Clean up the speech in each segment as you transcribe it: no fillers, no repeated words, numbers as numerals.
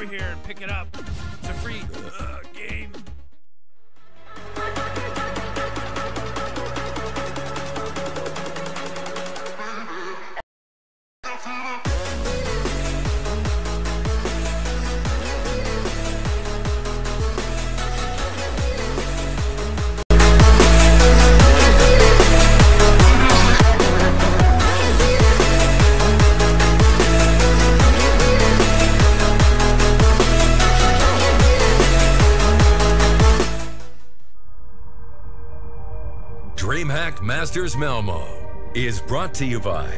over here and pick it up. It's a free game. DreamHack Masters Malmö is brought to you by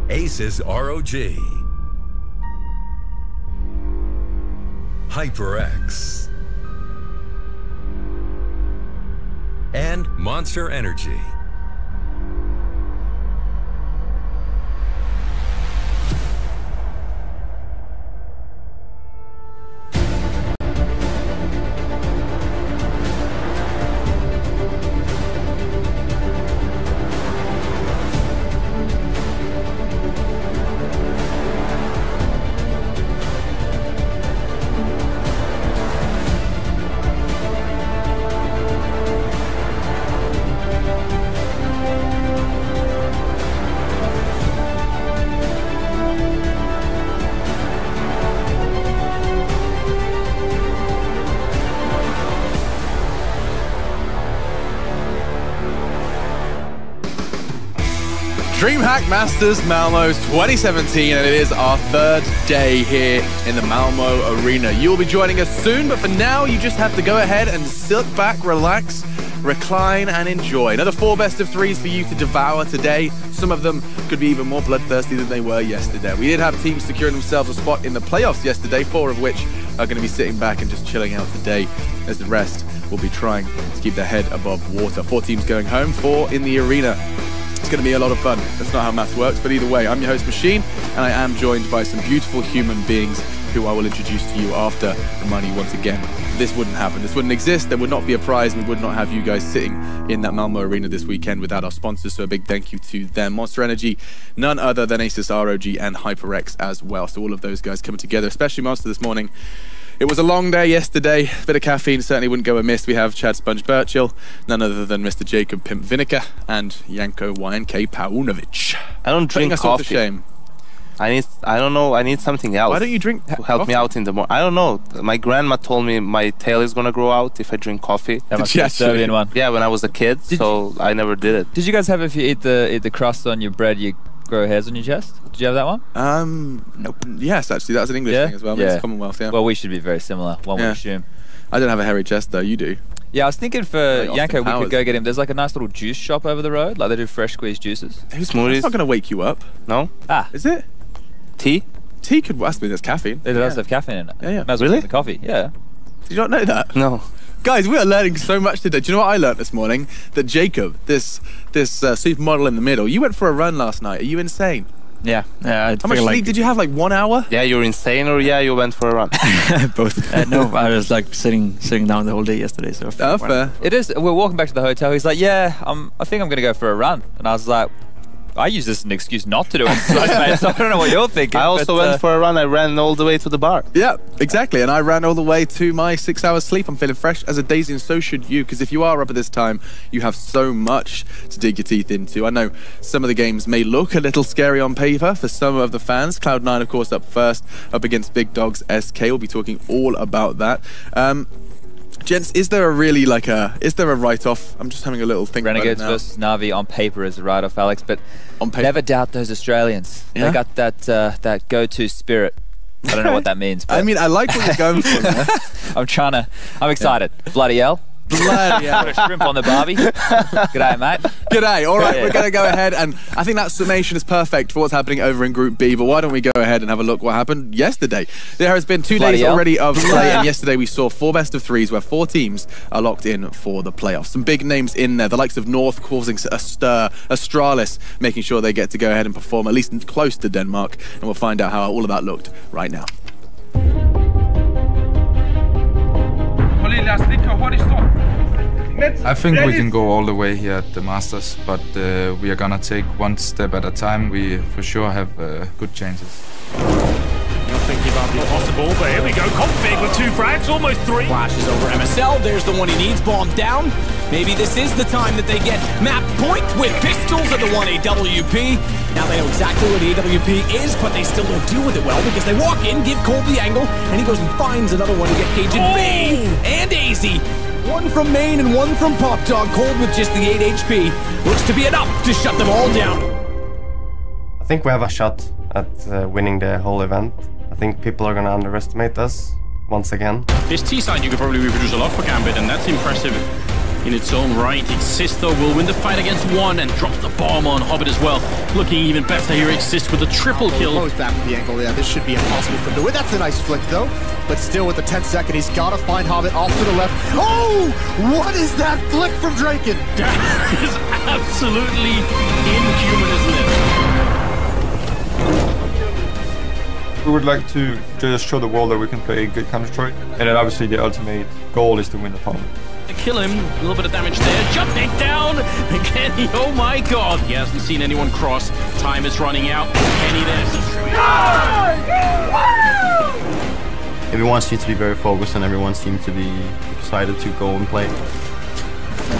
Asus ROG, HyperX, and Monster Energy. DreamHack Masters Malmö 2017, and it is our third day here in the Malmö Arena. You will be joining us soon, but for now, you just have to go ahead and sit back, relax, recline, and enjoy. Another 4 best of 3s for you to devour today. Some of them could be even more bloodthirsty than they were yesterday. We did have teams securing themselves a spot in the playoffs yesterday, 4 of which are going to be sitting back and just chilling out today, as the rest will be trying to keep their head above water. 4 teams going home, 4 in the arena. It's going to be a lot of fun. That's not how maths works, but either way, I'm your host, Machine, and I am joined by some beautiful human beings who I will introduce to you after the money once again. This wouldn't happen. This wouldn't exist. There would not be a prize. We would not have you guys sitting in that Malmö Arena this weekend without our sponsors, so a big thank you to them. Monster Energy, none other than Asus ROG and HyperX as well. So all of those guys coming together, especially Monster this morning. It was a long day yesterday. A bit of caffeine certainly wouldn't go amiss. We have Chad Sponge Birchill, none other than Mr. Jacob Pimp Vinica, and Janko YNK Paunovic. I don't drink coffee. Shame. I don't know. I need something else. Why don't you drink to help me out in the morning? I don't know. My grandma told me my tail is gonna grow out if I drink coffee. That must be a Serbian one. Yeah, when I was a kid, I never did it. Did you guys have, if you eat the crust on your bread, you grow hairs on your chest? Did you have that one? Nope. Yes, actually, that's an English thing as well. Yeah. It's Commonwealth, yeah. Well, we should be very similar, one would assume. I don't have a hairy chest, though. You do. Yeah, I was thinking for Janko, we could go get him. There's like a nice little juice shop over the road. Like they do fresh squeezed juices. Smoothies. It's not going to wake you up. No? Ah. Is it? Tea? Tea could, I mean, there's caffeine. It does have caffeine in it. Yeah. Really? The coffee, yeah. Did you not know that? No. Guys, we are learning so much today. Do you know what I learned this morning? That Jacob, this supermodel in the middle, you went for a run last night. Are you insane? Yeah. How much sleep did you have? Like 1 hour? Yeah, you're insane, or yeah, you went for a run? Both. No, I was like sitting down the whole day yesterday. So fair. It is. We're walking back to the hotel. He's like, yeah, I think I'm going to go for a run. And I was like, I use this as an excuse not to do exercise, mate. So I don't know what you're thinking. I also went for a run. I ran all the way to the bar. Yeah, exactly. And I ran all the way to my 6 hours sleep. I'm feeling fresh as a daisy, and so should you. Because if you are up at this time, you have so much to dig your teeth into. I know some of the games may look a little scary on paper for some of the fans. Cloud9, of course, up first, up against Big Dogs SK. We'll be talking all about that. Gents, is there a write-off? I'm just having a little think Renegades about it now. versus Na'Vi on paper is a write-off, Alex, but on paper. Never doubt those Australians. Yeah? They got that go-to spirit. I don't know what that means. But I mean, I like what you're going for there. I'm excited. Yeah. Bloody hell. Bloody hell. Put a shrimp on the barbie. G'day, mate. G'day. All right, we're going to go ahead, and I think that summation is perfect for what's happening over in Group B, but why don't we go ahead and have a look what happened yesterday. There has been 2 days already of play, and yesterday we saw 4 best of 3s where 4 teams are locked in for the playoffs. Some big names in there, the likes of North causing a stir, Astralis making sure they get to go ahead and perform at least close to Denmark, and we'll find out how all of that looked right now. I think we can go all the way here at the Masters, but we are gonna take one step at a time. We for sure have good chances. You're thinking about the impossible, but here we go. Config with 2 frags, almost 3. Flashes over MSL. There's the one he needs. Bomb down. Maybe this is the time that they get map point with pistols at the 1 AWP. Now they know exactly where the AWP is, but they still don't deal with it well because they walk in, give Cole the angle, and he goes and finds another one to get Agent B and AZ. One from main and one from Pop Dog. Cold with just the 8 HP. Looks to be enough to shut them all down. I think we have a shot at winning the whole event. I think people are going to underestimate us once again. This T-side you could probably reproduce a lot for Gambit, and that's impressive in its own right. Xisto will win the fight against one and drops the bomb on Hobbit as well. Looking even better here, Xisto with a triple kill. Goes back with the angle. Yeah, this should be impossible for him to win. That's a nice flick though. But still with the 10-second, he's got to find Hobbit off to the left. Oh! What is that flick from Draken? That is absolutely inhuman, isn't it? We would like to just show the world that we can play good Counter-Strike, and then obviously the ultimate goal is to win the tournament. To kill him, a little bit of damage there, jumping down, and Kenny, oh my god, he hasn't seen anyone cross, time is running out, and Kenny there. Everyone seems to be very focused and everyone seems to be excited to go and play.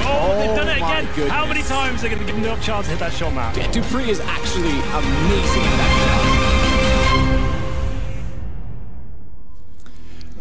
Oh, they've done it again. Goodness. How many times are they going to give him no chance to hit that shot, Matt? Yeah, Dupree is actually amazing at that shot.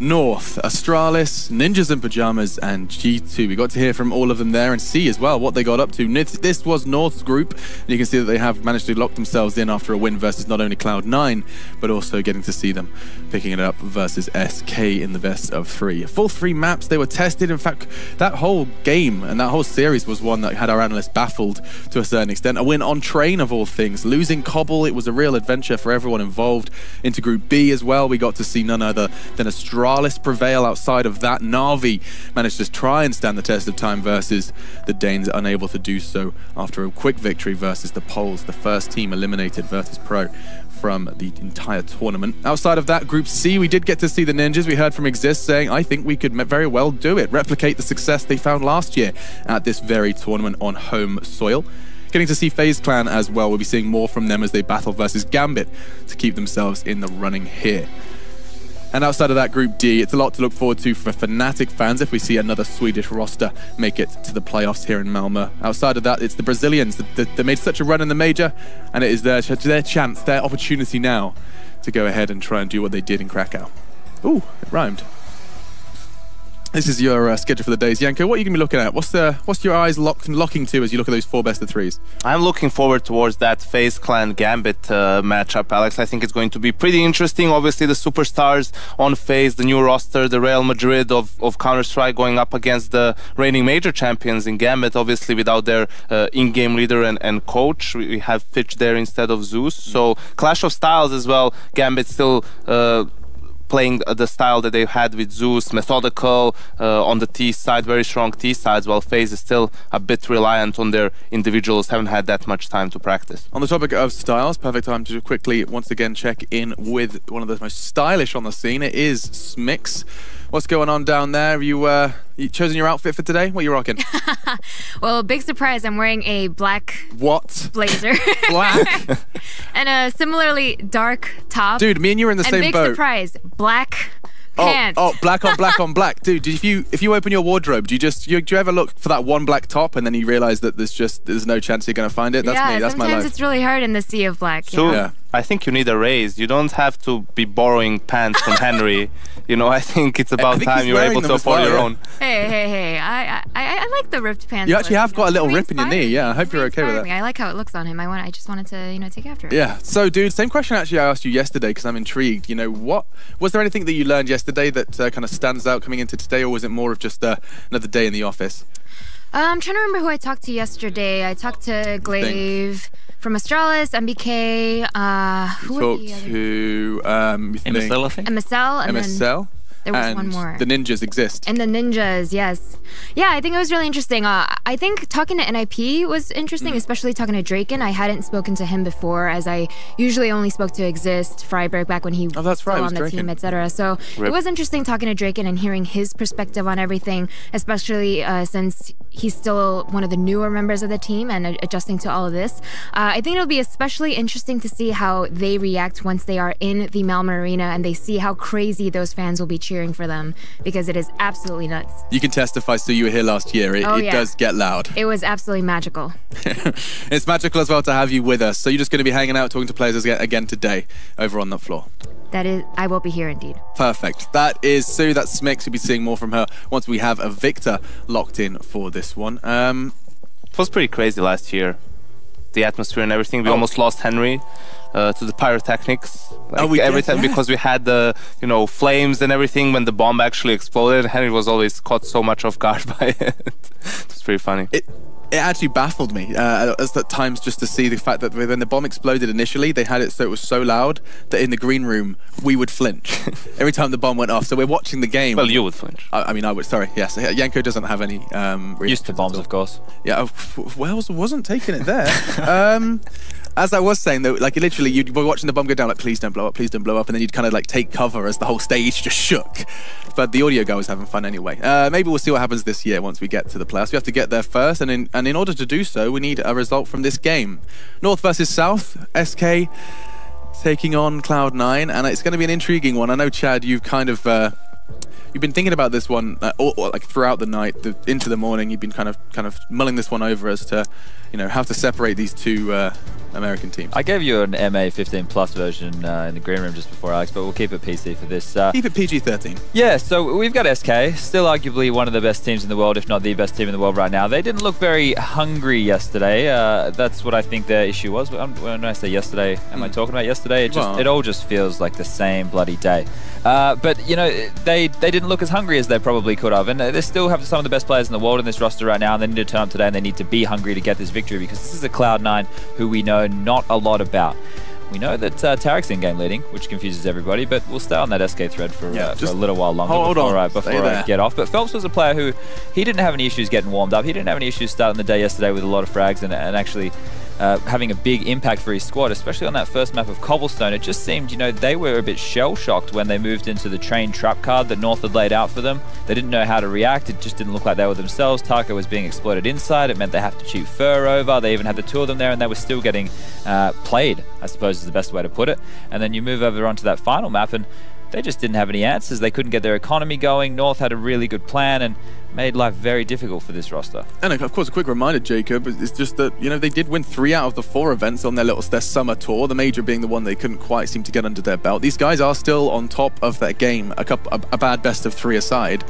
North, Astralis, Ninjas in Pajamas, and G2. We got to hear from all of them there and see as well what they got up to. This was North's group, and you can see that they have managed to lock themselves in after a win versus not only Cloud9, but also getting to see them picking it up versus SK in the best of 3. Full 3 maps, they were tested. In fact, that whole game and that whole series was one that had our analysts baffled to a certain extent. A win on train of all things. Losing Cobble, it was a real adventure for everyone involved. Into Group B as well, we got to see none other than Astralis prevail outside of that. Na'Vi managed to try and stand the test of time versus the Danes, unable to do so after a quick victory versus the Poles, the first team eliminated Virtus Pro from the entire tournament. Outside of that, Group C, we did get to see the Ninjas. We heard from Exist saying, I think we could very well do it, replicate the success they found last year at this very tournament on home soil. Getting to see FaZe Clan as well. We'll be seeing more from them as they battle versus Gambit to keep themselves in the running here. And outside of that, Group D, it's a lot to look forward to for Fnatic fans if we see another Swedish roster make it to the playoffs here in Malmö. Outside of that, it's the Brazilians that made such a run in the major, and it is their chance, their opportunity now to go ahead and try and do what they did in Krakow. Ooh, it rhymed. This is your schedule for the days. Janko, what are you going to be looking at? What's your eyes locking to as you look at those 4 best of 3s? I'm looking forward towards that FaZe Clan Gambit matchup, Alex. I think it's going to be pretty interesting. Obviously, the superstars on FaZe, the new roster, the Real Madrid of Counter-Strike going up against the reigning major champions in Gambit, obviously without their in-game leader and coach. We have Fitch there instead of Zeus. So clash of styles as well. Gambit still playing the style that they've had with Zeus, methodical on the T side, very strong T sides, while FaZe is still a bit reliant on their individuals, haven't had that much time to practice. On the topic of styles, perfect time to quickly once again check in with one of the most stylish on the scene. It is Smix. What's going on down there? Have you chosen your outfit for today? What are you rocking? Well, big surprise, I'm wearing a black blazer. Black? And a similarly dark top. Dude, me and you are in the same boat. And big surprise, black pants. Oh, black on black on black. Dude, if you open your wardrobe, do you ever look for that one black top and then you realize that there's no chance you're going to find it? That's me. That's my life. Sometimes it's really hard in the sea of black. So yeah. I think you need a raise. You don't have to be borrowing pants from Henry. You know, I think it's about time you're able to afford your own. Hey, I like the ripped pants. You actually have got a little rip in your knee. Yeah, I hope you're okay with that. I like how it looks on him. I just wanted to, take after it. Yeah. So, dude, same question actually I asked you yesterday because I'm intrigued. You know, what was there anything that you learned yesterday that kind of stands out coming into today, or was it more of just another day in the office? I'm trying to remember who I talked to yesterday. I talked to Glaive from Astralis, MBK. Who talked to MSL, I think. MSL. MSL. There was and one more. the ninjas exist. And the ninjas, yes. Yeah, I think it was really interesting. I think talking to NIP was interesting, especially talking to Draken. I hadn't spoken to him before, as I usually only spoke to Exist, Freiberg back when he was still on the team, etc. So it was interesting talking to Draken and hearing his perspective on everything, especially since he's still one of the newer members of the team and adjusting to all of this. I think it'll be especially interesting to see how they react once they are in the Malmö arena and they see how crazy those fans will be cheering for them, because it is absolutely nuts. You can testify, so you were here last year. It does get loud. It was absolutely magical. It's magical as well to have you with us. So you're just going to be hanging out, talking to players again today over on that floor. That is, I will be here indeed. Perfect. That is Sue, that's Smix. You'll be seeing more from her once we have a victor locked in for this one. It was pretty crazy last year. The atmosphere and everything. We almost lost Henry to the pyrotechnics. Every time, because we had the flames and everything when the bomb actually exploded. Henry was always caught so much off guard by it. It was pretty funny. It actually baffled me at times just to see the fact that when the bomb exploded initially, they had it so it was so loud that in the green room we would flinch every time the bomb went off. So we're watching the game. Well, you would flinch. I mean, I would. Sorry, yes. Yanko doesn't have any. Used to bombs, of course. Yeah, Wells wasn't taking it there. As I was saying though, like literally you were watching the bomb go down, like please don't blow up, and then you'd kind of like take cover as the whole stage just shook. But the audio guy was having fun anyway. Maybe we'll see what happens this year once we get to the playoffs. We have to get there first, and in order to do so, we need a result from this game. North versus South, SK taking on Cloud9, and it's going to be an intriguing one. I know, Chad, you've kind of you've been thinking about this one like throughout the night, into the morning. You've been kind of mulling this one over as to how to separate these two American teams. I gave you an MA 15+ version in the green room just before, Alex, but we'll keep it PC for this. Keep it PG-13. Yeah, so we've got SK, still arguably one of the best teams in the world, if not the best team in the world right now. They didn't look very hungry yesterday. That's what I think their issue was. When I say yesterday, am I talking about yesterday? It all just feels like the same bloody day. But they didn't look as hungry as they probably could have, and they still have some of the best players in the world in this roster right now, and they need to turn up today, and they need to be hungry to get this victory, because this is a Cloud9 who we know not a lot about. We know that Tarek's in-game leading, which confuses everybody, but we'll stay on that SK thread for a little while longer before I get off. But Phelps was a player who, he didn't have any issues getting warmed up. He didn't have any issues starting the day yesterday with a lot of frags and actually having a big impact for his squad, especially on that first map of Cobelstone. It just seemed, they were a bit shell-shocked when they moved into the train trap card that North had laid out for them. They didn't know how to react. It just didn't look like they were themselves. Tarko was being exploited inside. It meant they have to cheat Fur over. They even had the two of them there, and they were still getting played, I suppose is the best way to put it. And then you move over onto that final map, and they just didn't have any answers. They couldn't get their economy going. North had a really good plan and made life very difficult for this roster. And of course, a quick reminder, Jacob, is just that, they did win 3 out of the 4 events on their summer tour, the major being the one they couldn't quite seem to get under their belt. These guys are still on top of their game, a bad best of 3 aside.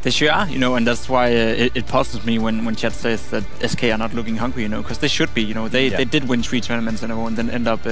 They sure are, and that's why it puzzles me when Chad says that SK are not looking hungry, because they should be, they did win 3 tournaments in a row and then end up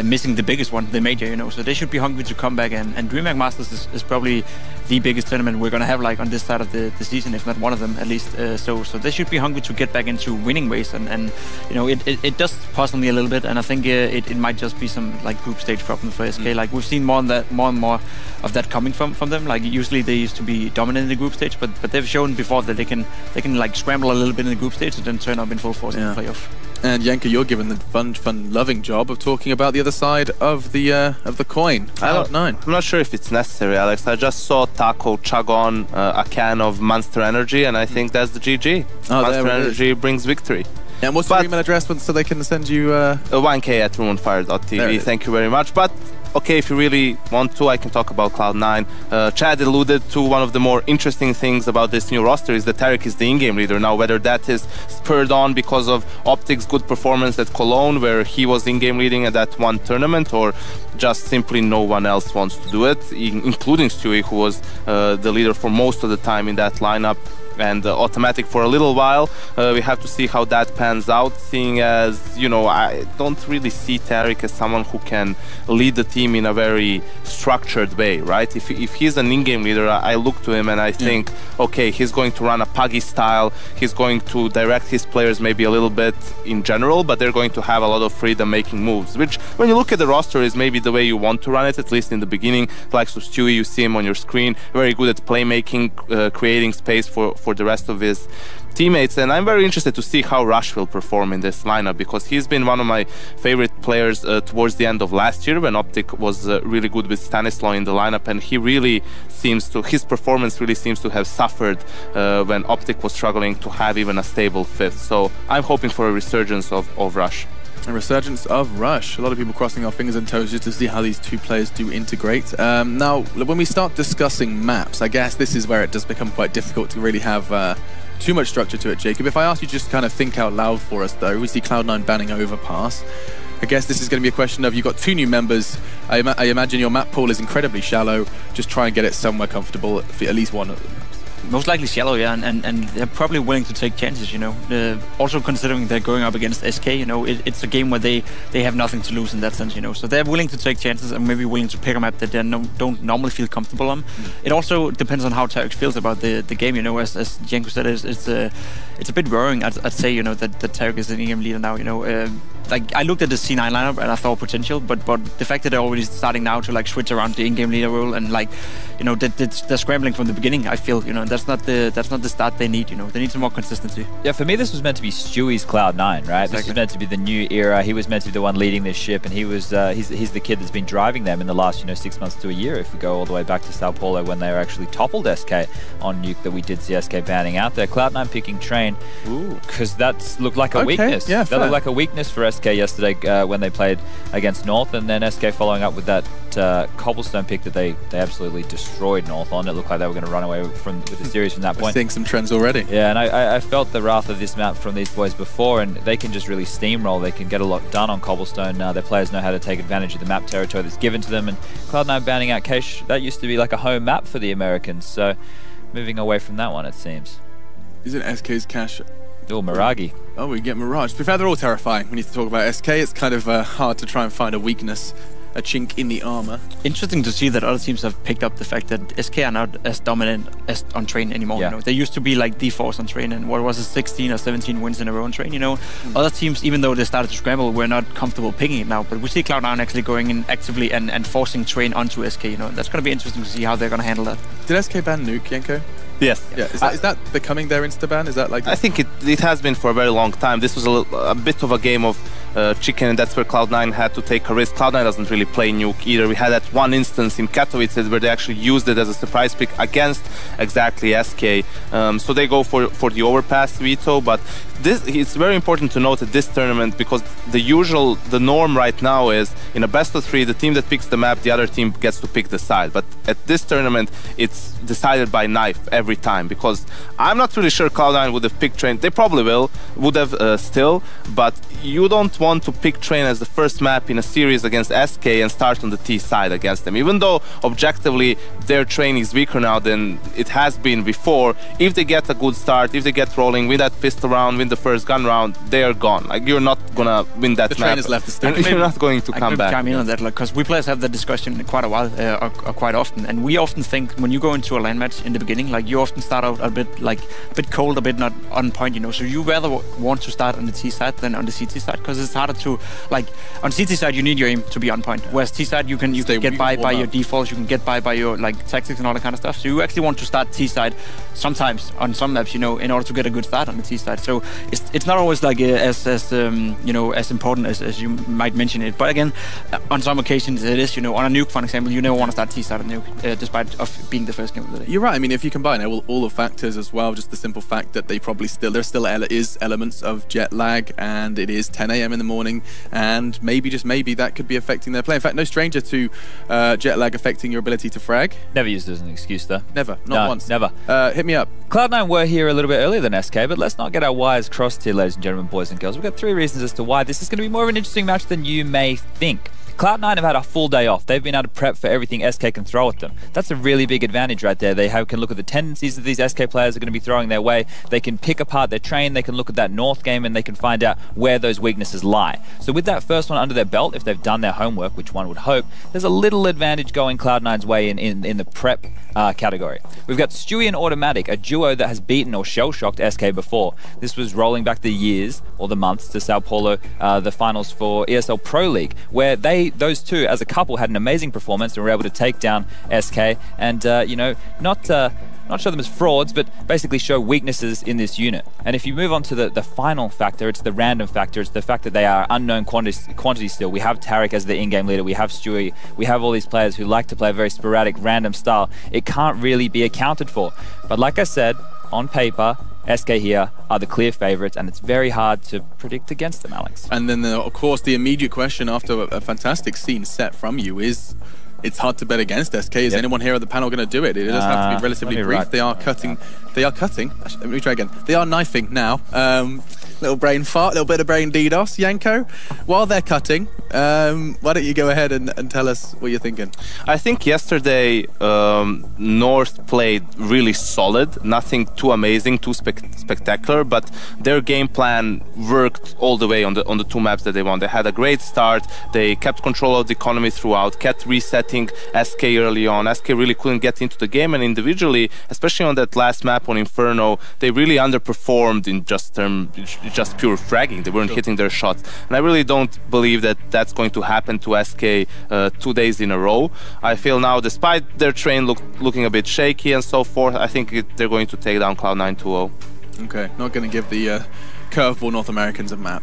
missing the biggest one, the major, so they should be hungry to come back, and DreamHack Masters is probably the biggest tournament we're going to have on this side of the season, if not one of them at least, so they should be hungry to get back into winning ways, and it does puzzle me a little bit, and I think it might just be some group stage problem for SK. We've seen more and more of that coming from them. Usually they used to be dominant in the group stage, but they've shown before that they can scramble a little bit in the group stage and then turn up in full force in the playoff. And Yanko, you're given the fun-loving job of talking about the other side of the coin. Cloud9. I'm not sure if it's necessary, Alex. I just saw Taco chug on a can of Monster Energy, and I think that's the GG. Monster Energy brings victory. And what's your email address so they can send you 1k@roomandfire.tv. Thank you very much. But okay, if you really want to, I can talk about Cloud9. Chad alluded to one of the more interesting things about this new roster is that Tarek is the in-game leader now. Whether that is spurred on because of Optic's good performance at Cologne, where he was in-game leading at that one tournament, or just simply no one else wants to do it, including Stewie, who was the leader for most of the time in that lineup. and automatic for a little while. We have to see how that pans out, seeing as, you know, I don't really see Tarek as someone who can lead the team in a very structured way, right? If he's an in-game leader, I look to him and I think, okay, he's going to run a puggy style, he's going to direct his players maybe a little bit in general, but they're going to have a lot of freedom making moves, which when you look at the roster is maybe the way you want to run it, at least in the beginning. Like so Stewie, you see him on your screen, very good at playmaking, creating space for the rest of his teammates, and I'm very interested to see how Rush will perform in this lineup, because he's been one of my favorite players towards the end of last year when Optic was really good with Stanislaw in the lineup, and he really seems to, his performance really seems to have suffered when Optic was struggling to have even a stable fifth. So I'm hoping for a resurgence of Rush. A resurgence of Rush. A lot of people crossing our fingers and toes just to see how these two players do integrate. Now, when we start discussing maps, I guess this is where it does become quite difficult to really have too much structure to it, Jacob. If I ask you just kind of think out loud for us, though, we see Cloud9 banning Overpass. I guess this is going to be a question of, you've got two new members. I imagine your map pool is incredibly shallow. Just try and get it somewhere comfortable for at least one of them. Most likely shallow, yeah, and they're probably willing to take chances, you know. Also considering they're going up against SK, you know, it's a game where they have nothing to lose in that sense, you know. So they're willing to take chances and maybe willing to pick a map that they don't normally feel comfortable on. It also depends on how Tarek feels about the game, you know. As Janko said, it's a bit worrying, I'd say, you know, that Tarek is the in-game leader now, you know. Like, I looked at the C9 lineup and I thought potential, but the fact that they're already starting now to like switch around the in-game leader role and like, you know, they're scrambling from the beginning, I feel, you know, that's not the start they need, you know. They need some more consistency. Yeah, for me this was meant to be Stewie's Cloud9, right? Exactly. This was meant to be the new era. He was meant to be the one leading this ship, and he was he's the kid that's been driving them in the last, you know, 6 months to a year, if we go all the way back to Sao Paulo when they were actually toppled SK on Nuke, that we did see SK banning out there. Cloud9 picking Train, because that looked like a weakness. Yeah, that looked like a weakness for SK yesterday when they played against North, and then SK following up with that Cobelstone pick that they absolutely destroyed North on. It looked like they were going to run away with the series from that point. Seeing some trends already. Yeah, and I felt the wrath of this map from these boys before, and they can just really steamroll. They can get a lot done on Cobelstone. Their players know how to take advantage of the map territory that's given to them, and Cloud9 banning out Cache, that used to be like a home map for the Americans, so moving away from that one, it seems. Isn't SK's Cache? Oh, Miragi. Oh, we get Mirage. To be fair, they're all terrifying. We need to talk about SK. It's kind of hard to try and find a weakness, a chink in the armor. Interesting to see that other teams have picked up the fact that SK are not as dominant as on Train anymore. Yeah. You know, they used to be like the force on Train, and what was it, 16 or 17 wins in a row on Train. You know, other teams, even though they started to scramble, were not comfortable picking it now. But we see Cloud9 actually going in actively and forcing Train onto SK. You know, that's going to be interesting to see how they're going to handle that. Did SK ban Nuke, Janko? Yes. Yeah. Is that becoming their insta-ban? Is that like? I think it has been for a very long time. This was a bit of a game of chicken, and that's where Cloud9 had to take a risk. Cloud9 doesn't really play Nuke either. We had that one instance in Katowice where they actually used it as a surprise pick against exactly SK. So they go for the overpass veto, but it's very important to note at this tournament, because the norm right now is in a best of 3, the team that picks the map, the other team gets to pick the side. But at this tournament, it's decided by knife every time, because I'm not really sure Cloud9 would have picked Train. They probably would have still, but you don't want to pick Train as the first map in a series against SK and start on the T side against them. Even though objectively their Train is weaker now than it has been before, if they get a good start, if they get rolling, win that pistol round, win the first gun round, they are gone. Like, you're not gonna win that map. The Train is left to stay. You're not going to come back. I can chime in on that, because we players have that discussion quite a while, or quite often, and we often think when you go into a LAN match in the beginning, like, you often start out a bit cold, a bit not on point, you know. So you rather want to start on the T side than on the CT side, because it's harder to, like, on CT side you need your aim to be on point, whereas T side you can get by your defaults, you can get by your like tactics and all that kind of stuff. So you actually want to start T side sometimes on some maps, you know, in order to get a good start on the T side. So it's not always like as you know, as important as you might mention it. But again, on some occasions it is, you know. On a Nuke, for example, you never want to start T side on Nuke, despite of being the first game of the day. You're right. I mean, if you combine all the factors as well, just the simple fact that they probably there still is elements of jet lag, and it is 10 AM in the morning, and maybe, just maybe, that could be affecting their play. In fact, no stranger to jet lag affecting your ability to frag. Never used it as an excuse, though. Never. Not once. Never. Hit me up. Cloud9 were here a little bit earlier than SK, but let's not get our wires crossed here, ladies and gentlemen, boys and girls. We've got 3 reasons as to why this is going to be more of an interesting match than you may think. Cloud9 have had a full day off. They've been able to prep for everything SK can throw at them. That's a really big advantage right there. They can look at the tendencies that these SK players are going to be throwing their way. They can pick apart their train. They can look at that North game and they can find out where those weaknesses lie. So with that first one under their belt, if they've done their homework, which one would hope, there's a little advantage going Cloud9's way in the prep category. We've got Stewie and Automatic, a duo that has beaten or shell-shocked SK before. This was rolling back the years or the months to Sao Paulo, the finals for ESL Pro League, where those two as a couple had an amazing performance and were able to take down SK and you know, not show them as frauds, but basically show weaknesses in this unit. And if you move on to the final factor, it's the random factor. It's the fact that they are unknown quantity still. We have Tarek as the in-game leader. We have Stewie. We have all these players who like to play a very sporadic, random style. It can't really be accounted for. But like I said, on paper, SK here are the clear favorites, and it's very hard to predict against them, Alex. And then, of course, the immediate question after a fantastic scene set from you is, it's hard to bet against SK. Is anyone here at the panel going to do it? It does have to be relatively brief. They are cutting. They are cutting. Let me try again. They are knifing now. Little brain fart, little bit of brain DDoS, Yanko. While they're cutting, why don't you go ahead and tell us what you're thinking? I think yesterday North played really solid. Nothing too amazing, too spectacular, but their game plan worked all the way on the two maps that they won. They had a great start. They kept control of the economy throughout, kept resetting SK early on. SK really couldn't get into the game, and individually, especially on that last map on Inferno, they really underperformed in just pure fragging. They weren't hitting their shots, and I really don't believe that that's going to happen to SK 2 days in a row. I feel now, despite their train looking a bit shaky and so forth, I think they're going to take down Cloud9 2-0. Okay, not going to give the curveball North Americans a map.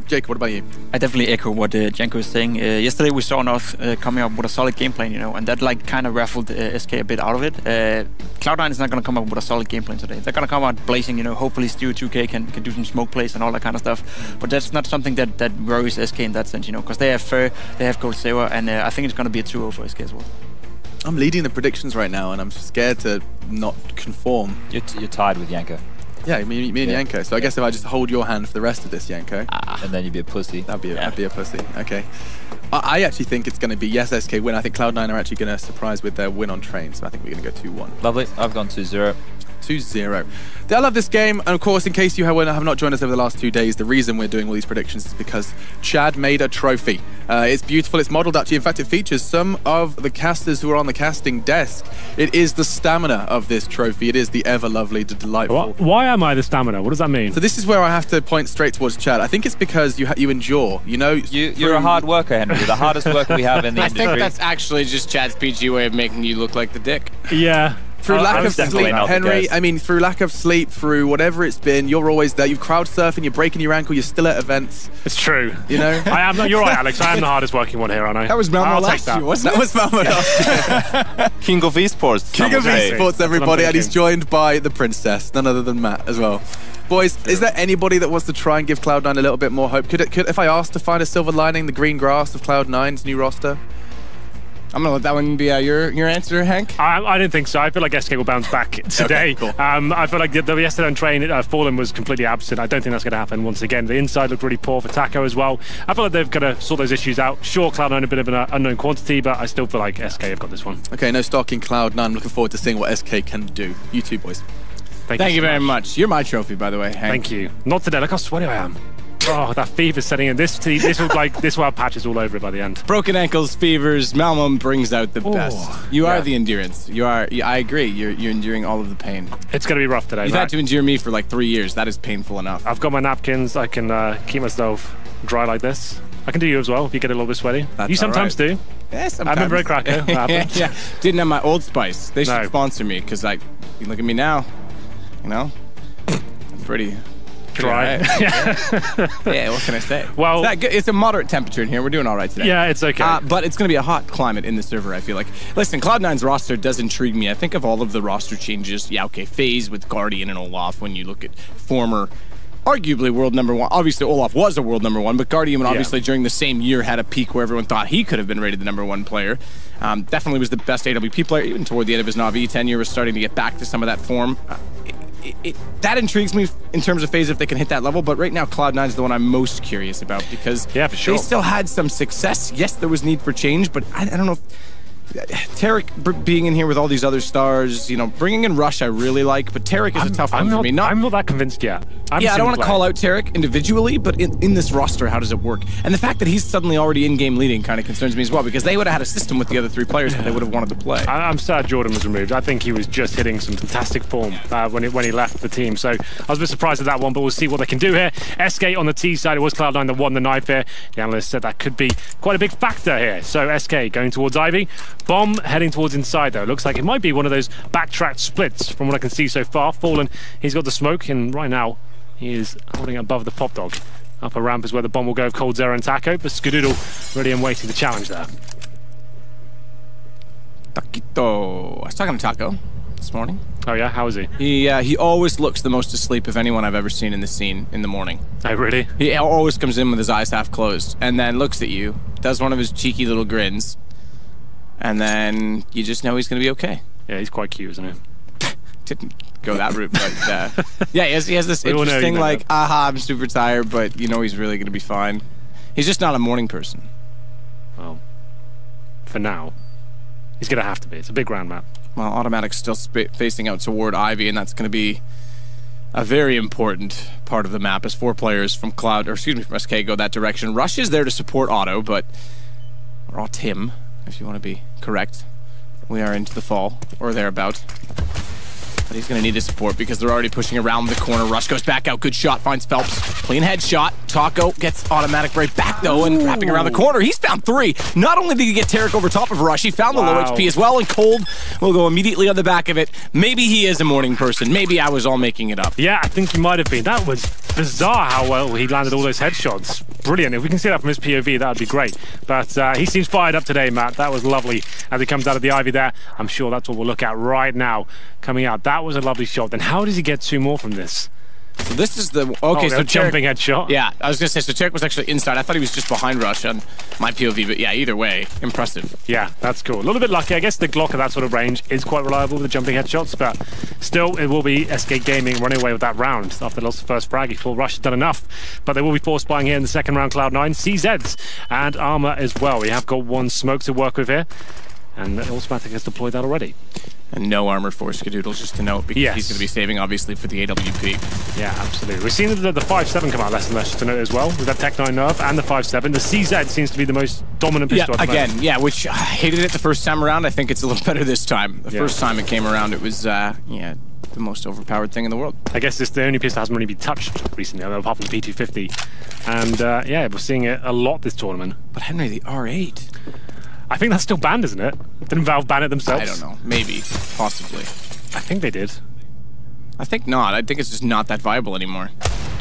Jake, what about you? I definitely echo what Janko was saying. Yesterday we saw North coming up with a solid game plan, you know, and that like kind of raffled SK a bit out of it. Cloud9 is not going to come up with a solid game plan today. They're going to come out blazing, you know, hopefully Stewie 2K can do some smoke plays and all that kind of stuff. But that's not something that worries SK in that sense, you know, because they have Fur, they have Cold Saber, and I think it's going to be a 2-0 for SK as well. I'm leading the predictions right now, and I'm scared to not conform. You're tied with Yanko. Yeah, me and Yanko. So I guess if I just hold your hand for the rest of this, Yanko. And then you'd be a pussy. I'd be a pussy. Okay. I actually think it's going to be, yes, SK win. I think Cloud9 are actually going to surprise with their win on train. So I think we're going to go 2-1. Lovely. I've gone 2-0. 2-0. I love this game, and of course, in case you have not joined us over the last 2 days, the reason we're doing all these predictions is because Chad made a trophy. It's beautiful, it's modeled actually, in fact it features some of the casters who are on the casting desk. It is the stamina of this trophy, it is the ever lovely, the delightful. Why am I the stamina? What does that mean? So this is where I have to point straight towards Chad. I think it's because you endure, you know. You're a hard worker, Henry. You're the hardest worker we have in the industry. I think that's actually just Chad's PG way of making you look like the dick. Yeah. Through lack of sleep, Henry, I mean, through lack of sleep, through whatever it's been, you're always there. You're crowd surfing, you're breaking your ankle, you're still at events. It's true. You know? I am. You're right, Alex. I am the hardest working one here, aren't I? That was Malmö last year, wasn't it? That was Malmö last year. King of esports. King of esports, everybody. And he's joined by the princess, none other than Matt as well. Boys, is there anybody that wants to try and give Cloud9 a little bit more hope? Could if I asked to find a silver lining, the green grass of Cloud9's new roster? I'm going to let that one be your answer, Hank. I don't think so. I feel like SK will bounce back today. Okay, cool. I feel like the yesterday on train, Fallen was completely absent. I don't think that's going to happen once again. The inside looked really poor for Taco as well. I feel like they've got to sort those issues out. Sure, Cloud9 a bit of an unknown quantity, but I still feel like SK have got this one. Okay, no stock in Cloud9. I'm looking forward to seeing what SK can do. You too, boys. Thank you very much. You're my trophy, by the way, Hank. Thank you. Not today. Look how sweaty I am. Oh, that fever's setting in. This will have patches all over it by the end. Broken ankles, fevers. Malmö brings out the best. You are the endurance. I agree. You're enduring all of the pain. It's going to be rough today. You've had to endure me for like 3 years. That is painful enough. I've got my napkins. I can keep myself dry like this. I can do you as well if you get a little bit sweaty. That's you sometimes do. Yeah, sometimes. I remember at Krakow. Yeah. Didn't have my Old Spice. They should sponsor me because, like, you look at me now. You know, I'm pretty. Dry. Yeah, what can I say? Well, it's a moderate temperature in here. We're doing all right today. Yeah, it's okay. But it's going to be a hot climate in the server, I feel like. Listen, Cloud9's roster does intrigue me. I think of all of the roster changes. Yeah, okay, FaZe with Guardian and Olaf when you look at former, arguably world #1. Obviously, Olaf was a world #1, but Guardian obviously during the same year had a peak where everyone thought he could have been rated the #1 player. Definitely was the best AWP player, even toward the end of his Na'Vi tenure was starting to get back to some of that form. that intrigues me in terms of FaZe if they can hit that level, but right now Cloud9 is the one I'm most curious about because for sure. they still had some success. Yes, there was need for change, but I don't know if Tarek being in here with all these other stars, you know, bringing in Rush I really like, but Tarek is a tough one for me. I'm not that convinced yet. I don't want to call out Tarek individually, but in this roster, how does it work? And the fact that he's suddenly already in-game leading kind of concerns me as well, because they would have had a system with the other 3 players that they would have wanted to play. I'm sad Jordan was removed. I think he was just hitting some fantastic form when he left the team. So I was a bit surprised at that one, but we'll see what they can do here. SK on the T side, it was Cloud9 that won the knife here. The analyst said that could be quite a big factor here. So SK going towards Ivy. Bomb heading towards inside though. Looks like it might be one of those backtracked splits from what I can see so far. Fallen, he's got the smoke, and right now he is holding it above the pop dog. Upper ramp is where the bomb will go of Cold Zero and Taco, but Skadoodle ready and waiting to challenge there. Taquito. I was talking to Taco this morning. Oh yeah, how is he? He always looks the most asleep of anyone I've ever seen in the scene in the morning. Oh really? He always comes in with his eyes half closed and then looks at you, does one of his cheeky little grins, and then you just know he's going to be okay. Yeah, he's quite cute, isn't he? Didn't go that route, but yeah, he has this interesting like, aha, I'm super tired, but you know he's really going to be fine. He's just not a morning person. Well, for now, he's going to have to be. It's a big round map. Well, Automatic's still facing out toward Ivy, and that's going to be a very important part of the map as 4 players from from SK go that direction. Rush is there to support Auto, but or Tim, if you want to be correct. We are into the fall, or thereabout. But he's going to need his support because they're already pushing around the corner. Rush goes back out. Good shot. Finds Phelps. Clean headshot. Taco gets Automatic right back, though, and wrapping around the corner. He's found 3. Not only did he get Tarek over top of Rush, he found the low HP as well, and Cold will go immediately on the back of it. Maybe he is a morning person. Maybe I was all making it up. Yeah, I think he might have been. That was bizarre how well he landed all those headshots. Brilliant. If we can see that from his POV, that would be great. But he seems fired up today, Matt. That was lovely as he comes out of the Ivy there. I'm sure that's what we'll look at right now coming out. That was a lovely shot. Then how does he get 2 more from this? So this is the... Okay, so jumping headshot. Yeah, I was going to say, so Tarek was actually inside. I thought he was just behind Rush on my POV, but yeah, either way, impressive. Yeah, that's cool. A little bit lucky. I guess the Glock at that sort of range is quite reliable with the jumping headshots, but still, it will be SK Gaming running away with that round after they lost the first frag. He thought Rush had done enough, but they will be force buying here in the second round, Cloud9. CZs and Armor as well. We have got 1 smoke to work with here, and Automatic has deployed that already. And no armor for Skadoodle, just to note, because he's going to be saving, obviously, for the AWP. Yeah, absolutely. We've seen the 5.7 come out less and less, just to note as well, with that Tech9 nerf and the 5.7. The CZ seems to be the most dominant pistol. Yeah, again, yeah, which I hated it the first time around. I think it's a little better this time. The first time it came around, it was, yeah, the most overpowered thing in the world. I guess it's the only pistol that hasn't really been touched recently, apart from the P250. And, yeah, we're seeing it a lot this tournament. But Henry, the R8... I think that's still banned, isn't it? Didn't Valve ban it themselves? I don't know. Maybe. Possibly. I think they did. I think not. I think it's just not that viable anymore.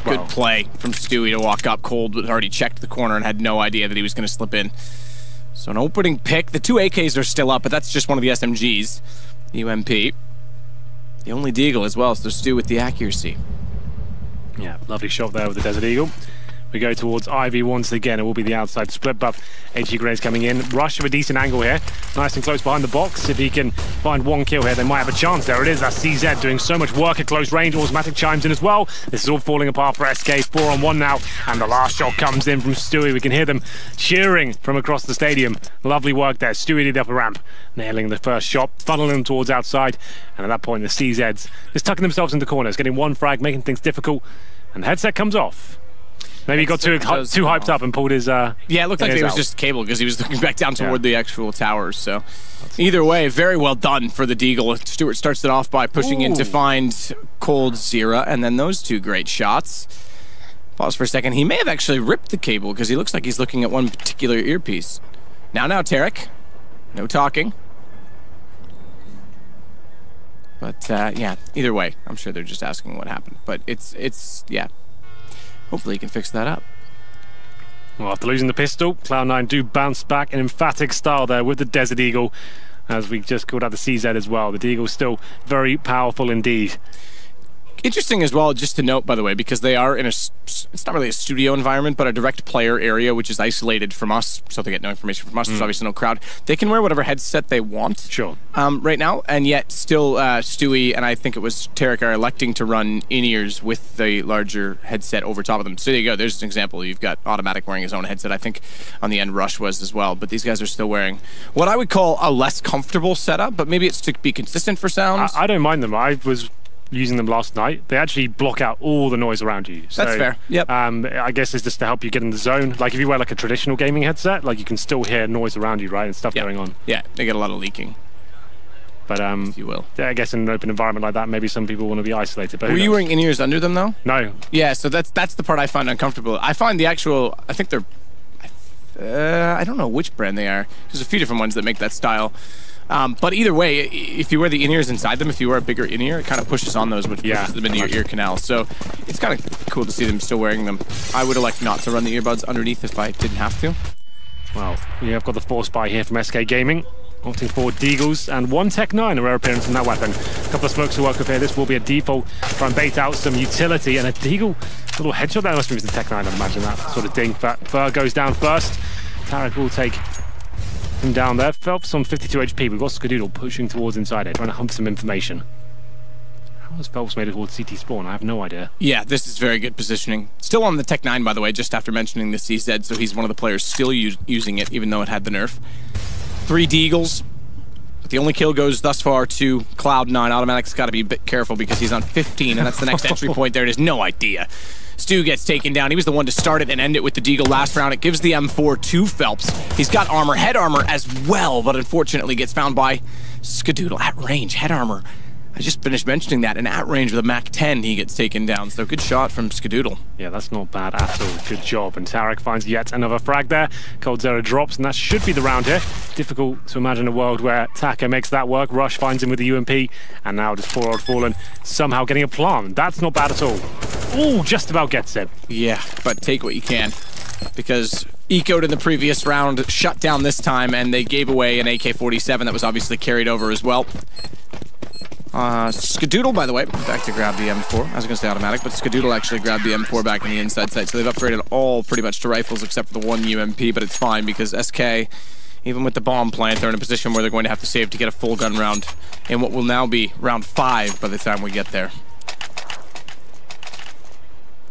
Good play from Stewie to walk up. Cold had already checked the corner and had no idea that he was going to slip in. So an opening pick. The 2 AKs are still up, but that's just one of the SMGs. UMP. The only Deagle as well, so Stu with the accuracy. Yeah, lovely shot there with the Desert Eagle. We go towards Ivy once again. It will be the outside split buff. HG Grenades coming in. Rush with a decent angle here. Nice and close behind the box. If he can find 1 kill here, they might have a chance. There it is. That's CZ doing so much work at close range. Automatic chimes in as well. This is all falling apart for SK. 4-on-1 now. And the last shot comes in from Stewie. We can hear them cheering from across the stadium. Lovely work there. Stewie did the upper ramp. Nailing the first shot. Funneling them towards outside. And at that point, the CZs just tucking themselves into corners. Getting 1 frag, making things difficult. And the headset comes off. Maybe he got too hyped up and pulled his... yeah, it looked like it was just cable because he was looking back down toward the actual towers. So either way, very well done for the Deagle. Stewart starts it off by pushing in to find Cold Zero, and then those 2 great shots. Pause for a second. He may have actually ripped the cable because he looks like he's looking at one particular earpiece. Now, Tarek. No talking. But, yeah, either way, I'm sure they're just asking what happened. But it's yeah. Hopefully he can fix that up. Well, after losing the pistol, Cloud9 do bounce back in emphatic style there with the Desert Eagle, as we just called out the CZ as well. The Deagle's still very powerful indeed. Interesting as well, just to note, by the way, because they are in it's not really a studio environment, but a direct player area, which is isolated from us, so they get no information from us. There's obviously no crowd. They can wear whatever headset they want. Sure. Right now, and yet still Stewie and I think it was Tarek are electing to run in-ears with the larger headset over top of them. So there you go. There's an example. You've got Automatic wearing his own headset. I think on the end Rush was as well, but these guys are still wearing what I would call a less comfortable setup, but maybe it's to be consistent for sounds. I don't mind them. I was using them last night. They actually block out all the noise around you. So, that's fair. Yep. I guess it's just to help you get in the zone. Like if you wear like a traditional gaming headset, like you can still hear noise around you, right, and stuff going on. Yeah, they get a lot of leaking. But if you will. I guess in an open environment like that, maybe some people want to be isolated. But were you wearing in-ears under them though? No. Yeah, so that's the part I find uncomfortable. I find the actual, I think they're, I don't know which brand they are. There's a few different ones that make that style. But either way, if you wear the in-ears inside them, if you wear a bigger in-ear, it kind of pushes on those, which pushes them into your ear canal. So it's kind of cool to see them still wearing them. I would elect not to run the earbuds underneath if I didn't have to. Well, we have got the force buy here from SK Gaming. Opting for Deagles and one Tech9, a rare appearance from that weapon. A couple of smokes to work with here. This will be a default. Try and bait out some utility and a Deagle. A little headshot there. Must be the Tech9, I'd imagine that sort of thing. But Fur goes down first. Tarek will take him down there. Phelps on 52 HP. We've got Skadoodle pushing towards inside here, trying to hunt some information. How has Phelps made it towards CT spawn? I have no idea. Yeah, this is very good positioning. Still on the Tech9, by the way, just after mentioning the CZ, so he's one of the players still using it, even though it had the nerf. 3 Deagles. But the only kill goes thus far to Cloud9. Automatic's got to be a bit careful because he's on 15, and that's the next entry point there. It is no idea. Stu gets taken down. He was the one to start it and end it with the Deagle last round. It gives the M4 to Phelps. He's got armor, head armor as well, but unfortunately gets found by Skadoodle at range. Head armor. I just finished mentioning that, and at range with a Mac 10, he gets taken down. So good shot from Skadoodle. Yeah, that's not bad at all. Good job. And Tarek finds yet another frag there. Coldzera drops, and that should be the round here. Difficult to imagine a world where Taka makes that work. Rush finds him with the UMP, and now just 4-odd Fallen somehow getting a plant. That's not bad at all. Ooh, just about gets it. Yeah, but take what you can. Because Eco'd in the previous round, shut down this time, and they gave away an AK-47 that was obviously carried over as well. Skadoodle, by the way, back to grab the M4. I was going to say automatic, but Skadoodle actually grabbed the M4 back on the inside side. So they've upgraded all pretty much to rifles except for the one UMP, but it's fine because SK, even with the bomb plant, they're in a position where they're going to have to save to get a full gun round in what will now be round 5 by the time we get there.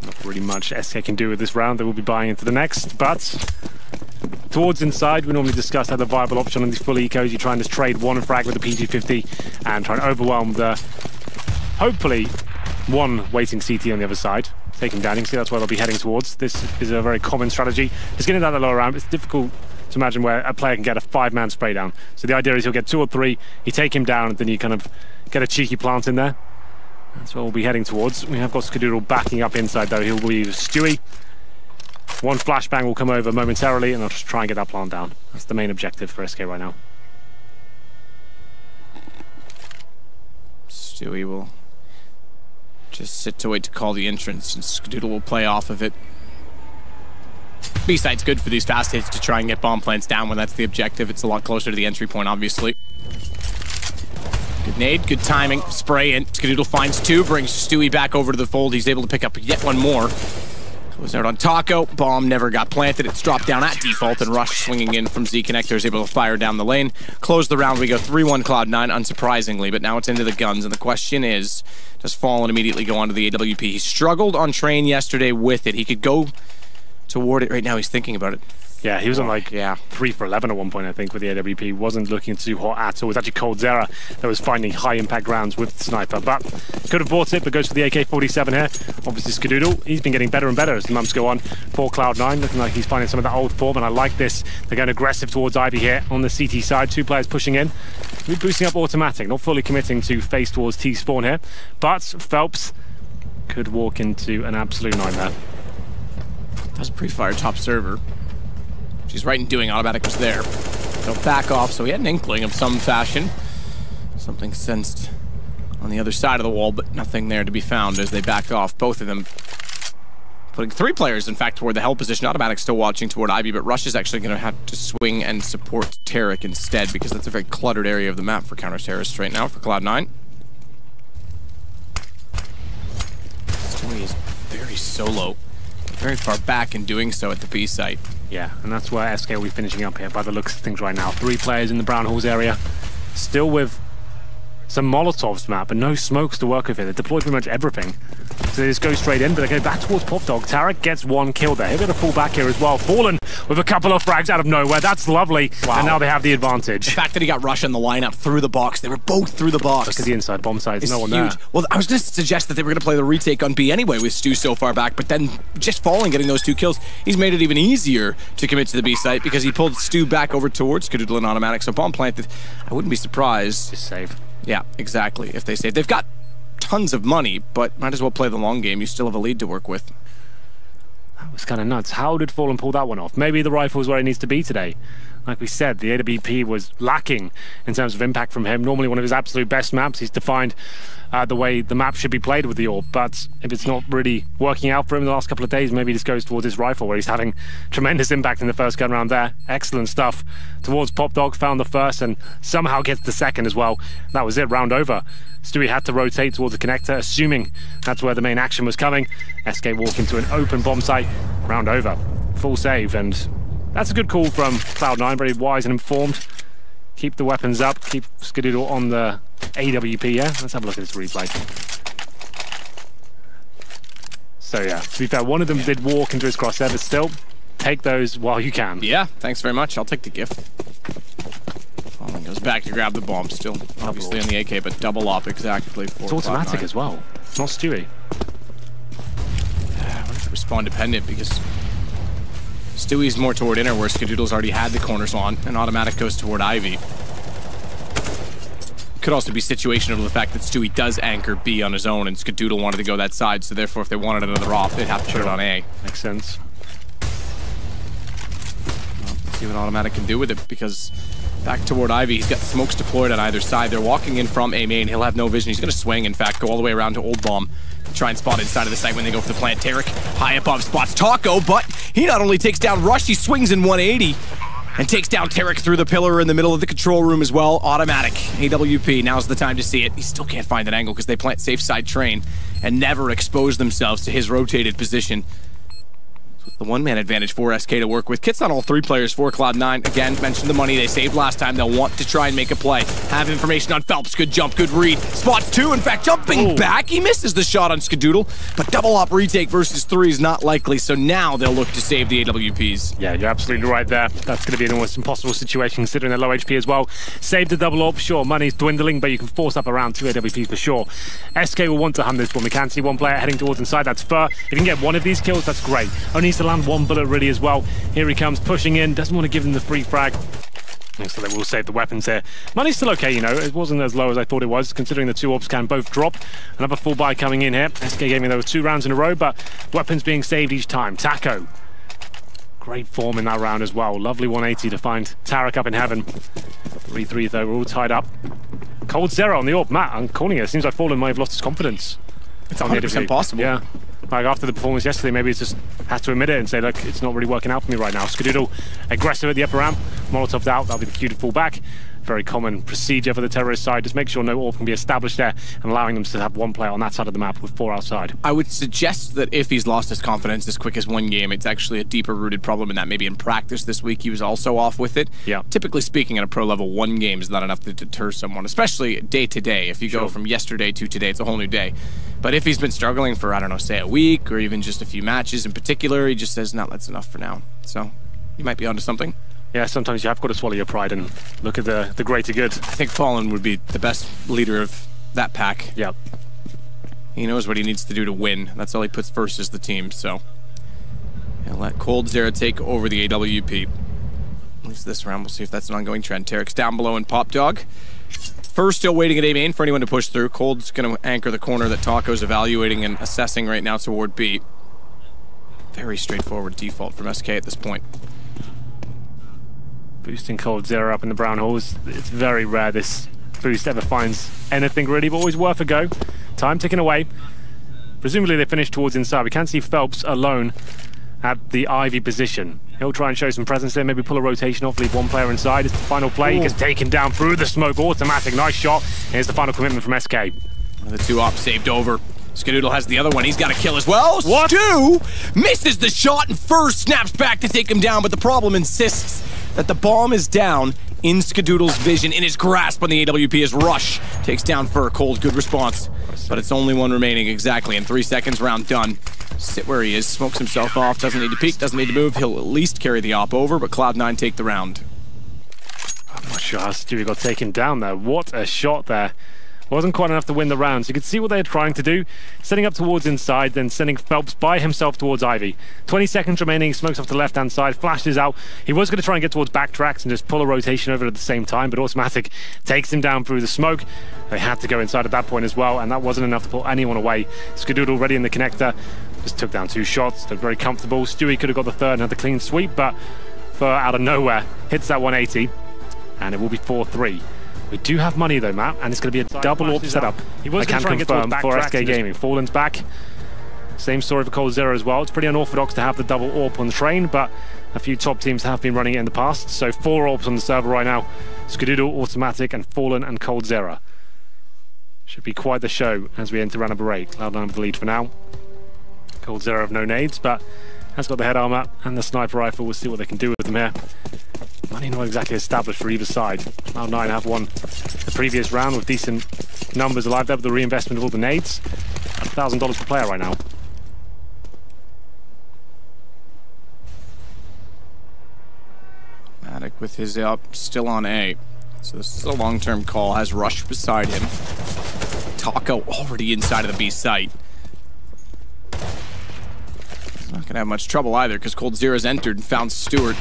Not really much SK can do with this round. They will be buying into the next, but towards inside, we normally discuss how the viable option on these full ecos. You try and just trade one frag with the PG-50 and try and overwhelm the, hopefully, one waiting CT on the other side. Take him down. You can see that's where they'll be heading towards. This is a very common strategy. Just getting down the lower round, it's difficult to imagine where a player can get a 5-man spray down. So the idea is he'll get 2 or 3, you take him down, and then you kind of get a cheeky plant in there. That's what we'll be heading towards. We have got Skadoodle backing up inside, though. He'll be Stewie. One flashbang will come over momentarily, and I'll just try and get that plant down. That's the main objective for SK right now. Stewie will just sit to wait to call the entrance, and Skadoodle will play off of it. B-side's good for these fast hits to try and get bomb plants down when that's the objective. It's a lot closer to the entry point, obviously. Good nade, good timing, spray in. Skadoodle finds 2, brings Stewie back over to the fold. He's able to pick up yet one more. Goes out on Taco, bomb never got planted. It's dropped down at default, and Rush swinging in from Z Connector is able to fire down the lane. Close the round, we go 3-1 Cloud9, unsurprisingly, but now it's into the guns, and the question is, does Fallen immediately go onto the AWP? He struggled on train yesterday with it. He could go toward it right now. He's thinking about it. Yeah, he was on like 3 for 11 at one point, I think, with the AWP. Wasn't looking too hot at all. It was actually Coldzera that was finding high impact rounds with the sniper, but could have bought it, but goes for the AK-47 here. Obviously Skadoodle, he's been getting better and better as the months go on for Cloud9, looking like he's finding some of that old form, and I like this. They're going aggressive towards Ivy here on the CT side. 2 players pushing in. We're boosting up automatic, not fully committing to face towards T-spawn here, but Phelps could walk into an absolute nightmare. That's a pre-fire top server. She's right in doing. Automatic was there. They'll back off, so he had an inkling of some fashion. Something sensed on the other side of the wall, but nothing there to be found as they back off. Both of them putting 3 players, in fact, toward the hell position. Automatic still watching toward Ivy, but Rush is actually going to have to swing and support Tarek instead, because that's a very cluttered area of the map for counter-terrorists right now for Cloud9. he's so low. Very far back in doing so at the B site. Yeah, and that's where SK will be finishing up here by the looks of things right now. 3 players in the Brown Halls area. Still with some Molotovs map, but no smokes to work with here. They deployed pretty much everything. So they just go straight in, but they go back towards Popdog. Tarek gets 1 kill there. He'll be able to fall back here as well. Fallen with a couple of frags out of nowhere. That's lovely. Wow. And now they have the advantage. The fact that he got Rush in the lineup through the box. They were both through the box. Look at the inside bomb side. There's no one huge. there. Well, I was going to suggest that they were going to play the retake on B anyway with Stu so far back, but then just falling, getting those 2 kills, he's made it even easier to commit to the B site because he pulled Stu back over towards Skadoodle and Automatic. So bomb planted. I wouldn't be surprised. Just save. Yeah, exactly. If they save. They've got tons of money, but might as well play the long game. You still have a lead to work with. That was kind of nuts. How did Fallen pull that one off? Maybe the rifle is where it needs to be today. Like we said, the AWP was lacking in terms of impact from him. Normally one of his absolute best maps. He's defined the way the map should be played with the AWP, but if it's not really working out for him in the last couple of days, maybe he just goes towards his rifle where he's having tremendous impact in the first gun round there. Excellent stuff towards Popdog, found the first and somehow gets the second as well. That was it, round over. Stewie had to rotate towards the connector, assuming that's where the main action was coming. SK walk into an open bomb site, round over. Full save, and that's a good call from Cloud9, very wise and informed. Keep the weapons up, keep Skadoodle on the AWP, yeah? Let's have a look at this replay. So yeah, to be fair, one of them did walk into his crosshair, but still, take those while you can. Yeah, thanks very much. I'll take the gift. Fallen goes back to grab the bomb, still obviously on the AK, but double up exactly for It's automatic as well, not Stewie. I wonder if it was spawn dependent because Stewie's more toward inner where Skadoodle's already had the corners on, and Automatic goes toward Ivy. Could also be situational of the fact that Stewie does anchor B on his own, and Skadoodle wanted to go that side, so therefore if they wanted another off, they'd have to put it on A. Makes sense. Well, let's see what Automatic can do with it, because back toward Ivy, he's got smokes deployed on either side. They're walking in from A main. He'll have no vision. He's going to swing, in fact, go all the way around to Old Bomb. Try and spot inside of the site when they go for the plant. Tarek high above spots Taco, but he not only takes down Rush, he swings in 180 and takes down Tarek through the pillar in the middle of the control room as well. Automatic, AWP, now's the time to see it. He still can't find that angle because they plant safe side train and never expose themselves to his rotated position. The one-man advantage for SK to work with. Kits on all 3 players for Cloud9. Again, mentioned the money they saved last time. They'll want to try and make a play. Have information on Phelps. Good jump, good read. Spots 2, in fact, jumping back. He misses the shot on Skadoodle, but double op retake versus 3 is not likely, so now they'll look to save the AWPs. Yeah, you're absolutely right there. That's going to be an almost impossible situation considering they're low HP as well. Save the double op, sure, money's dwindling, but you can force up around 2 AWPs for sure. SK will want to hunt this one. We can see one player heading towards inside. That's Fur. If you can get one of these kills, that's great. Only needs to land 1 bullet really as well. Here he comes, pushing in, doesn't want to give them the free frag. So they will save the weapons here. Money's still okay, you know, it wasn't as low as I thought it was, considering the 2 orbs can both drop. Another full buy coming in here. SK Gaming, those 2 rounds in a row, but weapons being saved each time. Taco, great form in that round as well. Lovely 180 to find Tarek up in heaven. 3-3 though, we're all tied up. Cold Zero on the orb. Matt, I'm calling it. It seems like Fallen might have lost his confidence. It's 100% possible. Yeah. Like after the performance yesterday, maybe it's just has to admit it and say, look, it's not really working out for me right now. Skadoodle aggressive at the upper ramp, Molotov's out, that'll be the cue to fall back. Very common procedure for the terrorist side. Just make sure no orb can be established there and allowing them to have 1 player on that side of the map with 4 outside. I would suggest that if he's lost his confidence as quick as 1 game, it's actually a deeper rooted problem in that maybe in practice this week he was also off with it. Yeah. Typically speaking, at a pro level, 1 game is not enough to deter someone, especially day to day. If you go from yesterday to today, it's a whole new day. But if he's been struggling for, I don't know, say a week or even just a few matches in particular, he just says, no, that's enough for now. So you might be onto something. Yeah, sometimes you have got to swallow your pride and look at the greater good. I think Fallen would be the best leader of that pack. Yep. He knows what he needs to do to win. That's all he puts first is the team, so he'll let Cold Zero take over the AWP. At least this round, we'll see if that's an ongoing trend. Tarek's down below and Popdog. First, still waiting at A main for anyone to push through. Cold's going to anchor the corner that Taco's evaluating and assessing right now toward B. Very straightforward default from SK at this point. Boosting Cold Zero up in the brown halls. It's very rare this boost ever finds anything really, but always worth a go. Time ticking away. Presumably they finish towards inside. We can see Phelps alone at the Ivy position. He'll try and show some presence there, maybe pull a rotation off, leave 1 player inside. It's the final play. He gets taken down through the smoke. Automatic, nice shot. Here's the final commitment from SK. The 2 ops saved over. Skadoodle has the other one. He's got a kill as well. What? Stu misses the shot and first snaps back to take him down, but the problem insists that the bomb is down in Skadoodle's vision, in his grasp on the AWP as Rush takes down Fur. Cold, good response. But it's only one remaining exactly in 3 seconds, round done. Sit where he is, smokes himself off, doesn't need to peek, doesn't need to move. He'll at least carry the op over, but Cloud9 take the round. I'm not sure how Stewie got taken down there. What a shot there. Wasn't quite enough to win the round. So you could see what they're trying to do. Setting up towards inside, then sending Phelps by himself towards Ivy. 20 seconds remaining, smokes off the left-hand side, flashes out. He was going to try and get towards backtracks and just pull a rotation over at the same time, but Automatic takes him down through the smoke. They had to go inside at that point as well, and that wasn't enough to pull anyone away. Skadoodle already in the connector. Just took down 2 shots. Looked very comfortable. Stewie could have got the third and had the clean sweep, but Fur out of nowhere hits that 180, and it will be 4-3. We do have money though, Matt, and it's going to be a double AWP setup. He was going to try and get confirm for SK Gaming. Fallen's back. Same story for Cold0 as well. It's pretty unorthodox to have the double AWP on the train, but a few top teams have been running it in the past. So 4 AWPs on the server right now. Skadoodle, Automatic, and Fallen and Cold0. Should be quite the show as we enter round number 8. Cloud9 with the lead for now. Cold0 have no nades, but has got the head armor and the sniper rifle. We'll see what they can do with them here. Money not exactly established for either side. Cloud9 have won the previous round with decent numbers alive there with the reinvestment of all the nades. $1,000 per player right now. Matic with his up, still on A. So this is a long-term call, has Rush beside him. Taco already inside of the B site. He's not gonna have much trouble either, because Cold0's entered and found Stewart.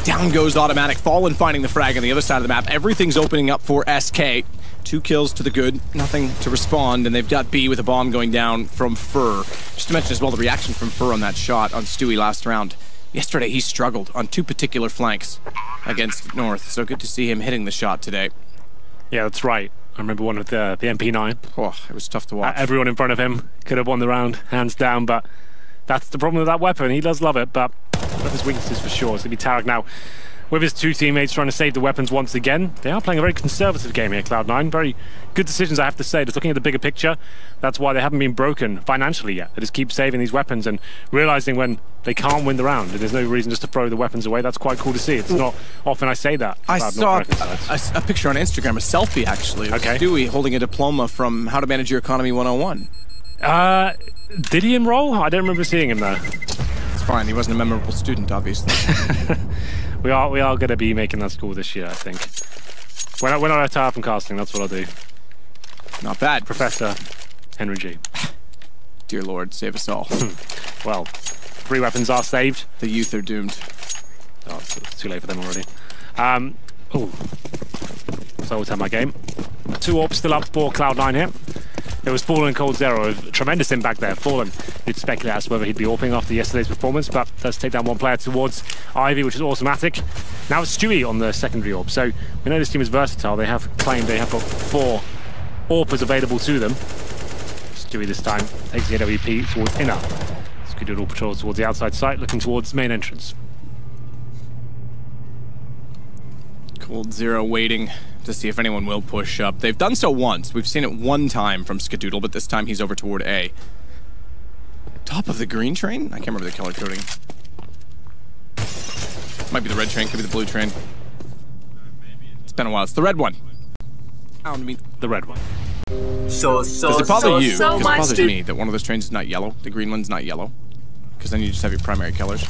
Down goes Automatic, Fallen finding the frag on the other side of the map. Everything's opening up for SK. 2 kills to the good, nothing to respond, and they've got B with a bomb going down from Fur. Just to mention as well the reaction from Fur on that shot on Stewie last round. Yesterday he struggled on 2 particular flanks against North, so good to see him hitting the shot today. Yeah, that's right. I remember one with the MP9. Oh, it was tough to watch. Everyone in front of him could have won the round, hands down, but that's the problem with that weapon. He does love it, but one of his weaknesses for sure. It's going to be Tarek now with his 2 teammates trying to save the weapons once again. They are playing a very conservative game here, Cloud9. Very good decisions, I have to say. Just looking at the bigger picture, that's why they haven't been broken financially yet. They just keep saving these weapons and realizing when they can't win the round, and there's no reason just to throw the weapons away. That's quite cool to see. It's not often I say that. I saw a picture on Instagram, a selfie actually, of Stewie holding a diploma from How to Manage Your Economy 101. Did he enroll? I don't remember seeing him there. It's fine, he wasn't a memorable student, obviously. We are going to be making that school this year, I think. When I retire from casting, that's what I'll do. Not bad. Professor Henry G. Dear Lord, save us all. Well, 3 weapons are saved. The youth are doomed. Oh, it's too late for them already. So I'll tell my game. 2 AWPs still up for Cloud9 here. It was Fallen and Cold0. Tremendous impact there. Fallen, you'd speculate as to whether he'd be AWPing after yesterday's performance, but does take down 1 player towards Ivy, which is Automatic. Now it's Stewie on the secondary AWP. So we know this team is versatile. They have claimed they have got 4 AWPers available to them. Stewie this time takes the AWP towards inner. Skadoodle patrol towards the outside site, looking towards main entrance. Cold0 waiting to see if anyone will push up. They've done so once. We've seen it 1 time from Skadoodle, but this time he's over toward A. Top of the green train? I can't remember the color coding. Might be the red train, could be the blue train. It's been a while. It's the red one. The red one. Does it bother you? Because it bothers me that one of those trains is not yellow. The green one's not yellow. Because then you just have your primary colors.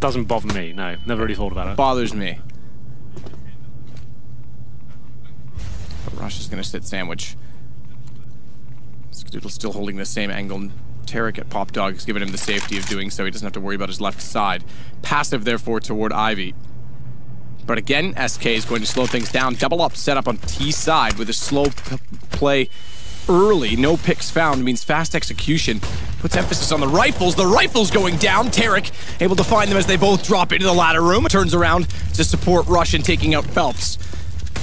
Doesn't bother me, no. Never really thought about it. Bothers me. But Rush is going to sit sandwich. Skadoodle's still holding the same angle. Tarek at Pop Dog has given him the safety of doing so. He doesn't have to worry about his left side. Passive, therefore, toward Ivy. But again, SK is going to slow things down. Double up set up on T side with a slow play early. No picks found means fast execution. Puts emphasis on the rifles. The rifles going down. Tarek able to find them as they both drop into the ladder room. Turns around to support Rush and taking out Phelps.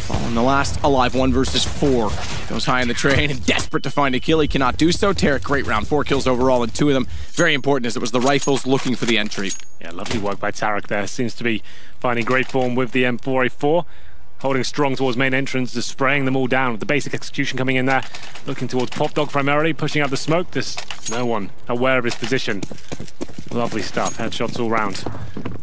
Following the last alive 1 versus 4. Goes high in the train and desperate to find a kill. He cannot do so. Tarek, great round. 4 kills overall, and 2 of them very important as it was the rifles looking for the entry. Yeah, lovely work by Tarek there. Seems to be finding great form with the M4A4. holding strong towards main entrance, just spraying them all down with the basic execution coming in there, looking towards Pop Dog primarily, pushing out the smoke. There's no one aware of his position. Lovely stuff, headshots all round.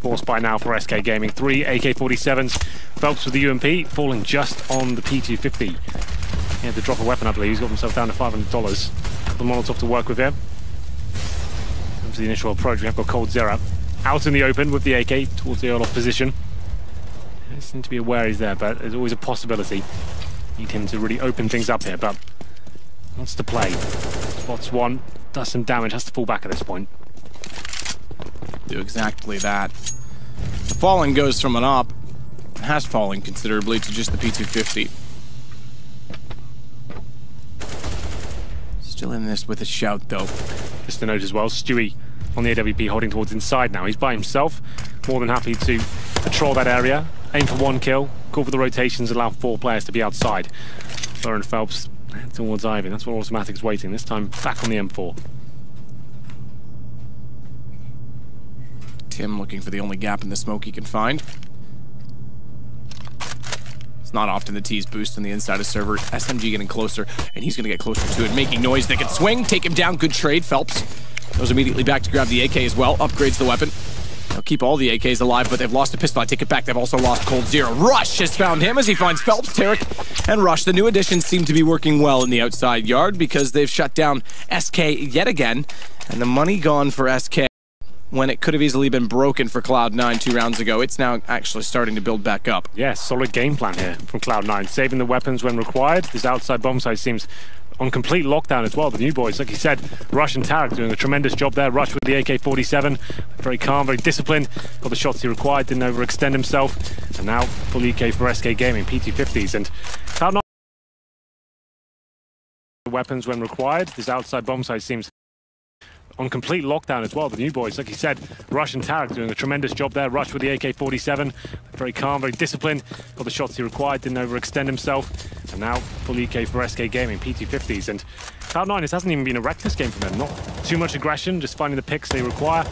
Forced by now for SK Gaming. 3 AK-47s. Phelps with the UMP, falling just on the P250. He had to drop a weapon, I believe. He's got himself down to $500. The Molotov to work with here. Comes the initial approach. We have got Cold Zero out in the open with the AK towards the Olaf position. He seems to be aware he's there, but there's always a possibility. Need him to really open things up here, but wants to play. Spots one, does some damage, has to fall back at this point. Do exactly that. The falling goes from an op, has fallen considerably, to just the P250. Still in this with a shout, though. Just to note as well, Stewie on the AWP holding towards inside now. He's by himself, more than happy to patrol that area, aim for 1 kill, call for the rotations, allow 4 players to be outside. Fleur and Phelps head towards Ivy. That's where Automatic's waiting, this time back on the M4. Tim looking for the only gap in the smoke he can find. It's not often the T's boost on the inside of server. SMG getting closer, and he's going to get closer to it, making noise. They can swing, take him down. Good trade. Phelps goes immediately back to grab the AK as well, upgrades the weapon. They'll keep all the AKs alive, but they've lost a pistol. I take it back. They've also lost Cold Zero. Rush has found him as he finds Phelps, Tarek, and Rush. The new additions seem to be working well in the outside yard because they've shut down SK yet again, and the money gone for SK when it could have easily been broken for Cloud9 2 rounds ago. It's now actually starting to build back up. Yeah, solid game plan here from Cloud9. Saving the weapons when required. This outside bomb site seems on complete lockdown as well. The new boys, like you said, Rush and Tarek doing a tremendous job there. Rush with the AK-47, very calm, very disciplined. Got the shots he required, didn't overextend himself. And now full EK for SK Gaming, P250s. And Cloud9 weapons when required. This outside bomb site seems on complete lockdown as well. The new boys, like you said, Rush and Tarek doing a tremendous job there. Rush with the AK-47, very calm, very disciplined. Got the shots he required, didn't overextend himself. And now full EK for SK Gaming, P250s. And Cloud9, this hasn't even been a reckless game for them. Not too much aggression, just finding the picks they require.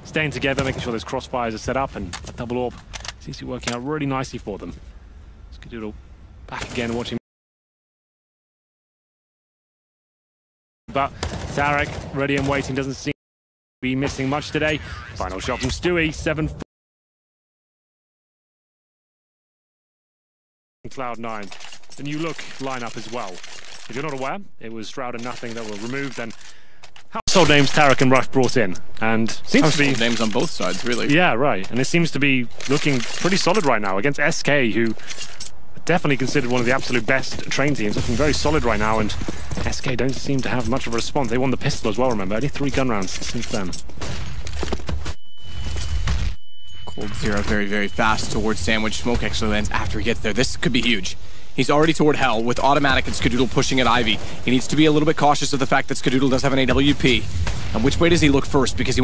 Staying together, making sure those crossfires are set up, and a double AWP seems to be working out really nicely for them. Skadoodle back again, watching. But Tarek, ready and waiting, doesn't seem to be missing much today. Final shot from Stewie, 7-4. Cloud9. The new look lineup as well. If you're not aware, it was Shroud and Nothing that were removed, and household names Tarek and Rush brought in. And seems to be names on both sides, really. Yeah, right. And it seems to be looking pretty solid right now against SK, who definitely considered one of the absolute best train teams. Looking very solid right now, and SK don't seem to have much of a response. They won the pistol as well, remember? Only 3 gun rounds since then. Cold Zero very, very fast towards Sandwich. Smoke actually lands after he gets there. This could be huge. He's already toward Hell with Automatic and Skadoodle pushing at Ivy. He needs to be a little bit cautious of the fact that Skadoodle does have an AWP. And which way does he look first? Because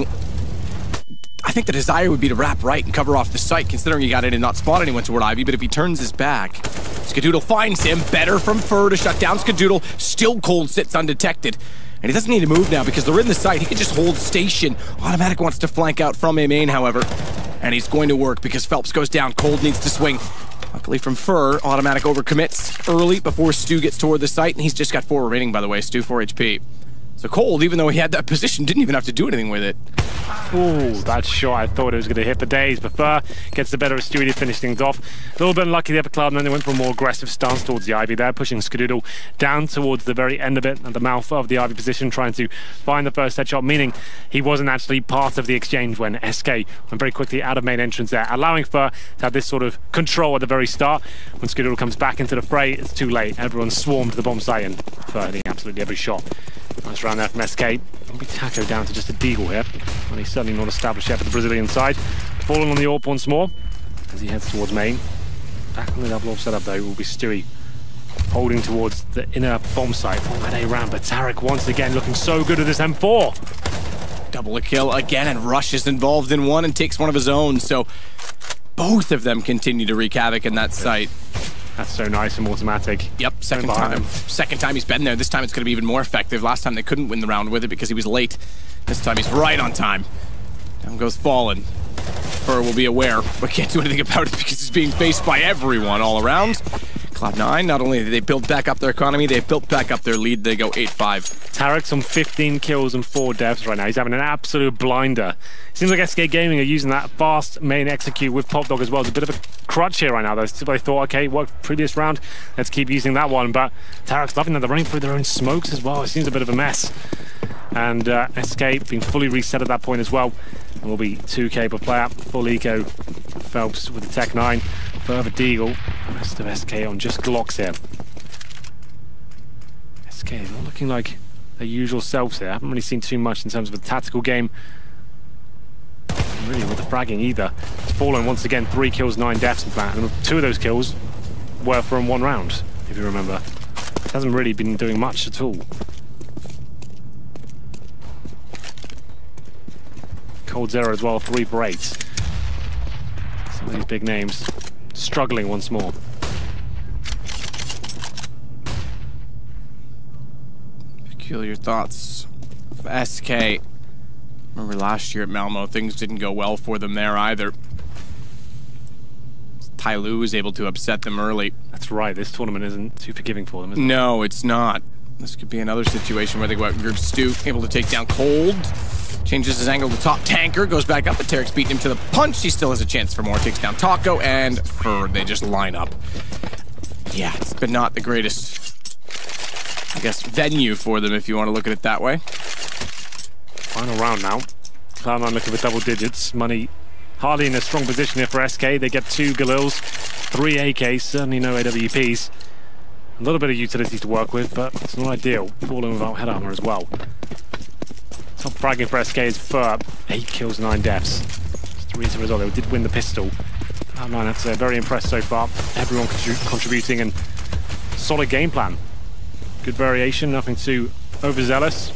I think the desire would be to wrap right and cover off the site, considering he got in and not spot anyone toward Ivy. But if he turns his back, Skadoodle finds him. Better from Fur to shut down Skadoodle. Still Cold sits undetected. And he doesn't need to move now because they're in the site. He can just hold station. Automatic wants to flank out from A main, however. And he's going to work because Phelps goes down. Cold needs to swing. Luckily from Fur, Automatic overcommits early before Stu gets toward the site. And he's just got 4 remaining, by the way. Stu 4 HP. So Cold, even though he had that position, didn't even have to do anything with it. Ooh, that shot, I thought it was going to hit for days, but Fur gets the better of Stewie to finish things off. A little bit unlucky there for Cloud9, they went for a more aggressive stance towards the Ivy there, pushing Skadoodle down towards the very end of it, at the mouth of the Ivy position, trying to find the first headshot, meaning he wasn't actually part of the exchange when SK went very quickly out of main entrance there, allowing Fur to have this sort of control at the very start. When Skadoodle comes back into the fray, it's too late. Everyone swarmed to the bomb site, and Fur hitting absolutely every shot. Nice round there from SK. It'll be Taco down to just a deagle here. And he's certainly not established yet for the Brazilian side. Falling on the AWP once more as he heads towards main. Back on the double AWP setup though will be Stewie, holding towards the inner bomb site. Oh, that A round, but Tarek once again looking so good with this M4. Double a kill again, and Rush is involved in one and takes one of his own. So both of them continue to wreak havoc in that site. That's so nice from Automatic. Yep, second time he's been there. This time it's going to be even more effective. Last time they couldn't win the round with it because he was late. This time he's right on time. Down goes Fallen. Fur will be aware, but can't do anything about it because it's being faced by everyone all around. Cloud9, not only did they build back up their economy, they've built back up their lead. They go 8-5. Tarek's on 15 kills and 4 deaths right now. He's having an absolute blinder. Seems like SK Gaming are using that fast main execute with PopDog as well. It's a bit of a crutch here right now, though. They thought, okay, worked previous round, let's keep using that one. But Tarek's loving that. They're running through their own smokes as well. It seems a bit of a mess. And SK being fully reset at that point as well. And will be 2k per player. Full eco. Phelps with the Tech 9. Further Deagle. The rest of SK on just Glocks here. SK not looking like their usual selves here. I haven't really seen too much in terms of the tactical game. Really with the fragging either. It's Fallen once again, 3 kills, 9 deaths in that. And 2 of those kills were from 1 round, if you remember. It hasn't really been doing much at all. Cold Zero as well, 3 for 8. Some of these big names struggling once more. Peculiar thoughts of SK. Remember last year at Malmö, things didn't go well for them there either. Tai Lu was able to upset them early. That's right, this tournament isn't too forgiving for them, is it? No, it's not. This could be another situation where they go out in group Stu, able to take down Cold. Changes his angle to top tanker, goes back up, but Tarek's beating him to the punch. He still has a chance for more. Takes down Taco and Fur. They just line up. Yeah, it's been not the greatest, I guess, venue for them if you want to look at it that way. Final round now. Cloud9 looking for double digits. Money hardly in a strong position here for SK. They get 2 Galils, 3 AKs, certainly no AWPs. A little bit of utility to work with, but it's not ideal. Falling without head armor as well. Top fragging for SK is Fur. 8 kills, 9 deaths. 3 as a result. They did win the pistol. Cloud9, I have to say, very impressed so far. Everyone contributing and solid game plan. Good variation, nothing too overzealous.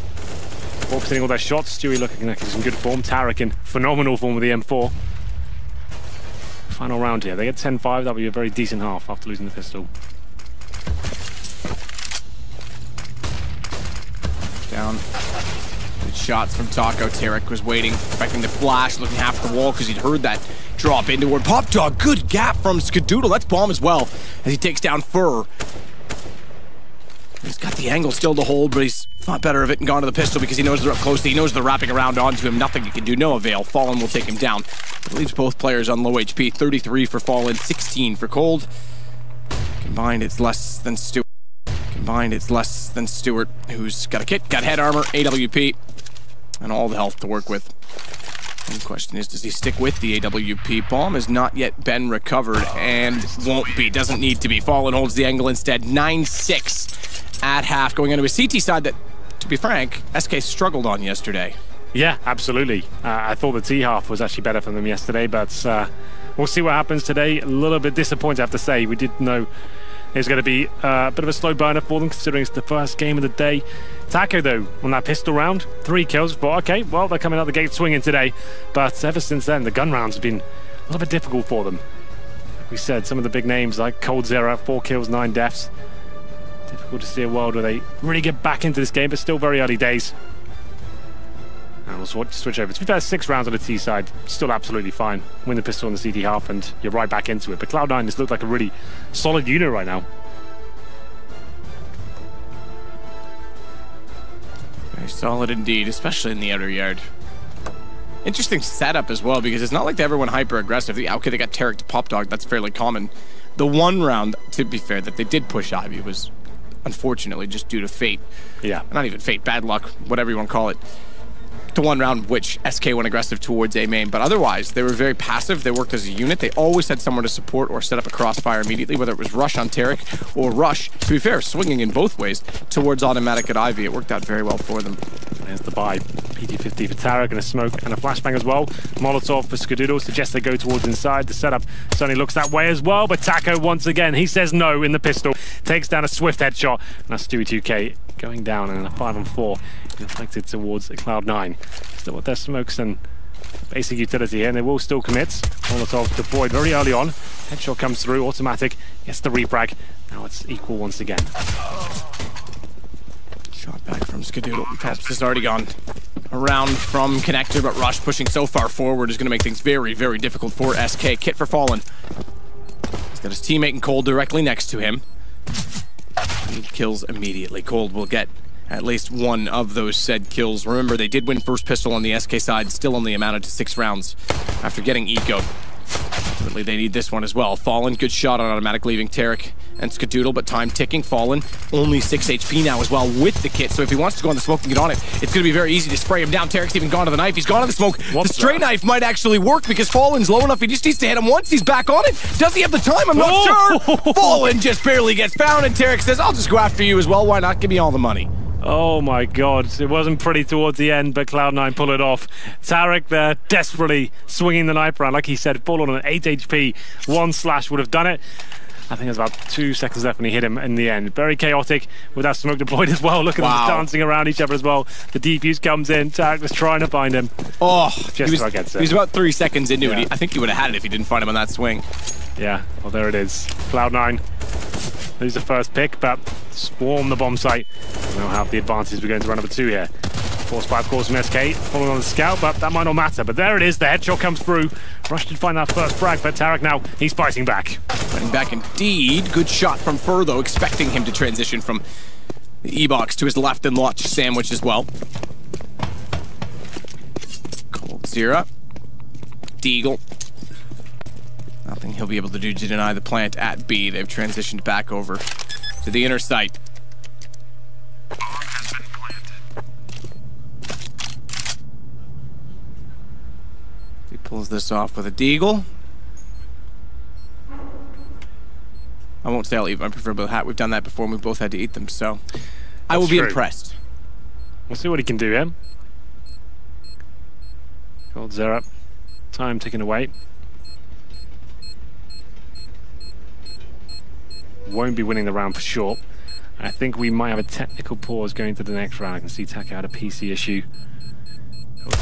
Focusing all their shots. Stewie looking like he's in good form. Tarek in phenomenal form with the M4. Final round here. They get 10-5. That'll be a very decent half after losing the pistol. Down. Good shots from Taco. Tarek was waiting, expecting the flash, looking half the wall because he'd heard that drop in toward PopDog. Good gap from Skadoodle. That's bomb as well as he takes down Fur. He's got the angle still to hold, but he's thought better of it and gone to the pistol because he knows they're up close. He knows they're wrapping around onto him. Nothing he can do. No avail. Fallen will take him down. It leaves both players on low HP. 33 for Fallen, 16 for Cold. Combined, it's less than Stewart. Combined, it's less than Stewart, who's got a kit, got head armor, AWP, and all the health to work with. And the question is, does he stick with the AWP? Bomb has not yet been recovered and won't be. Doesn't need to be. Fallen holds the angle instead. 9-6 at half, going into a CT side that, to be frank, SK struggled on yesterday. Yeah, absolutely. I thought the T half was actually better for them yesterday, but we'll see what happens today. A little bit disappointed, I have to say. We did know it was going to be a bit of a slow burner for them, considering it's the first game of the day. Taco, though, on that pistol round, 3 kills. But okay, well, they're coming out the gate swinging today. But ever since then, the gun rounds have been a little bit difficult for them. Like we said, some of the big names like Cold Zero, 4 kills, 9 deaths. Difficult to see a world where they really get back into this game, but still very early days. And we'll switch over. To be fair, 6 rounds on the T side, still absolutely fine. Win the pistol on the CD half, and you're right back into it. But Cloud9 just looked like a really solid unit right now. Very solid indeed, especially in the outer yard. Interesting setup as well, because it's not like they ever went hyper aggressive. Okay, they got Tarek to PopDog, that's fairly common. The one round, to be fair, that they did push Ivy was unfortunately just due to fate. Yeah. Not even fate, bad luck, whatever you want to call it. To one round, which SK went aggressive towards A main, but otherwise they were very passive. They worked as a unit. They always had someone to support or set up a crossfire immediately, whether it was rush on Tarek or rush, to be fair, swinging in both ways towards automatic at Ivy. It worked out very well for them. There's the buy. PT50 for Tarek and a smoke and a flashbang as well. Molotov for Skadoodle suggests they go towards inside. The setup certainly looks that way as well, but Taco once again, he says no in the pistol. Takes down a swift headshot, and that's Stewie 2K going down, and a 5-on-4 inflected towards Cloud9. Still with their smokes and basic utility here, and they will still commit. Molotov deployed very early on. Headshot comes through, automatic, gets the refrag. Now it's equal once again. Shot back from Skadoodle. Phelps is already gone. around from Connector, but Rush pushing so far forward is going to make things very, very difficult for SK. Kit for Fallen. He's got his teammate and Cold directly next to him. He kills immediately. Cold will get at least one of those said kills. Remember, they did win first pistol on the SK side, still only amounted to 6 rounds after getting eco. Ultimately, they need this one as well. Fallen, good shot on automatic leaving Tarek and Skadoodle, but time ticking. Fallen, only 6 HP now as well with the kit, so if he wants to go on the smoke and get on it, it's going to be very easy to spray him down. Tarek's even gone to the knife. He's gone to the smoke. The stray knife might actually work because Fallen's low enough. He just needs to hit him once. He's back on it. Does he have the time? I'm not sure. Fallen just barely gets found, and Tarek says, I'll just go after you as well. Why not? Give me all the money. Oh my god, it wasn't pretty towards the end, but Cloud9 pull it off. Tarek there, desperately swinging the knife around. Like he said, Fallen on an 8 HP, 1 slash would have done it. I think there's about 2 seconds left when he hit him in the end. Very chaotic with that smoke deployed as well. Look at them dancing around each other as well. The defuse comes in, Tarek was trying to find him. Oh, just about gets it. He was about 3 seconds into it. I think he would have had it if he didn't find him on that swing. Yeah, well there it is. Cloud9 lose the first pick, but swarm the bomb site. Now have the advantage. We're going to round number 2 here. Force 5 course from SK, following on the scout, but that might not matter. But there it is, the headshot comes through. Rush did find that first frag, but Tarek now, he's fighting back. Fighting back indeed. Good shot from Fur, though, expecting him to transition from the E-box to his left and launch sandwich as well. Cold Zero. Deagle. Nothing he'll be able to do to deny the plant at B. They've transitioned back over to the inner site. He pulls this off with a deagle. I won't say I'll eat my preferable hat. We've done that before and we both had to eat them, so I will be impressed. We'll see what he can do here. Cold Zero. Time ticking away. Won't be winning the round for sure. I think we might have a technical pause going to the next round. I can see Taka had a PC issue.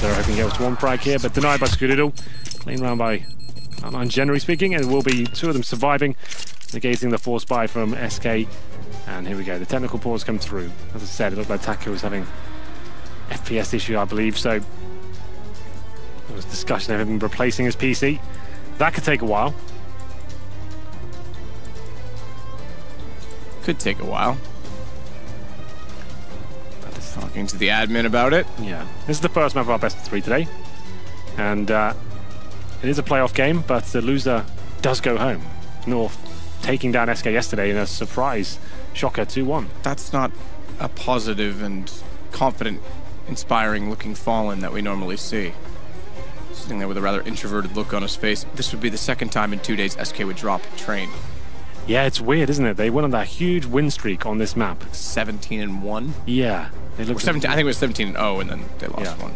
They're hoping to get us 1 frag here, but denied by Skadoodle. Clean round by Cloud9, generally speaking, and there will be 2 of them surviving, negating the force buy from SK. And here we go, the technical pause comes through. As I said, it looked like Taka was having FPS issue, I believe, so there was discussion of him replacing his PC. That could take a while. Could take a while. Talking to the admin about it. Yeah, this is the first map of our best of 3 today, and it is a playoff game, but the loser does go home. North taking down SK yesterday in a surprise shocker 2-1. That's not a positive and confident, inspiring looking Fallen that we normally see. Sitting there with a rather introverted look on his face. This would be the 2nd time in 2 days SK would drop Train. Yeah, it's weird, isn't it? They went on that huge win streak on this map. 17-1? Yeah. They looked 17, I think it was 17-0 and then they lost one.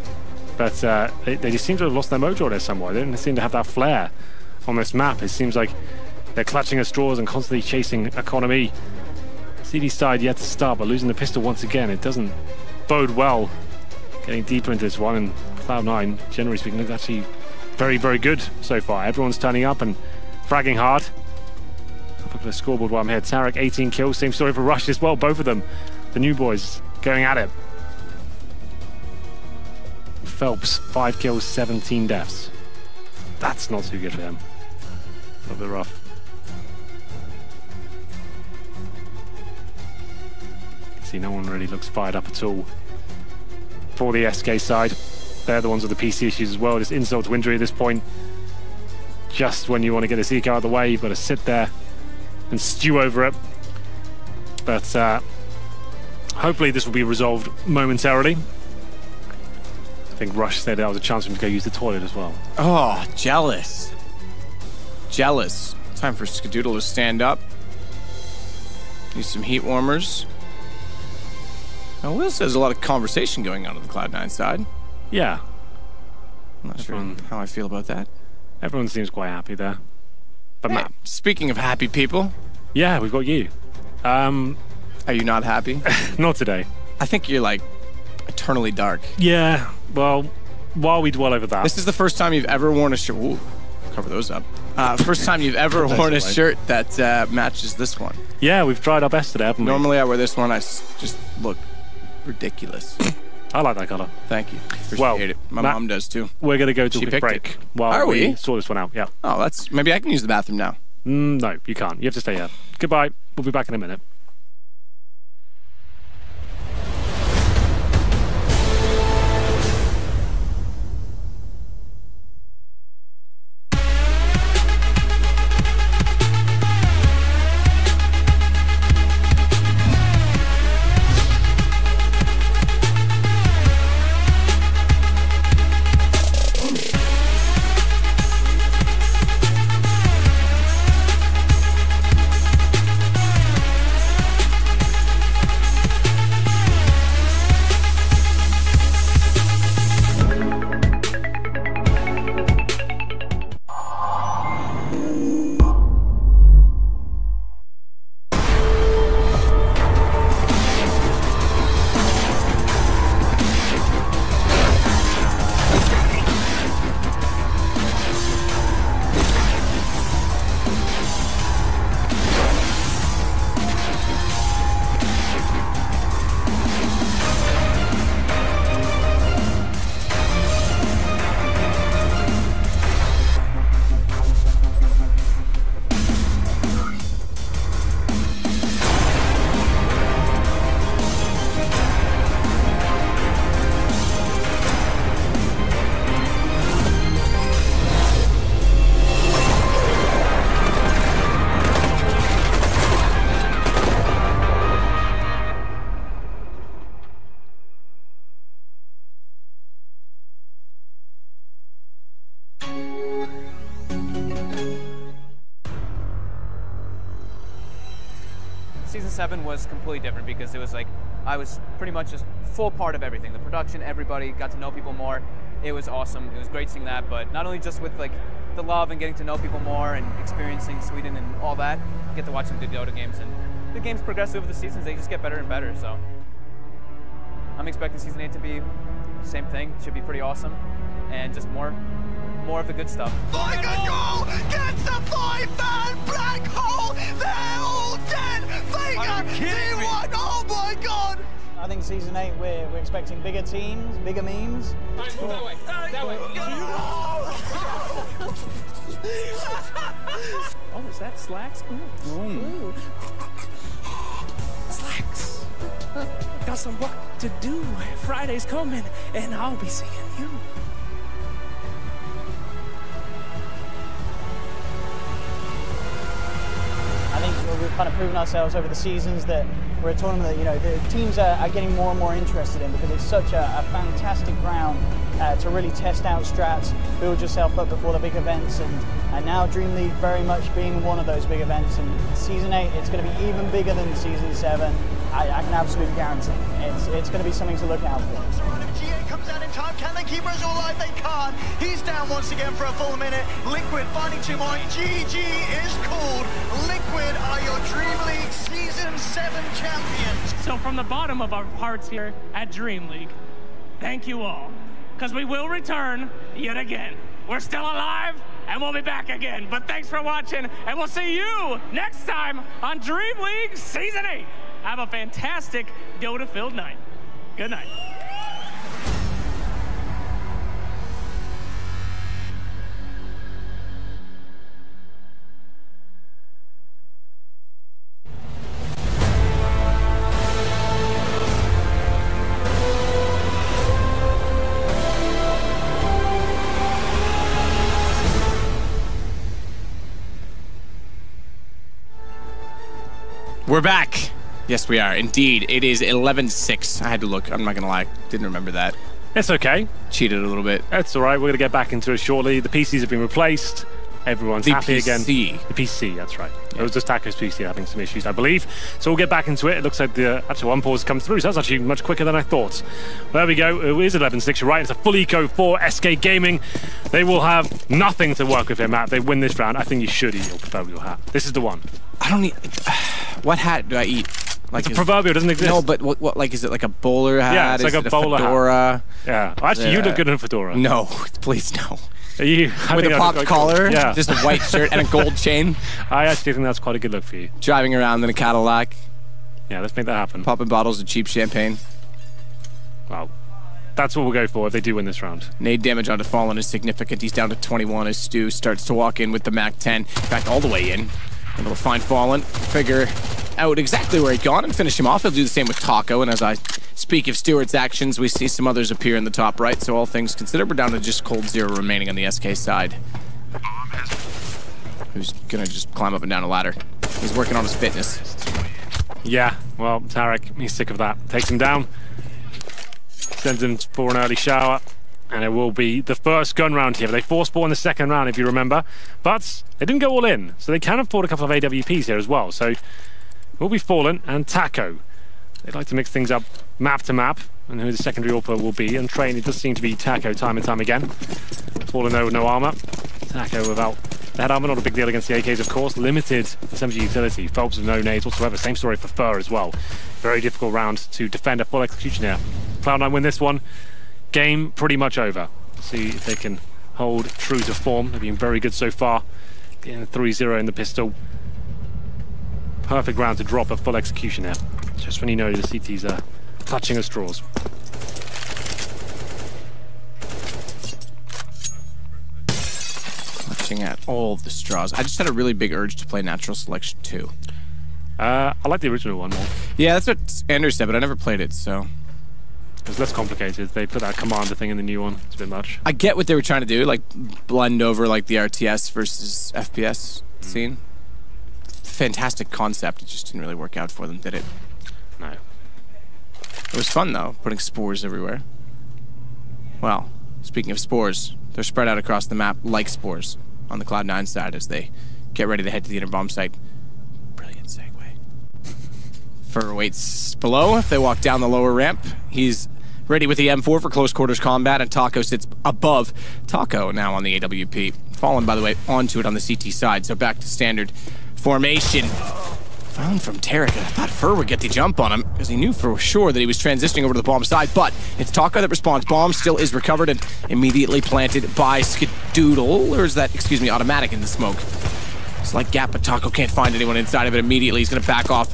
But they just seem to have lost their mojo there somewhat. They didn't seem to have that flair on this map. It seems like they're clutching at straws and constantly chasing economy. CD side yet to start, but losing the pistol once again. It doesn't bode well getting deeper into this one. And Cloud9, generally speaking, looks actually very, very good so far. Everyone's turning up and fragging hard. Look at the scoreboard while I'm here. Tarek, 18 kills. Same story for Rush as well. Both of them, the new boys, going at it. Phelps, 5 kills, 17 deaths. That's not too good for him. A little bit rough. See, no one really looks fired up at all for the SK side. They're the ones with the PC issues as well. Just insult to injury at this point. Just when you want to get this eco out of the way, you've got to sit there and stew over it. But hopefully this will be resolved momentarily. I think Rush said that was a chance for him to go use the toilet as well. Oh, jealous. Jealous. Time for Skadoodle to stand up. Use some heat warmers. Now, Will says there's a lot of conversation going on the Cloud9 side. Yeah. I'm not sure how I feel about that. Everyone seems quite happy there. But hey, Matt, speaking of happy people. Yeah, we've got you. Are you not happy? Not today. I think you're like eternally dark. Yeah, well, while we dwell over that. This is the first time you've ever worn a shirt. Ooh, cover those up. First time you've ever worn a shirt that matches this one. Yeah, we've tried our best today, haven't we? Normally I wear this one, I just look ridiculous. I like that color. Thank you. Appreciate it. My mom does too. We're going to go to She a quick picked break it. while Are we we? sort this one out. Yeah. Oh, that's maybe I can use the bathroom now. No, you can't. You have to stay here. Goodbye. We'll be back in a minute. Season 7 was completely different because it was like I was pretty much just full part of everything. The production, everybody, got to know people more. It was awesome. It was great seeing that, but not only just with like the love and getting to know people more and experiencing Sweden and all that, you get to watch some good Dota games, and the games progress over the seasons. They just get better and better, so I'm expecting Season 8 to be the same thing. It should be pretty awesome and just more of the good stuff. Like a goal gets the 5-man black hole. They're all dead. Vega, D1. Oh my god. I think Season 8, we're expecting bigger teams, bigger memes. Right, move that way. That way. Oh, is that Slacks? Ooh. Ooh. Slacks. Got some work to do. Friday's coming, and I'll be seeing you. I think we've kind of proven ourselves over the seasons that we're a tournament that, you know, the teams are getting more and more interested in because it's such a fantastic ground to really test out strats, build yourself up before the big events, and now Dream League very much being one of those big events. And Season 8, it's going to be even bigger than Season 7. I can absolutely guarantee it's going to be something to look out for. GA comes out in time. Can they keep Rizzo alive? They can't. He's down once again for a full minute. Liquid finding 2 more. GG is called. Liquid are your Dream League Season 7 champions. So from the bottom of our hearts here at Dream League, thank you all, because we will return yet again. We're still alive, and we'll be back again. But thanks for watching, and we'll see you next time on Dream League Season 8. Have a fantastic Dota-filled night. Good night. We're back. Yes, we are. Indeed. It is 11-6. I had to look. I'm not going to lie. Didn't remember that. It's okay. Cheated a little bit. That's all right. We're going to get back into it shortly. The PCs have been replaced. Everyone's happy again. The PC, that's right. Yeah. It was just Taco's PC having some issues, I believe. So we'll get back into it. It looks like the actual one pause comes through. So that's actually much quicker than I thought. Well, there we go. It is 11-6. You're right. It's a full eco for SK Gaming. They will have nothing to work with here, Matt. They win this round. I think you should eat your proverbial hat. This is the one. I don't need... What hat do I eat? Like it's a proverbial, doesn't exist. No, but what like, is it like a bowler hat? Yeah, it's like a bowler fedora? Hat. Yeah. Well, actually, you look good in a fedora. No, please no. You, with a popped collar, yeah. Just a white shirt and a gold chain. I actually think that's quite a good look for you. Driving around in a Cadillac. Yeah, let's make that happen. Popping bottles of cheap champagne. Wow. that's what we'll go for if they do win this round. Nade damage onto Fallen is significant. He's down to 21 as Stu starts to walk in with the Mac 10. In fact, all the way in. Able to find Fallen, figure out exactly where he'd gone and finish him off. He'll do the same with Taco, and as I speak of Stewart's actions, we see some others appear in the top right, so all things considered, we're down to just Cold Zero remaining on the SK side. Who's gonna just climb up and down a ladder. He's working on his fitness. Yeah, well, Tarek, he's sick of that. Takes him down, sends him for an early shower, and it will be the first gun round here. They forced ball in the second round, if you remember, but they didn't go all in, so they can afford a couple of AWPs here as well. So it will be Fallen and Taco. They'd like to mix things up map to map, and who the secondary AWP will be. And Train, it does seem to be Taco time and time again. Fallen though with no armor. Taco without that armor, not a big deal against the AKs, of course. Limited SMG utility. Phelps with no nades whatsoever. Same story for Fur as well. Very difficult round to defend a full execution here. Cloud9 win this one. Game pretty much over. See if they can hold true to form. They've been very good so far. Getting 3-0 in the pistol. Perfect round to drop a full execution here. Just when you know the CTs are clutching at straws. Clutching at all the straws. I just had a really big urge to play Natural Selection 2. I like the original one more. Yeah, that's what Andrew said, but I never played it, so... It's less complicated. They put that commander thing in the new one. It's a bit much. I get what they were trying to do, like blend over like the RTS versus FPS scene. Fantastic concept. It just didn't really work out for them, did it? No. It was fun though, putting spores everywhere. Well, speaking of spores, they're spread out across the map like spores on the Cloud9 side as they get ready to head to the inner bomb site. Brilliant segue. Fur waits below. If they walk down the lower ramp, he's ready with the M4 for close quarters combat, and Taco sits above. Taco now on the AWP. Fallen, by the way, onto it on the CT side, so back to standard formation. Found from Tarek. I thought Fur would get the jump on him because he knew for sure that he was transitioning over to the bomb side, but it's Taco that responds. Bomb still is recovered and immediately planted by Skadoodle, or is that, excuse me, Automatic in the smoke. Slight gap, but Taco can't find anyone inside of it immediately. He's going to back off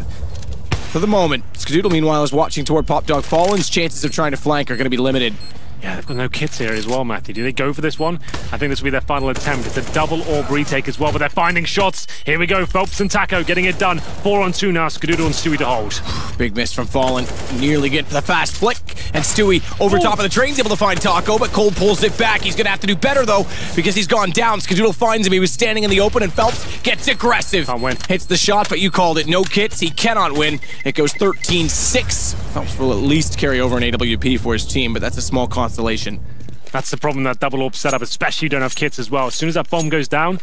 for the moment. Skadoodle, meanwhile, is watching toward Pop Dog. Fallen's chances of trying to flank are going to be limited. Yeah, they've got no kits here as well, Matthew. Do they go for this one? I think this will be their final attempt. It's a double orb retake as well, but they're finding shots. Here we go, Phelps and Taco getting it done. 4-on-2 now, Skadoodle and Stewie to hold. Big miss from Fallen. Nearly get the fast flick. And Stewie over top of the train's able to find Taco, but Cole pulls it back. He's going to have to do better, though, because he's gone down. Skadoodle finds him. He was standing in the open, and Phelps gets aggressive. Can't win. Hits the shot, but you called it. No kits. He cannot win. It goes 13-6. Phelps will at least carry over an AWP for his team, but that's a small consolation. That's the problem, that double orb setup, especially you don't have kits as well. As soon as that bomb goes down,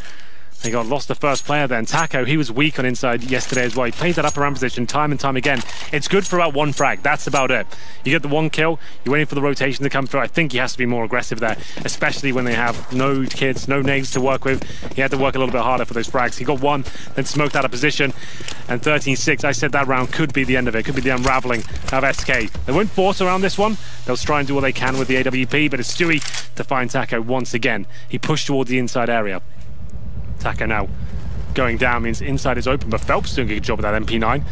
they got lost the first player then. Taco, he was weak on inside yesterday as well. He plays that upper ramp position time and time again. It's good for about one frag. That's about it. You get the one kill, you're waiting for the rotation to come through. I think he has to be more aggressive there, especially when they have no kits, no nades to work with. He had to work a little bit harder for those frags. He got one, then smoked out of position, and 13-6. I said that round could be the end of it. Could be the unraveling of SK. They won't force around this one. They'll try and do what they can with the AWP, but it's Stewie to find Taco once again. He pushed towards the inside area. Taco now going down means inside is open, but Phelps doing a good job with that MP9.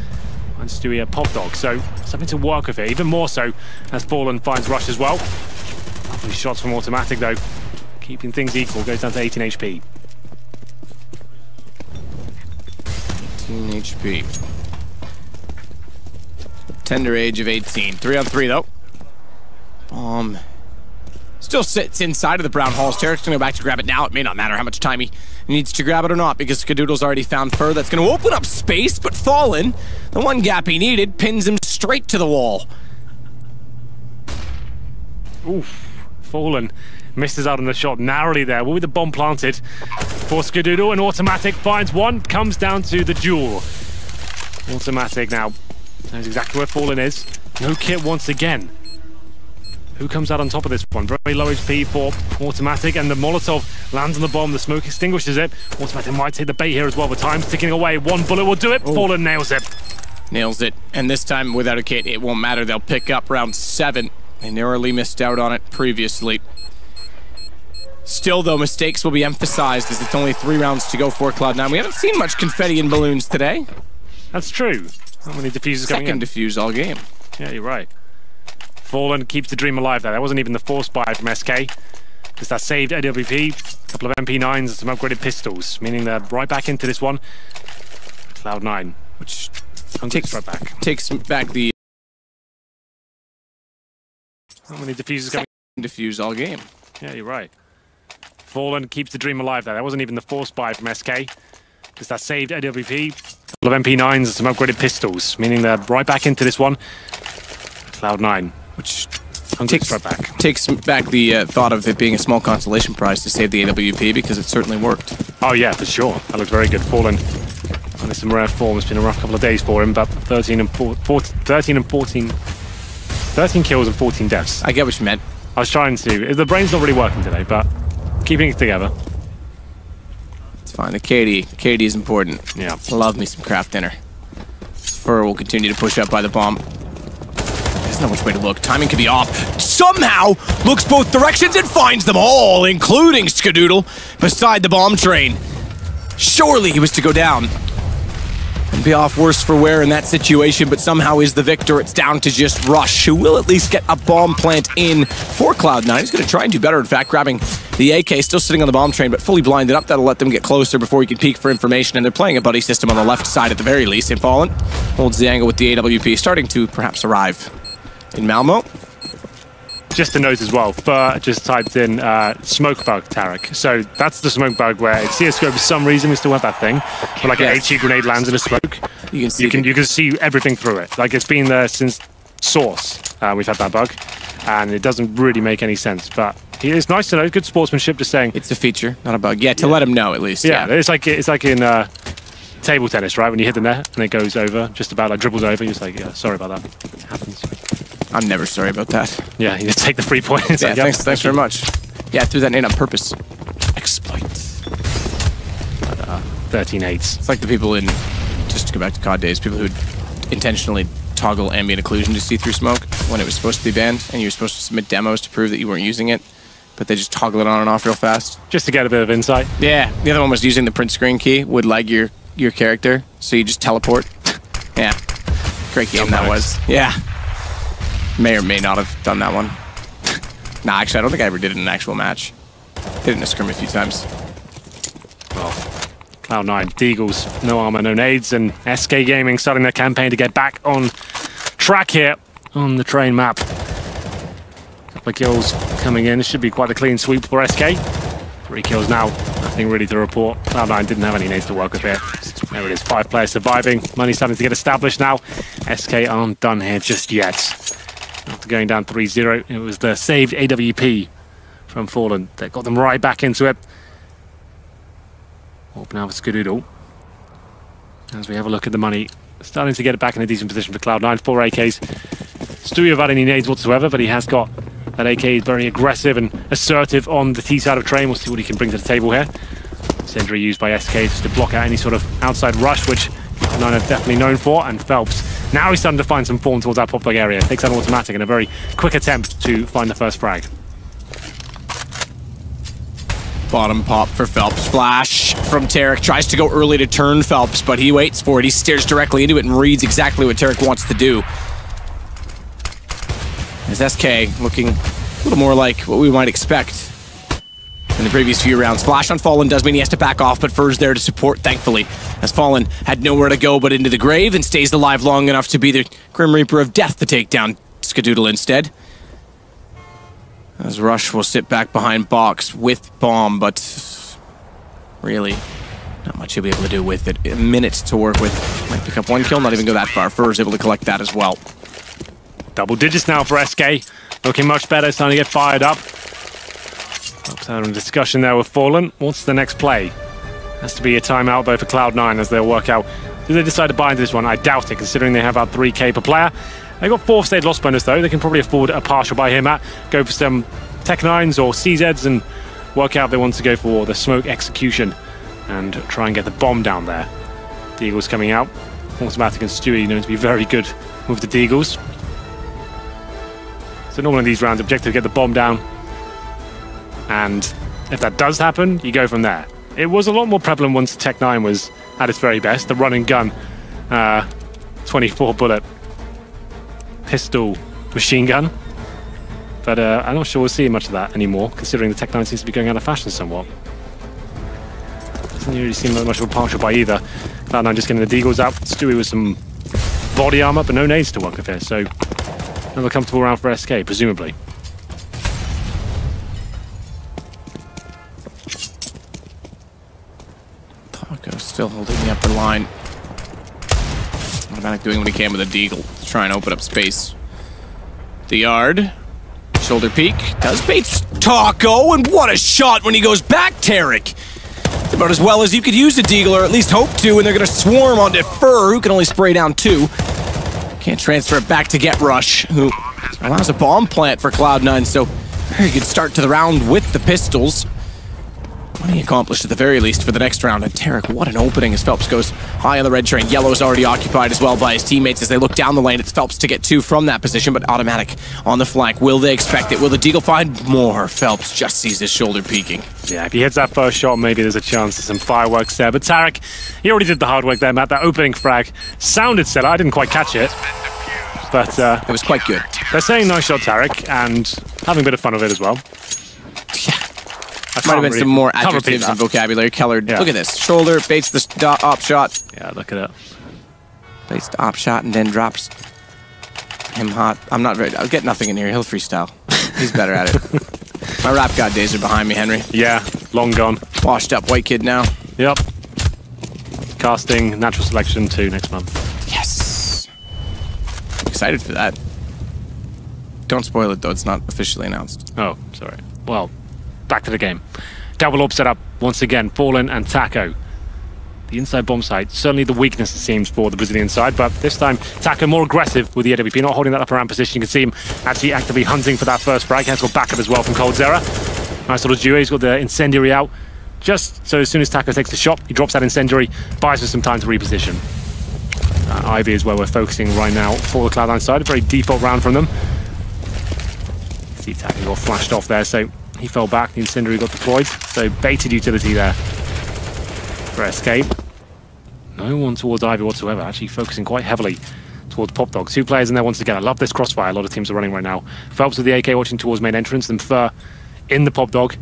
And Stewie a Pop Dog, so something to work with here, even more so as Fallen finds Rush as well. Lovely shots from Automatic though, keeping things equal, goes down to 18 HP. 18 HP. Tender age of 18. 3-on-3 though. Bomb still sits inside of the brown halls. Tarek's gonna go back to grab it now. It may not matter how much time he needs to grab it or not, because Skadoodle's already found Fur. That's gonna open up space, but Fallen, the one gap he needed, pins him straight to the wall. Oof, Fallen misses out on the shot narrowly there. Will be the bomb planted for Skadoodle, and Automatic finds one, comes down to the duel. Automatic now knows exactly where Fallen is. No kit once again. Who comes out on top of this one? Very low HP for Automatic, and the Molotov lands on the bomb. The smoke extinguishes it. Automatic might take the bait here as well. The time's ticking away. One bullet will do it. Oh. Fallen nails it. Nails it. And this time, without a kit, it won't matter. They'll pick up round 7. They narrowly missed out on it previously. Still, though, mistakes will be emphasized as it's only 3 rounds to go for Cloud9. We haven't seen much confetti and balloons today. That's true. How many diffusers coming in? Second diffuse all game. Yeah, you're right. Fallen keeps the dream alive there. That wasn't even the force buy from SK. Just that saved AWP, a couple of MP9s and some upgraded pistols, meaning they're right back into this one. Cloud9, which takes back the... How many diffusers coming? Diffuse all game. Yeah, you're right. Fallen keeps the dream alive there. That wasn't even the force buy from SK. Just that saved AWP, a couple of MP9s and some upgraded pistols, meaning they're right back into this one. Cloud9, which takes back the thought of it being a small consolation prize to save the AWP, because it certainly worked. Oh yeah, for sure. That looked very good. Fallen in some rare form. It's been a rough couple of days for him, but 13 kills and 14 deaths. I get what you meant. I was trying to. The brain's not really working today, but keeping it together. It's fine. The KD is important. Yeah. Love me some craft dinner. Fur will continue to push up by the bomb. There's not much way to look. Timing could be off. Somehow looks both directions and finds them all, including Skadoodle, beside the bomb train. Surely he was to go down and be off worse for wear in that situation, but somehow is the victor. It's down to just Rush, who will at least get a bomb plant in for Cloud9. He's going to try and do better, in fact, grabbing the AK, still sitting on the bomb train, but fully blinded up. That'll let them get closer before he can peek for information, and they're playing a buddy system on the left side at the very least. And Fallen holds the angle with the AWP, starting to perhaps arrive in Malmö. Just a note as well, Fur just typed in smoke bug, Tarek. So that's the smoke bug where in CSGO for some reason we still have that thing, where like an HE grenade lands in a smoke. You can see everything through it. Like it's been there since Source. We've had that bug, and it doesn't really make any sense. But it's nice to know. Good sportsmanship, just saying it's a feature, not a bug. Yeah, to let him know at least. Yeah, it's like in table tennis, right? When you hit the net and it goes over, just about like dribbles over. You're just like, yeah, sorry about that. It happens. I'm never sorry about that. Yeah, you just take the 3 points. Yeah, like, thanks very much. Yeah, I threw that in on purpose. Exploit. 13-8. It's like the people in, just to go back to COD days, people who intentionally toggle ambient occlusion to see through smoke when it was supposed to be banned, and you were supposed to submit demos to prove that you weren't using it, but they just toggle it on and off real fast. Just to get a bit of insight. Yeah, the other one was using the print screen key, would lag your character, so you just teleport. Yeah, great game that was. Yeah. May or may not have done that one. Nah, actually, I don't think I ever did it in an actual match. Did it in a scrim a few times. Well, Cloud9, Deagles, no armor, no nades, and SK Gaming starting their campaign to get back on track here on the train map. Couple of kills coming in. It should be quite a clean sweep for SK. 3 kills now. Nothing really to report. Cloud9 didn't have any nades to work with here. There it is, 5 players surviving. Money starting to get established now. SK aren't done here just yet. After going down 3-0, it was the saved AWP from Fallen that got them right back into it. Open now for Skadoodle. As we have a look at the money, starting to get it back in a decent position for Cloud9. 4 AKs. Stewie without any nades whatsoever, but he has got that AK. Is very aggressive and assertive on the T side of train. We'll see what he can bring to the table here. Sentry used by SK just to block out any sort of outside rush, which Cloud9 are definitely known for, and Phelps. Now he's starting to find some form towards that pop dog area. Takes that automatic in a very quick attempt to find the first frag. Bottom pop for Phelps. Flash from Tarek. Tries to go early to turn Phelps, but he waits for it. He stares directly into it and reads exactly what Tarek wants to do. As SK looking a little more like what we might expect in the previous few rounds. Flash on Fallen does mean he has to back off, but Fur's there to support, thankfully, as Fallen had nowhere to go but into the grave and stays alive long enough to be the Grim Reaper of Death to take down Skadoodle instead. As Rush will sit back behind box with bomb, but really not much he'll be able to do with it. A minute to work with. Might pick up 1 kill, not even go that far. Fur's able to collect that as well. Double digits now for SK. Looking much better, starting to get fired up. Having a discussion there with Fallen. What's the next play? Has to be a timeout though for Cloud9 as they'll work out. Do they decide to buy into this one? I doubt it, considering they have about 3k per player. They got 4th stage loss bonus though. They can probably afford a partial buy here, Matt. Go for some Tech 9s or CZs and work out if they want to go for the smoke execution and try and get the bomb down there. Deagles coming out. Automatic and Stewie known to be very good with the Deagles. So normally in these rounds, objective get the bomb down. And if that does happen, you go from there. It was a lot more prevalent once Tech 9 was at its very best. The run and gun 24 bullet pistol machine gun. but I'm not sure we'll see much of that anymore, considering the Tech9 seems to be going out of fashion somewhat. Doesn't really seem like much of a partial by either. Cloud9 just getting the Deagles out. Stewie with some body armor, but no nades to work with here, so another comfortable round for SK, presumably. Taco still holding the upper line. Automatic doing what he can with a Deagle to try and open up space. The yard. Shoulder peek. Does baits Taco, and what a shot when he goes back, Tarek. It's about as well as you could use a Deagle, or at least hope to, and they're going to swarm onto Fur, who can only spray down 2. Can't transfer it back to Get Rush, who allows a bomb plant for Cloud9, so very good start to the round with the pistols. What he accomplished at the very least for the next round. And Tarek, what an opening as Phelps goes high on the red train. Yellow's already occupied as well by his teammates as they look down the lane. It's Phelps to get 2 from that position, but automatic on the flank. Will they expect it? Will the Deagle find more? Phelps just sees his shoulder peeking. Yeah, if he hits that first shot, maybe there's a chance of some fireworks there. But Tarek, he already did the hard work there, Matt. That opening frag sounded stellar. I didn't quite catch it, but it was quite good. They're saying nice shot, Tarek, and having a bit of fun with it as well. Might have been some more adjectives and vocabulary. Keller, look at this. Shoulder, baits the op shot. Yeah, look at it. Baits the op shot and then drops him hot. I'm not ready. I'll get nothing in here. He'll freestyle. He's better at it. My rap god days are behind me, Henry. Yeah, long gone. Washed up white kid now. Yep. Casting Natural Selection 2 next month. Yes. Excited for that. Don't spoil it, though. It's not officially announced. Oh, sorry. Well, back to the game. Double orb set up once again. Fallen and Taco. The inside bomb site, certainly the weakness it seems for the Brazilian side, but this time Taco more aggressive with the AWP, not holding that upper ramp position. You can see him actually actively hunting for that first frag. Has got backup as well from Coldzera. Nice little duo. He's got the incendiary out. Just so as soon as Taco takes the shot, he drops that incendiary, buys us some time to reposition. Ivy is where we're focusing right now for the Cloud9 side. A very default round from them. See Taco got flashed off there, so he fell back, the incendiary got deployed, so baited utility there for SK. No one towards Ivy whatsoever, actually focusing quite heavily towards Pop Dog. 2 players in there once again. I love this crossfire a lot of teams are running right now. Phelps with the AK watching towards main entrance, then Fur in the Pop Dog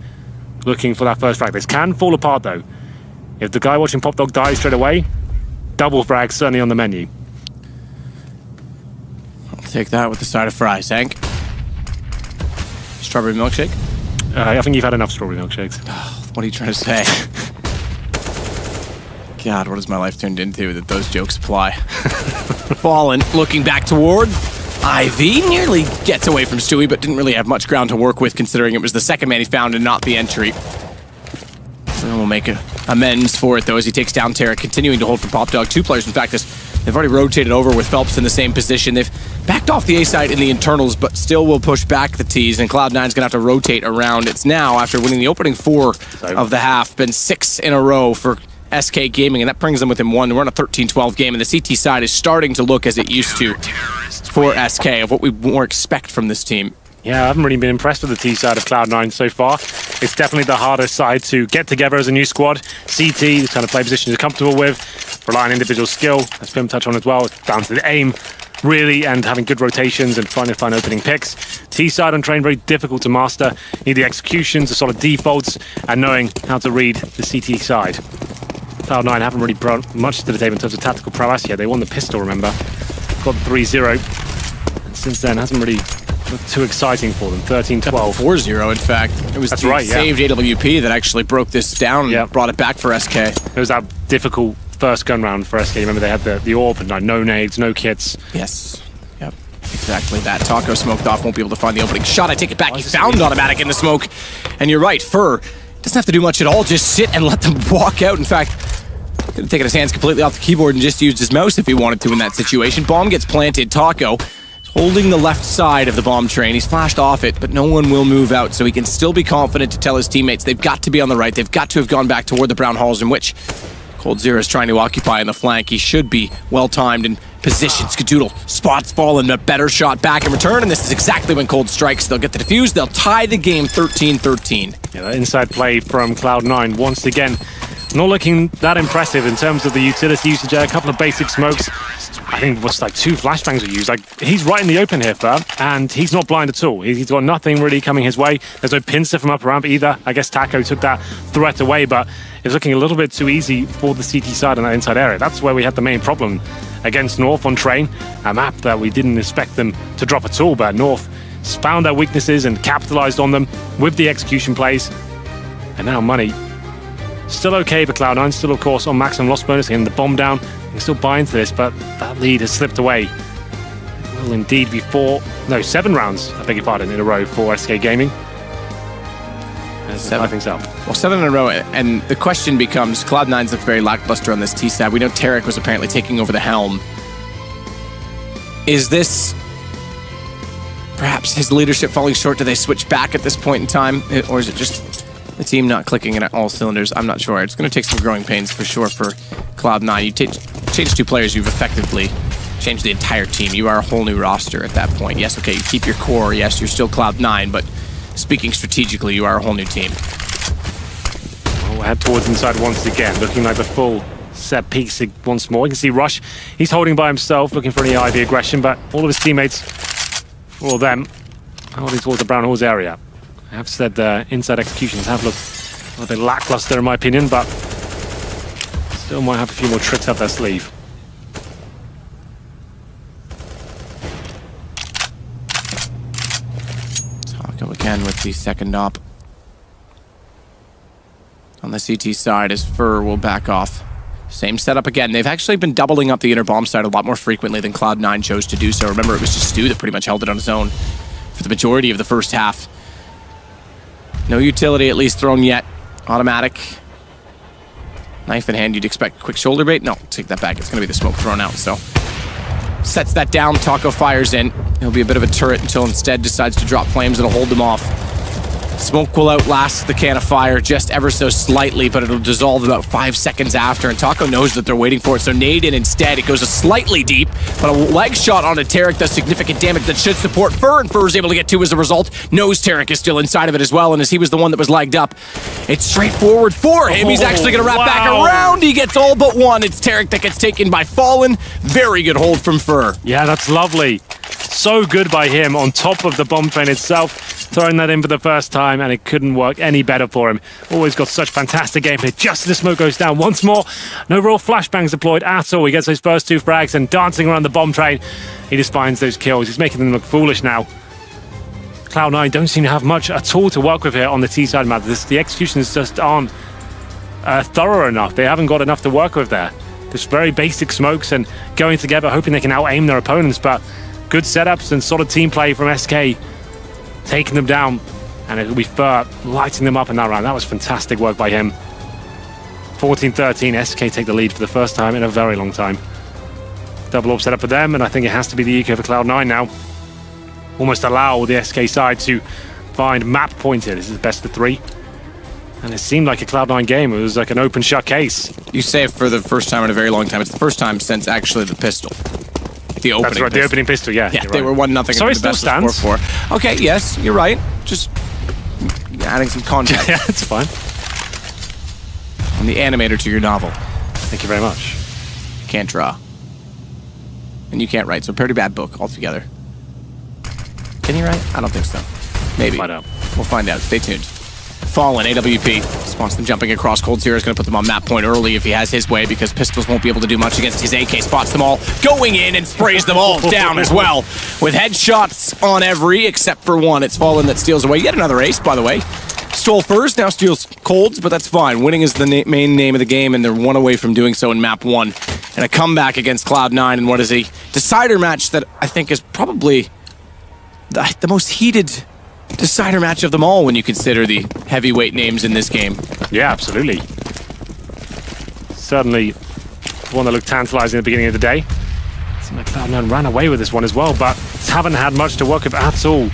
looking for that first frag. This can fall apart though. If the guy watching Pop Dog dies straight away, double frag certainly on the menu. I'll take that with the side of fries, Hank. Strawberry milkshake? I think you've had enough strawberry milkshakes. What are you trying to say? God, what has my life turned into that those jokes apply? Fallen, looking back toward Ivy, nearly gets away from Stewie, but didn't really have much ground to work with considering it was the second man he found and not the entry. And we'll make amends for it though as he takes down Tarek, continuing to hold for Pop Dog. 2 players, in fact, they've already rotated over with Phelps in the same position. They've backed off the A side in the internals, but still will push back the T's, and Cloud9's gonna have to rotate around. It's now, after winning the opening 4 of the half, been 6 in a row for SK Gaming, and that brings them within 1. We're on a 13-12 game, and the CT side is starting to look as it used to for SK, of what we more expect from this team. Yeah, I haven't really been impressed with the T side of Cloud9 so far. It's definitely the harder side to get together as a new squad. CT, the kind of play positions you're comfortable with, rely on individual skill, as Pim touched on as well. It's down to the aim, really, and having good rotations and trying to find opening picks. T side on train, very difficult to master. Need the executions, the solid defaults, and knowing how to read the CT side. Cloud9 haven't really brought much to the table in terms of tactical prowess yet. They won the pistol, remember. Got 3-0. And since then, hasn't really looked too exciting for them. 13-12. 4-0, in fact. It was That's right, saved AWP that actually broke this down and brought it back for SK. It was that difficult first gun round for SK. Remember, they had the AWP and like, no nades, no kits. Yes. Yep. Exactly that. Taco smoked off, won't be able to find the opening shot. I take it back. He found automatic in the smoke. And you're right, Fur doesn't have to do much at all. Just sit and let them walk out. In fact, could have taken his hands completely off the keyboard and just used his mouse if he wanted to in that situation. Bomb gets planted. Taco is holding the left side of the bomb train. He's flashed off it, but no one will move out, so he can still be confident to tell his teammates they've got to be on the right. They've got to have gone back toward the brown halls in which Coldzera is trying to occupy in the flank. He should be well-timed in position. Skadoodle spots Fallen, a better shot back in return, and this is exactly when Cold strikes. They'll get the defuse. They'll tie the game 13-13. Yeah, that inside play from Cloud9 once again. Not looking that impressive in terms of the utility usage. A couple of basic smokes. I think it was like 2 flashbangs were used. Like, he's right in the open here, Fur, and he's not blind at all. He's got nothing really coming his way. There's no pincer from upper ramp either. I guess Taco took that threat away, but it's looking a little bit too easy for the CT side in that inside area. That's where we had the main problem against North on Train, a map that we didn't expect them to drop at all, but North found their weaknesses and capitalized on them with the execution plays. And now Money. Still okay for Cloud9, still of course on maximum loss bonus, getting the bomb down. You can still buy into this, but that lead has slipped away. It will indeed be 7 rounds, I beg your pardon, in a row for SK Gaming. I think so. Well, 7 in a row, and the question becomes, Cloud9's looked very lackluster on this T side. We know Tarek was apparently taking over the helm. Is this perhaps his leadership falling short? Do they switch back at this point in time? Or is it just the team not clicking in at all cylinders? I'm not sure. It's going to take some growing pains for sure for Cloud9. You change 2 players, you've effectively changed the entire team. You are a whole new roster at that point. Yes, okay, you keep your core. Yes, you're still Cloud9, but speaking strategically, you are a whole new team. Well, we'll head towards inside once again, looking like the full set piece once more. You can see Rush, he's holding by himself, looking for any IV aggression, but all of his teammates, for all of them, holding towards the Brown Halls area. I have said the inside executions have looked a little bit lackluster in my opinion, but still might have a few more tricks up their sleeve. Taco again with the second op. On the CT side as Fur will back off. Same setup again. They've actually been doubling up the inner bomb side a lot more frequently than Cloud9 chose to do so. Remember, it was just Stu that pretty much held it on his own for the majority of the first half. No utility at least thrown yet. Automatic. Knife in hand, you'd expect quick shoulder bait. No, take that back. It's going to be the smoke thrown out, so. Sets that down, Taco fires in. He'll be a bit of a turret until instead decides to drop flames. It'll hold them off. Smoke will outlast the can of fire just ever so slightly, but it'll dissolve about 5 seconds after, and Taco knows that they're waiting for it, so nade in instead. It goes a slightly deep, but a leg shot on a Tarek does significant damage that should support Fur, and Fur is able to get 2 as a result. Knows Tarek is still inside of it as well, and as he was the one that was lagged up, it's straightforward for him. He's actually going to wrap back around. He gets all but 1. It's Tarek that gets taken by Fallen. Very good hold from Fur. Yeah, that's lovely. So good by him on top of the bomb train itself. Throwing that in for the first time, and it couldn't work any better for him. Always got such fantastic gameplay. Just as the smoke goes down once more. No real flashbangs deployed at all. He gets those first 2 frags and dancing around the bomb train. He just finds those kills. He's making them look foolish now. Cloud9 don't seem to have much at all to work with here on the T side map. The executions just aren't thorough enough. They haven't got enough to work with there. Just very basic smokes and going together, hoping they can out-aim their opponents, but good setups and solid team play from SK. Taking them down, and it'll be Fur lighting them up in that round. That was fantastic work by him. 14-13, SK take the lead for the first time in a very long time. Double up set up for them, and I think it has to be the eco for Cloud9 now. Almost allow the SK side to find map point here. This is best of 3. And it seemed like a Cloud9 game. It was like an open shut case. You say it for the first time in a very long time. It's the first time since actually the pistol. The opening That's right, pistol. the opening pistol, yeah. Yeah, they were 1-0. So it still stands. 4-4. Okay, yes, you're right. Just adding some context. Yeah, it's fine. I'm the animator to your novel. Thank you very much. Can't draw. And you can't write, so pretty bad book altogether. Can you write? I don't think so. Maybe. We'll find out. Stay tuned. Fallen, AWP, spots them jumping across. Cold Zero is going to put them on map point early if he has his way, because Pistols won't be able to do much against his AK. Spots them all, going in and sprays them all down as well, with headshots on every except for 1. It's Fallen that steals away. Yet another ace, by the way. Stole first, now steals Colds, but that's fine. Winning is the main name of the game, and they're 1 away from doing so in map 1. And a comeback against Cloud9 in what is a decider match that I think is probably the most heated decider match of them all when you consider the heavyweight names in this game. Yeah, absolutely. Certainly one that looked tantalizing at the beginning of the day. Seemed like Cloud9 ran away with this one as well, but haven't had much to work with at all.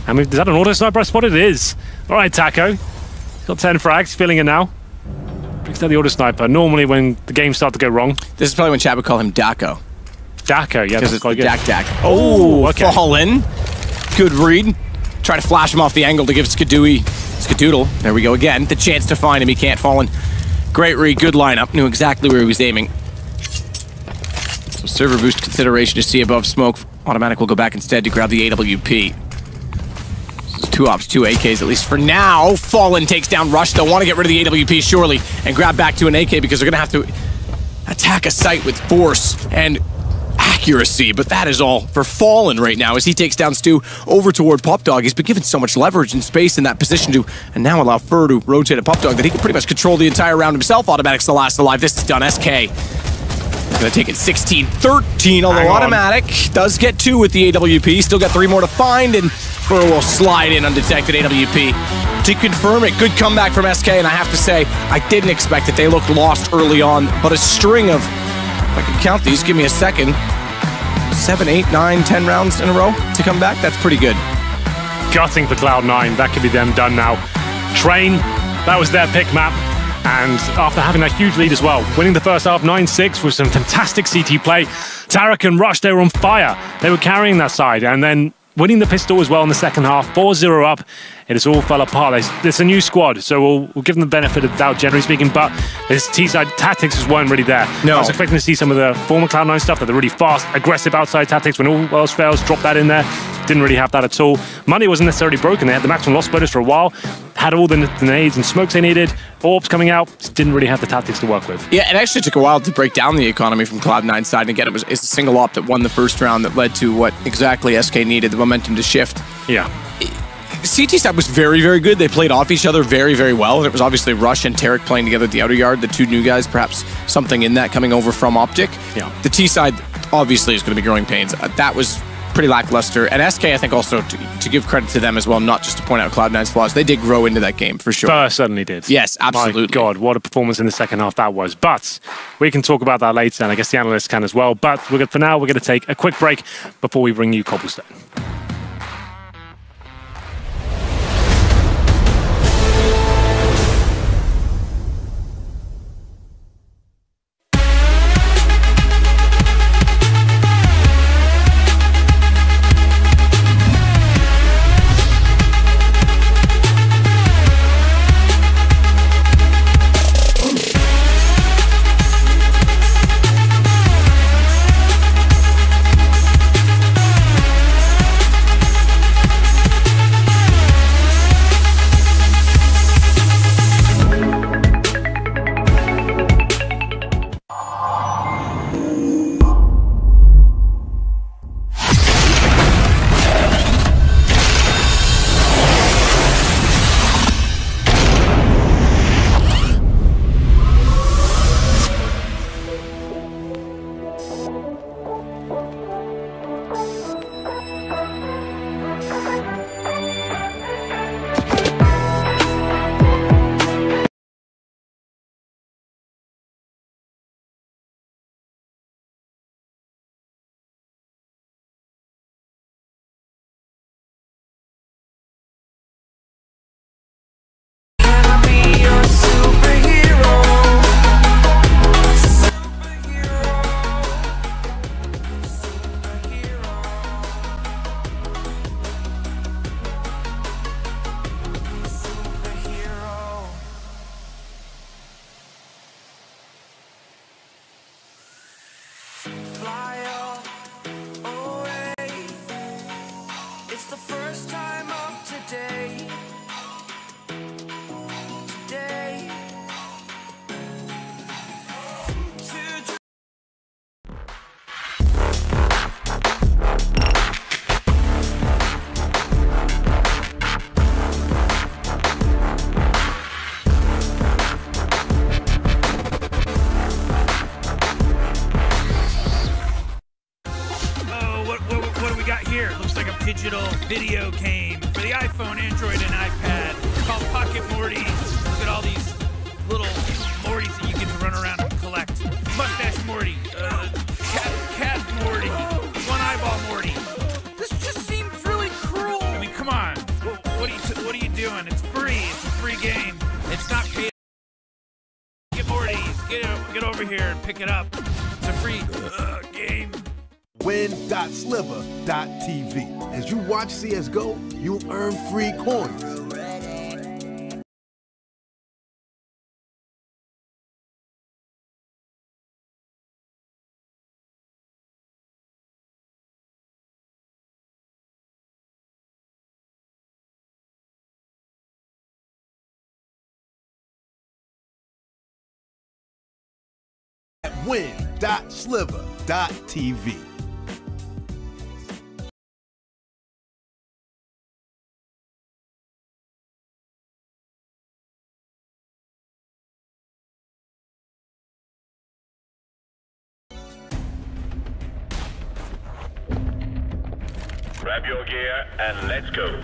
I mean, is that an auto sniper I spotted? It is. All right, Taco. He's got 10 frags, feeling it now. Brings down the auto sniper. Normally when the games start to go wrong. This is probably when Chad would call him Daco. Daco, yeah, that's quite good. Dak. Oh, okay. Fallen. Good read. Try to flash him off the angle to give Skadoodle, there we go again, the chance to find him. He can't. Fallen. Great read, good lineup. Knew exactly where he was aiming. So server boost consideration to see above smoke. Automatic will go back instead to grab the AWP. 2 ops, 2 AKs, at least for now. Fallen takes down Rush. They'll want to get rid of the AWP, surely, and grab back to an AK because they're going to have to attack a site with force and accuracy. But that is all for Fallen right now as he takes down Stu over toward Popdog. He's been given so much leverage and space in that position to, and now allow Fur to rotate at Popdog that he can pretty much control the entire round himself. Automatic's the last alive. This is done. SK gonna take it 16-13, although Automatic does get 2 with the AWP. Still got 3 more to find, and Fur will slide in undetected. AWP to confirm it. Good comeback from SK, and I have to say, I didn't expect it. They looked lost early on, but a string of, if I can count these, give me a second, 7, 8, 9, 10 rounds in a row to come back. That's pretty good. Gutting for Cloud9. That could be them done now. Train, that was their pick map. And after having that huge lead as well, winning the first half 9-6 with some fantastic CT play, Tarek and Rush, they were on fire. They were carrying that side. And then winning the pistol as well in the second half, 4-0 up. It has all fell apart. It's a new squad, so we'll give them the benefit of the doubt, generally speaking, but this T-side tactics just weren't really there. No. I was expecting to see some of the former Cloud9 stuff, that they're really fast, aggressive outside tactics. When all else fails, drop that in there. Didn't really have that at all. Money wasn't necessarily broken. They had the maximum loss bonus for a while, had all the nades and smokes they needed, orbs coming out, just didn't really have the tactics to work with. Yeah, it actually took a while to break down the economy from Cloud9's side. And again, it's a single op that won the first round that led to what exactly SK needed, the momentum to shift. Yeah. CT side was very, very good. They played off each other very, very well. And it was obviously Rush and Tarek playing together at the outer yard, the 2 new guys, perhaps something in that coming over from Optic. Yeah. The T side obviously is going to be growing pains. That was pretty lackluster. And SK, I think also, to give credit to them as well, not just to point out Cloud9's flaws, they did grow into that game for sure. Certainly did. Yes, absolutely. My God, what a performance in the second half that was. But we can talk about that later, and I guess the analysts can as well. But for now, we're going to take a quick break before we bring you Cobelstone. digital video game for the iPhone, Android, and iPad. It's called Pocket Mortys. Look at all these little Mortys that you get to run around and collect. Mustache Morty, cat Morty, one eyeball Morty. This just seems really cruel. I mean, come on. What are you doing? It's free. It's a free game. It's not paid. Get Mortys. Get over here and pick it up. It's a free game. Win.sliver.tv. As you watch CSGO, you'll earn free coins. win.sliver.tv. Grab your gear and let's go.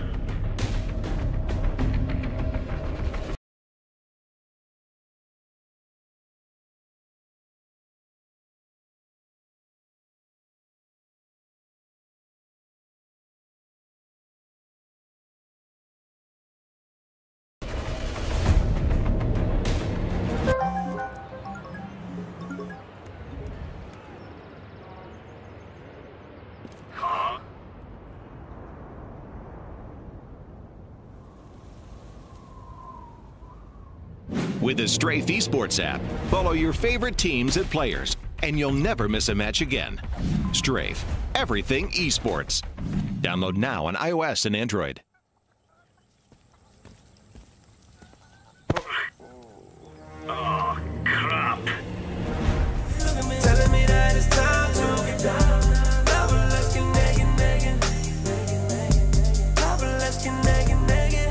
With the Strafe Esports app, follow your favorite teams and players, and you'll never miss a match again. Strafe, everything esports. Download now on iOS and Android. Oh, crap. Telling me that it's time to get down. Love, let's get naked, naked. Love, let's get naked, naked.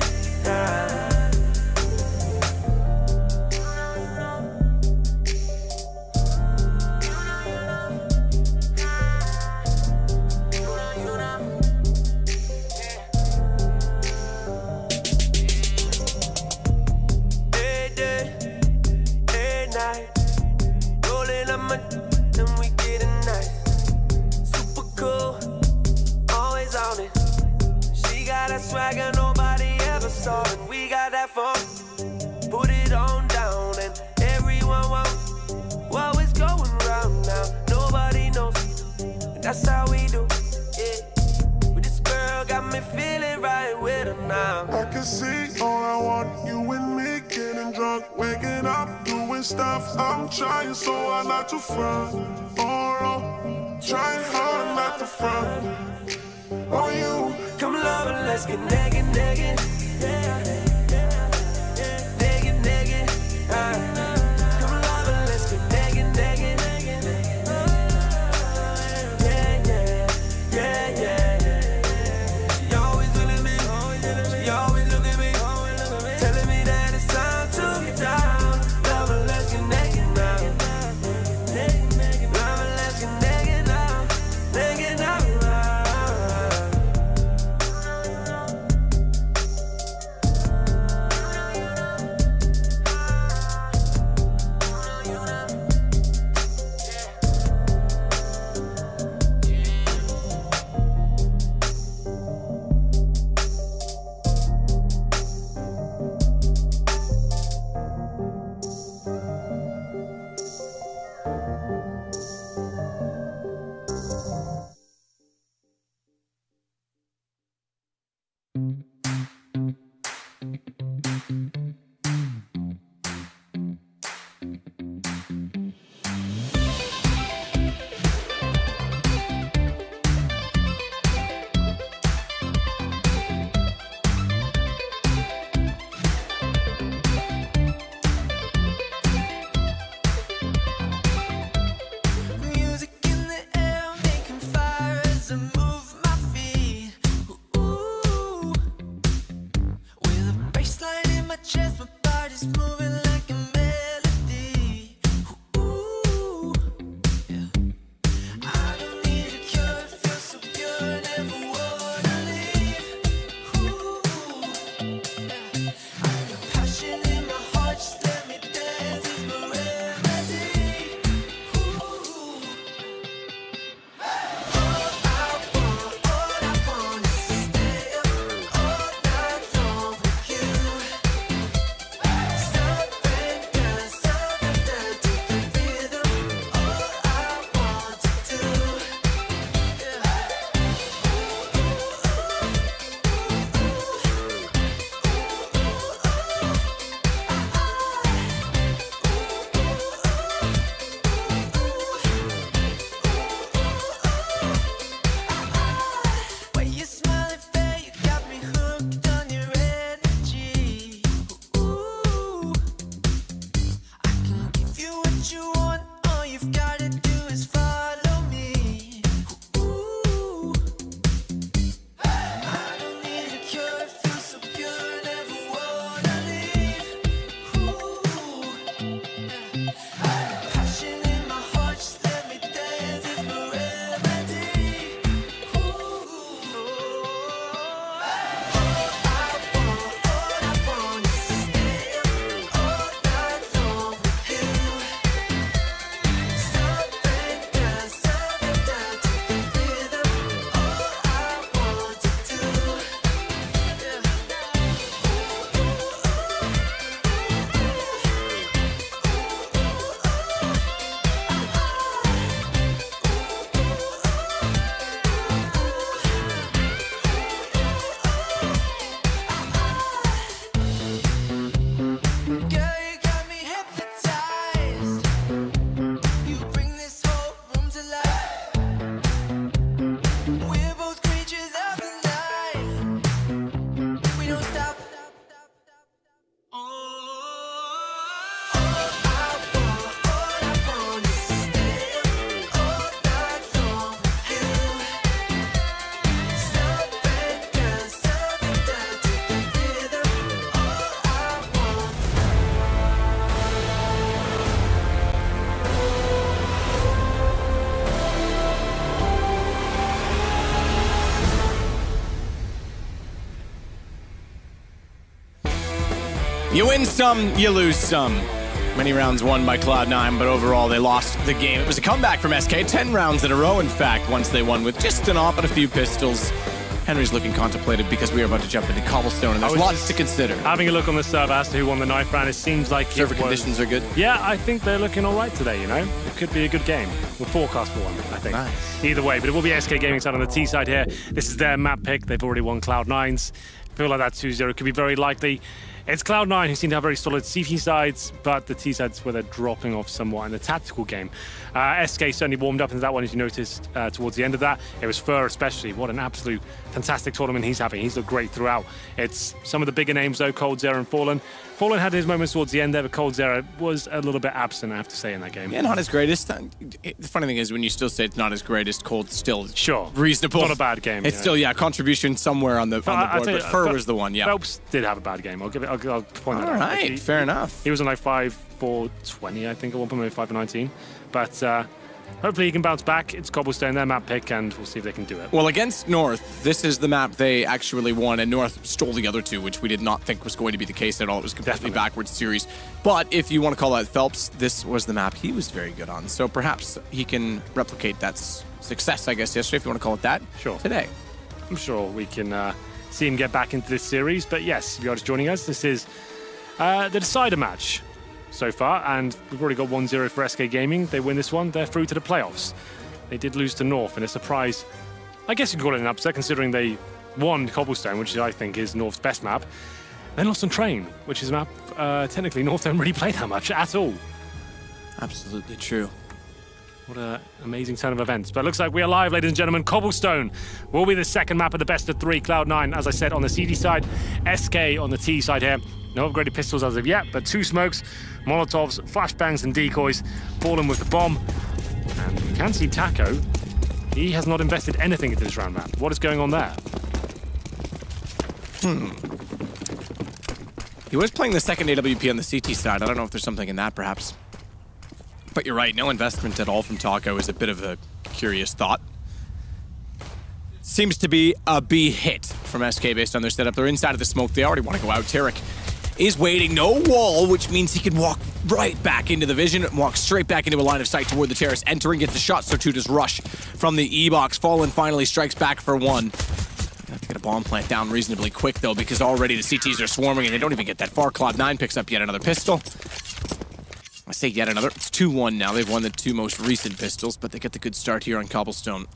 Swagger nobody ever saw, and we got that fun. Put it on down, and everyone wants what is going round now. Nobody knows, and that's how we do. Yeah, with this girl got me feeling right with her now. I can see all I want, you and me getting drunk, waking up, doing stuff. I'm trying so hard not to front. Oh, trying hard not to front. Oh, you come love and let's get naked, naked. Naked, naked. Come love and let's get naked, naked. Yeah, yeah, yeah, yeah. She always look at me, she always look at me, telling me that it's time to get down. Love and let's get naked now. Love and let's get naked now. Naked now. You win some, you lose some. Many rounds won by Cloud9, but overall they lost the game. It was a comeback from SK, 10 rounds in a row, in fact, once they won with just an op and a few pistols. Henry's looking contemplative because we are about to jump into Cobelstone, and there's lots to consider. Having a look on the server as to who won the knife round, it seems like server conditions are good. Yeah, I think they're looking all right today, you know? It could be a good game. We'll forecast for one, I think. Nice. Either way, but it will be SK Gaming side on the T side here. This is their map pick. They've already won Cloud9's. Feel like that 2-0 could be very likely. It's Cloud9 who seem to have very solid CT sides, but the T sides where they're dropping off somewhat in the tactical game. SK certainly warmed up into that one, as you noticed towards the end of that. It was Fur especially. What an absolute fantastic tournament he's having. He's looked great throughout. It's some of the bigger names though, coldzera and Fallen. Fallen had his moments towards the end there, but coldzera was a little bit absent, I have to say, in that game. Yeah, not his greatest. The funny thing is, when you still say it's not his greatest, Cold's still sure reasonable. Not a bad game. It's still, yeah, contribution somewhere on the board, but Fur was the one, yeah. Phelps did have a bad game. I'll point that out. All right, fair enough. He was on like 5 for 20, I think, at one point, maybe 5 for 19. But hopefully he can bounce back. It's Cobelstone, their map pick, and we'll see if they can do it. Well, against North, this is the map they actually won, and North stole the other two, which we did not think was going to be the case at all. It was a completely backwards series. But if you want to call out Phelps, this was the map he was very good on. So perhaps he can replicate that success, I guess, yesterday, if you want to call it that, today. I'm sure we can see him get back into this series. But yes, if you're just joining us, this is the decider match so far, and we've already got 1-0 for SK Gaming. They win this one, they're through to the playoffs. They did lose to North in a surprise. I guess you can call it an upset, considering they won Cobelstone, which I think is North's best map. Then lost on Train, which is a map technically North don't really play that much at all. Absolutely true. What an amazing turn of events. But it looks like we are live, ladies and gentlemen. Cobelstone will be the second map of the best of 3. Cloud9, as I said, on the CD side. SK on the T side here. No upgraded pistols as of yet, but 2 smokes, Molotovs, flashbangs, and decoys. Fallen with the bomb. And you can see Taco. He has not invested anything into this round map. What is going on there? He was playing the second AWP on the CT side. I don't know if there's something in that, perhaps. But you're right, no investment at all from Taco is a bit of a curious thought. Seems to be a B hit from SK based on their setup. They're inside of the smoke. They already want to go out. Tarek is waiting. No wall, which means he can walk right back into the vision, walk straight back into a line of sight toward the terrace. Entering, gets the shot, so too does Rush from the E-box. Fallen finally strikes back for 1. Have to get a bomb plant down reasonably quick, though, because already the CTs are swarming and they don't even get that far. Cloud9 picks up yet another pistol. I say yet another. It's 2-1 now. They've won the 2 most recent pistols, but they get the good start here on Cobelstone.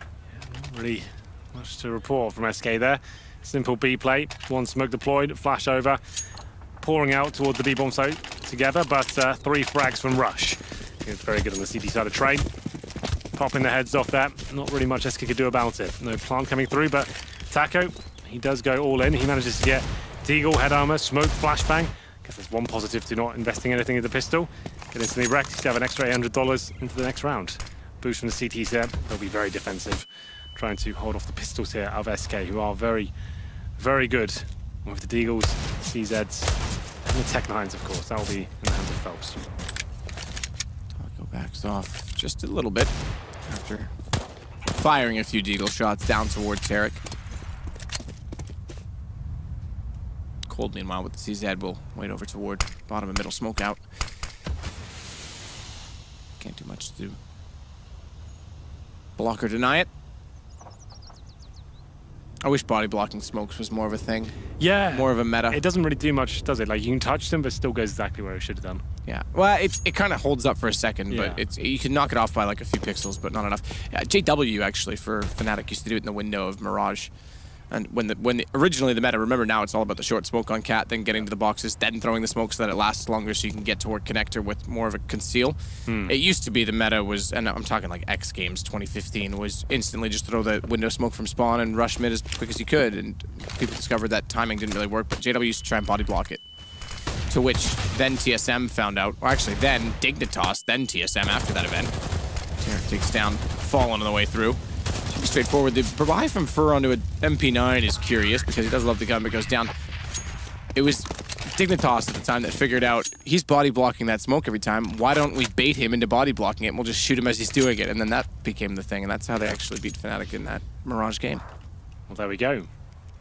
Yeah, not really much to report from SK there. Simple B play. 1 smoke deployed, flash over, pouring out towards the B bomb site together, but 3 frags from Rush. It's very good on the CT side of Train. Popping the heads off there. Not really much SK could do about it. No plant coming through, but Taco, he does go all in. He manages to get Deagle, head armor, smoke, flashbang. Guess there's one positive to not investing anything in the pistol. Get instantly wrecked. He's have an extra $800 into the next round. Boost from the CTs here. They'll be very defensive, trying to hold off the pistols here of SK, who are very, very good with the Deagles, CZs, and the Tech 9s, of course. That will be in the hands of Phelps. Taco backs off just a little bit after firing a few Deagle shots down towards Tarek. Cold, meanwhile, with the CZ, will wait over toward bottom and middle smoke out. Can't do much to block or deny it. I wish body blocking smokes was more of a thing. Yeah. More of a meta. It doesn't really do much, does it? Like, you can touch them, but still goes exactly where it should have done. Yeah. Well, it kind of holds up for a second, Yeah. but you can knock it off by like a few pixels, but not enough. JW, actually, for Fnatic, used to do it in the window of Mirage. And originally the meta, remember now it's all about the short smoke on Cat, then getting to the boxes, then throwing the smoke so that it lasts longer so you can get toward connector with more of a conceal. It used to be the meta was, and I'm talking like X Games 2015, was instantly just throw the window smoke from spawn and rush mid as quick as you could, and people discovered that timing didn't really work, but JW used to try and body block it. To which then TSM found out, or actually then Dignitas, then TSM after that event. Tarek takes down Fallen on the way through. Straightforward. The buy from Fur onto an MP9 is curious because he does love the gun, but goes down. It was Dignitas at the time that figured out he's body blocking that smoke every time. Why don't we bait him into body blocking it and we'll just shoot him as he's doing it? And then that became the thing, and that's how they actually beat Fnatic in that Mirage game. Well, there we go.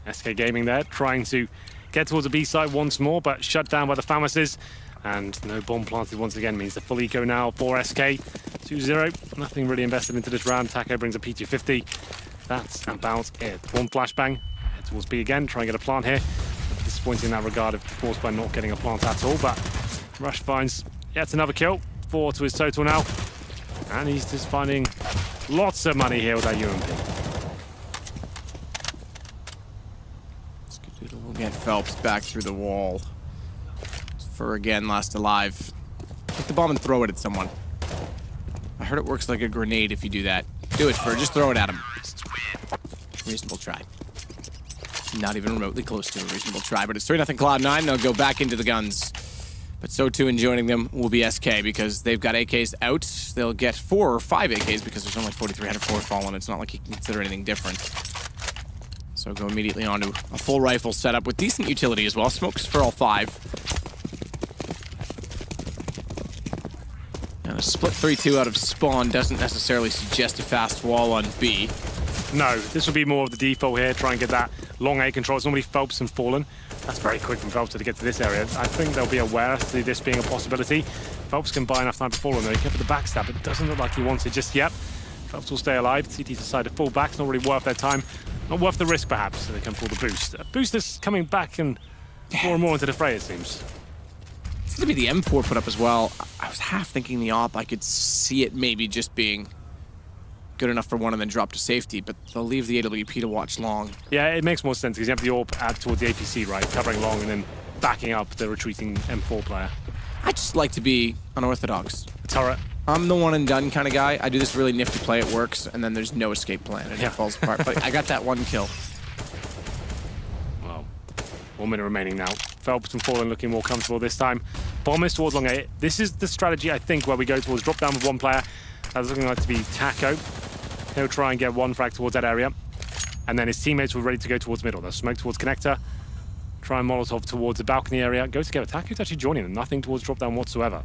SK Gaming there trying to get towards the B side once more, but shut down by the Famises. And no bomb planted once again means the full eco now for SK. 2-0. Nothing really invested into this round. Taco brings a P250. That's about it. One flashbang. Head towards B again. Try and get a plant here. Disappointing in that regard, of course, by not getting a plant at all. But Rush finds yet another kill. 4 to his total now. And he's just finding lots of money here with that UMP. Skadoodle will get Phelps back through the wall. For again, last alive. Take the bomb and throw it at someone. I heard it works like a grenade if you do that. Do it, Fur. Just throw it at him. Reasonable try. Not even remotely close to a reasonable try, but it's 3-0 Cloud9. They'll go back into the guns. But so too in joining them will be SK because they've got AKs out. They'll get 4 or 5 AKs because there's only 4,304 fallen. It's not like you can consider anything different. So go immediately onto a full rifle setup with decent utility as well. Smokes for all 5. And a split 3-2 out of spawn doesn't necessarily suggest a fast wall on B. No, this will be more of the default here. Try and get that long A control. It's normally Phelps and Fallen. That's very quick from Phelps to get to this area. I think they'll be aware as to this being a possibility. Phelps can buy enough time to Fallen though. He can for the backstab, but it doesn't look like he wants it just yet. Phelps will stay alive. CT decided to fall back. It's not really worth their time. Not worth the risk perhaps, so they can pull the boost. Boost is coming back and more into the fray, it seems. It's going to be the M4 put up as well. I was half thinking the AWP. I could see it maybe just being good enough for one and then drop to safety, but they'll leave the AWP to watch long. Yeah, it makes more sense because you have the AWP add towards the APC, right? Covering long and then backing up the retreating M4 player. I just like to be unorthodox. Turret. I'm the one and done kind of guy. I do this really nifty play, it works, and then there's no escape plan and it falls apart. But I got that one kill. Well, 1 minute remaining now. Phelps and Fallen looking more comfortable this time. Bomb is towards long A. This is the strategy, I think, where we go towards drop down with one player. That's looking like to be Taco. He'll try and get one frag towards that area. And then his teammates were ready to go towards middle. They'll smoke towards connector. Try and Molotov towards the balcony area. Go together. Taco's actually joining them. Nothing towards drop down whatsoever.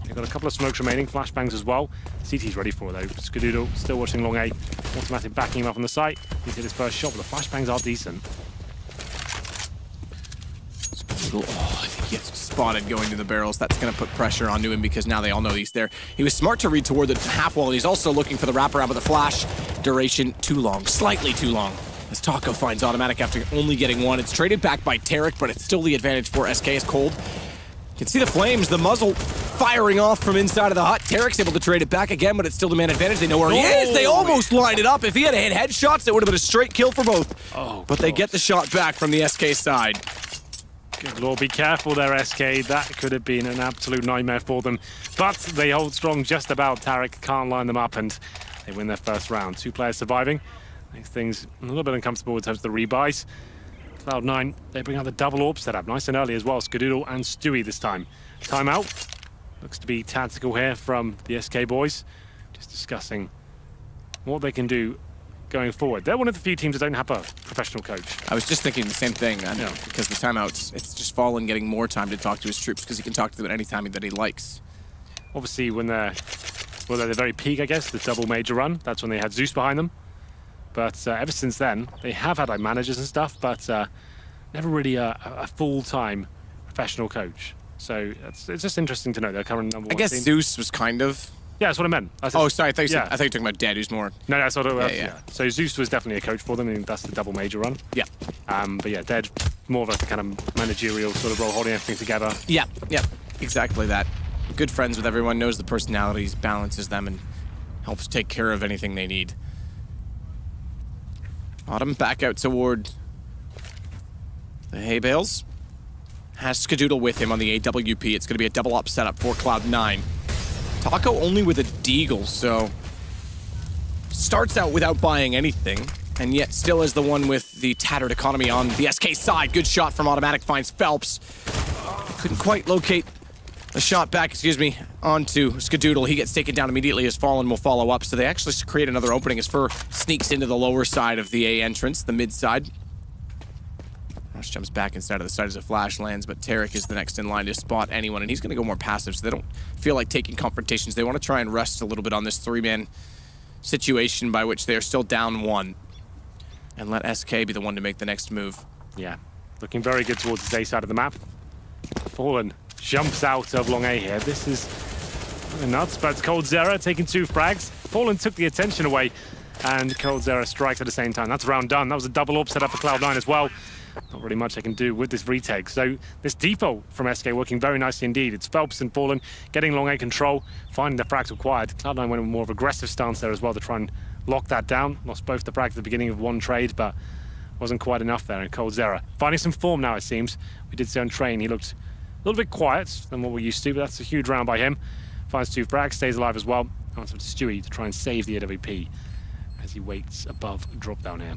They've got a couple of smokes remaining. Flashbangs as well. CT's ready for it though. Skadoodle still watching long A. Automatic backing him up on the site. He's hit his first shot, but the flashbangs are decent. Oh, I think he gets spotted going to the barrels. That's going to put pressure onto him because now they all know he's there. He was smart to read toward the half wall, and he's also looking for the wraparound with the flash. Duration too long, slightly too long. As Taco finds automatic after only getting one. It's traded back by Tarek, but it's still the advantage for SK is cold. You can see the flames, the muzzle firing off from inside of the hut. Tarek's able to trade it back again, but it's still the man advantage. They know where he is. They almost lined it up. If he had hit headshots, it would have been a straight kill for both. But they get the shot back from the SK side. Good lord, be careful there, SK. That could have been an absolute nightmare for them. But they hold strong just about. Tarek can't line them up, and they win their first round. 2 players surviving. Makes things a little bit uncomfortable in terms of the rebuys. Cloud9, they bring out the double AWP setup. Nice and early as well. Skadoodle and Stewie this time. Timeout. Looks to be tactical here from the SK boys. Just discussing what they can do going forward. They're one of the few teams that don't have a professional coach. I was just thinking the same thing, because the timeouts, it's just Fallen getting more time to talk to his troops because he can talk to them at any time that he likes. Obviously, when they're at the very peak, I guess, the double major run, that's when they had Zeus behind them. But ever since then, they have had like managers and stuff, but never really a full-time professional coach. So it's just interesting to know their current number 1 I guess team. Zeus was kind of. Yeah, that's what I meant. Oh, sorry. I thought you were talking about Dead, who's more. No, that's what it was. Yeah. So Zeus was definitely a coach for them, and that's the double major run. Yeah. But yeah, Dead, more of like a kind of managerial sort of role, holding everything together. Yeah, exactly that. Good friends with everyone, knows the personalities, balances them, and helps take care of anything they need. Autumn back out toward the hay bales. Has Skadoodle with him on the AWP. It's going to be a double up setup for Cloud9. Taco only with a deagle, so starts out without buying anything, and yet still is the one with the tattered economy on the SK side. Good shot from Automatic, finds Phelps. Couldn't quite locate a shot back, onto Skadoodle. He gets taken down immediately as Fallen will follow up, so they actually create another opening as Fur sneaks into the lower side of the A entrance, the mid side. Rush jumps back inside of the side as a flash lands, but Tarek is the next in line to spot anyone, and he's going to go more passive, so they don't feel like taking confrontations. They want to try and rest a little bit on this 3-man situation by which they are still down 1, and let SK be the one to make the next move. Yeah. Looking very good towards his A side of the map. Fallen jumps out of long A here. This is nuts, but Cobelstone taking 2 frags. Fallen took the attention away, and Cobelstone strikes at the same time. That's round done. That was a double up set up for Cloud9 as well. Not really much they can do with this retake. So this depot from SK working very nicely indeed. It's Phelps and Fallen getting long A control, finding the frags required. Cloud9 went in a more of aggressive stance there as well to try and lock that down. Lost both the frags at the beginning of one trade, but wasn't quite enough there. And Cobelstone finding some form now, it seems. We did see on train he looked a little bit quiet than what we're used to, but that's a huge round by him. Finds 2 frags, stays alive as well. Answer to Stewie to try and save the AWP as he waits above drop down here.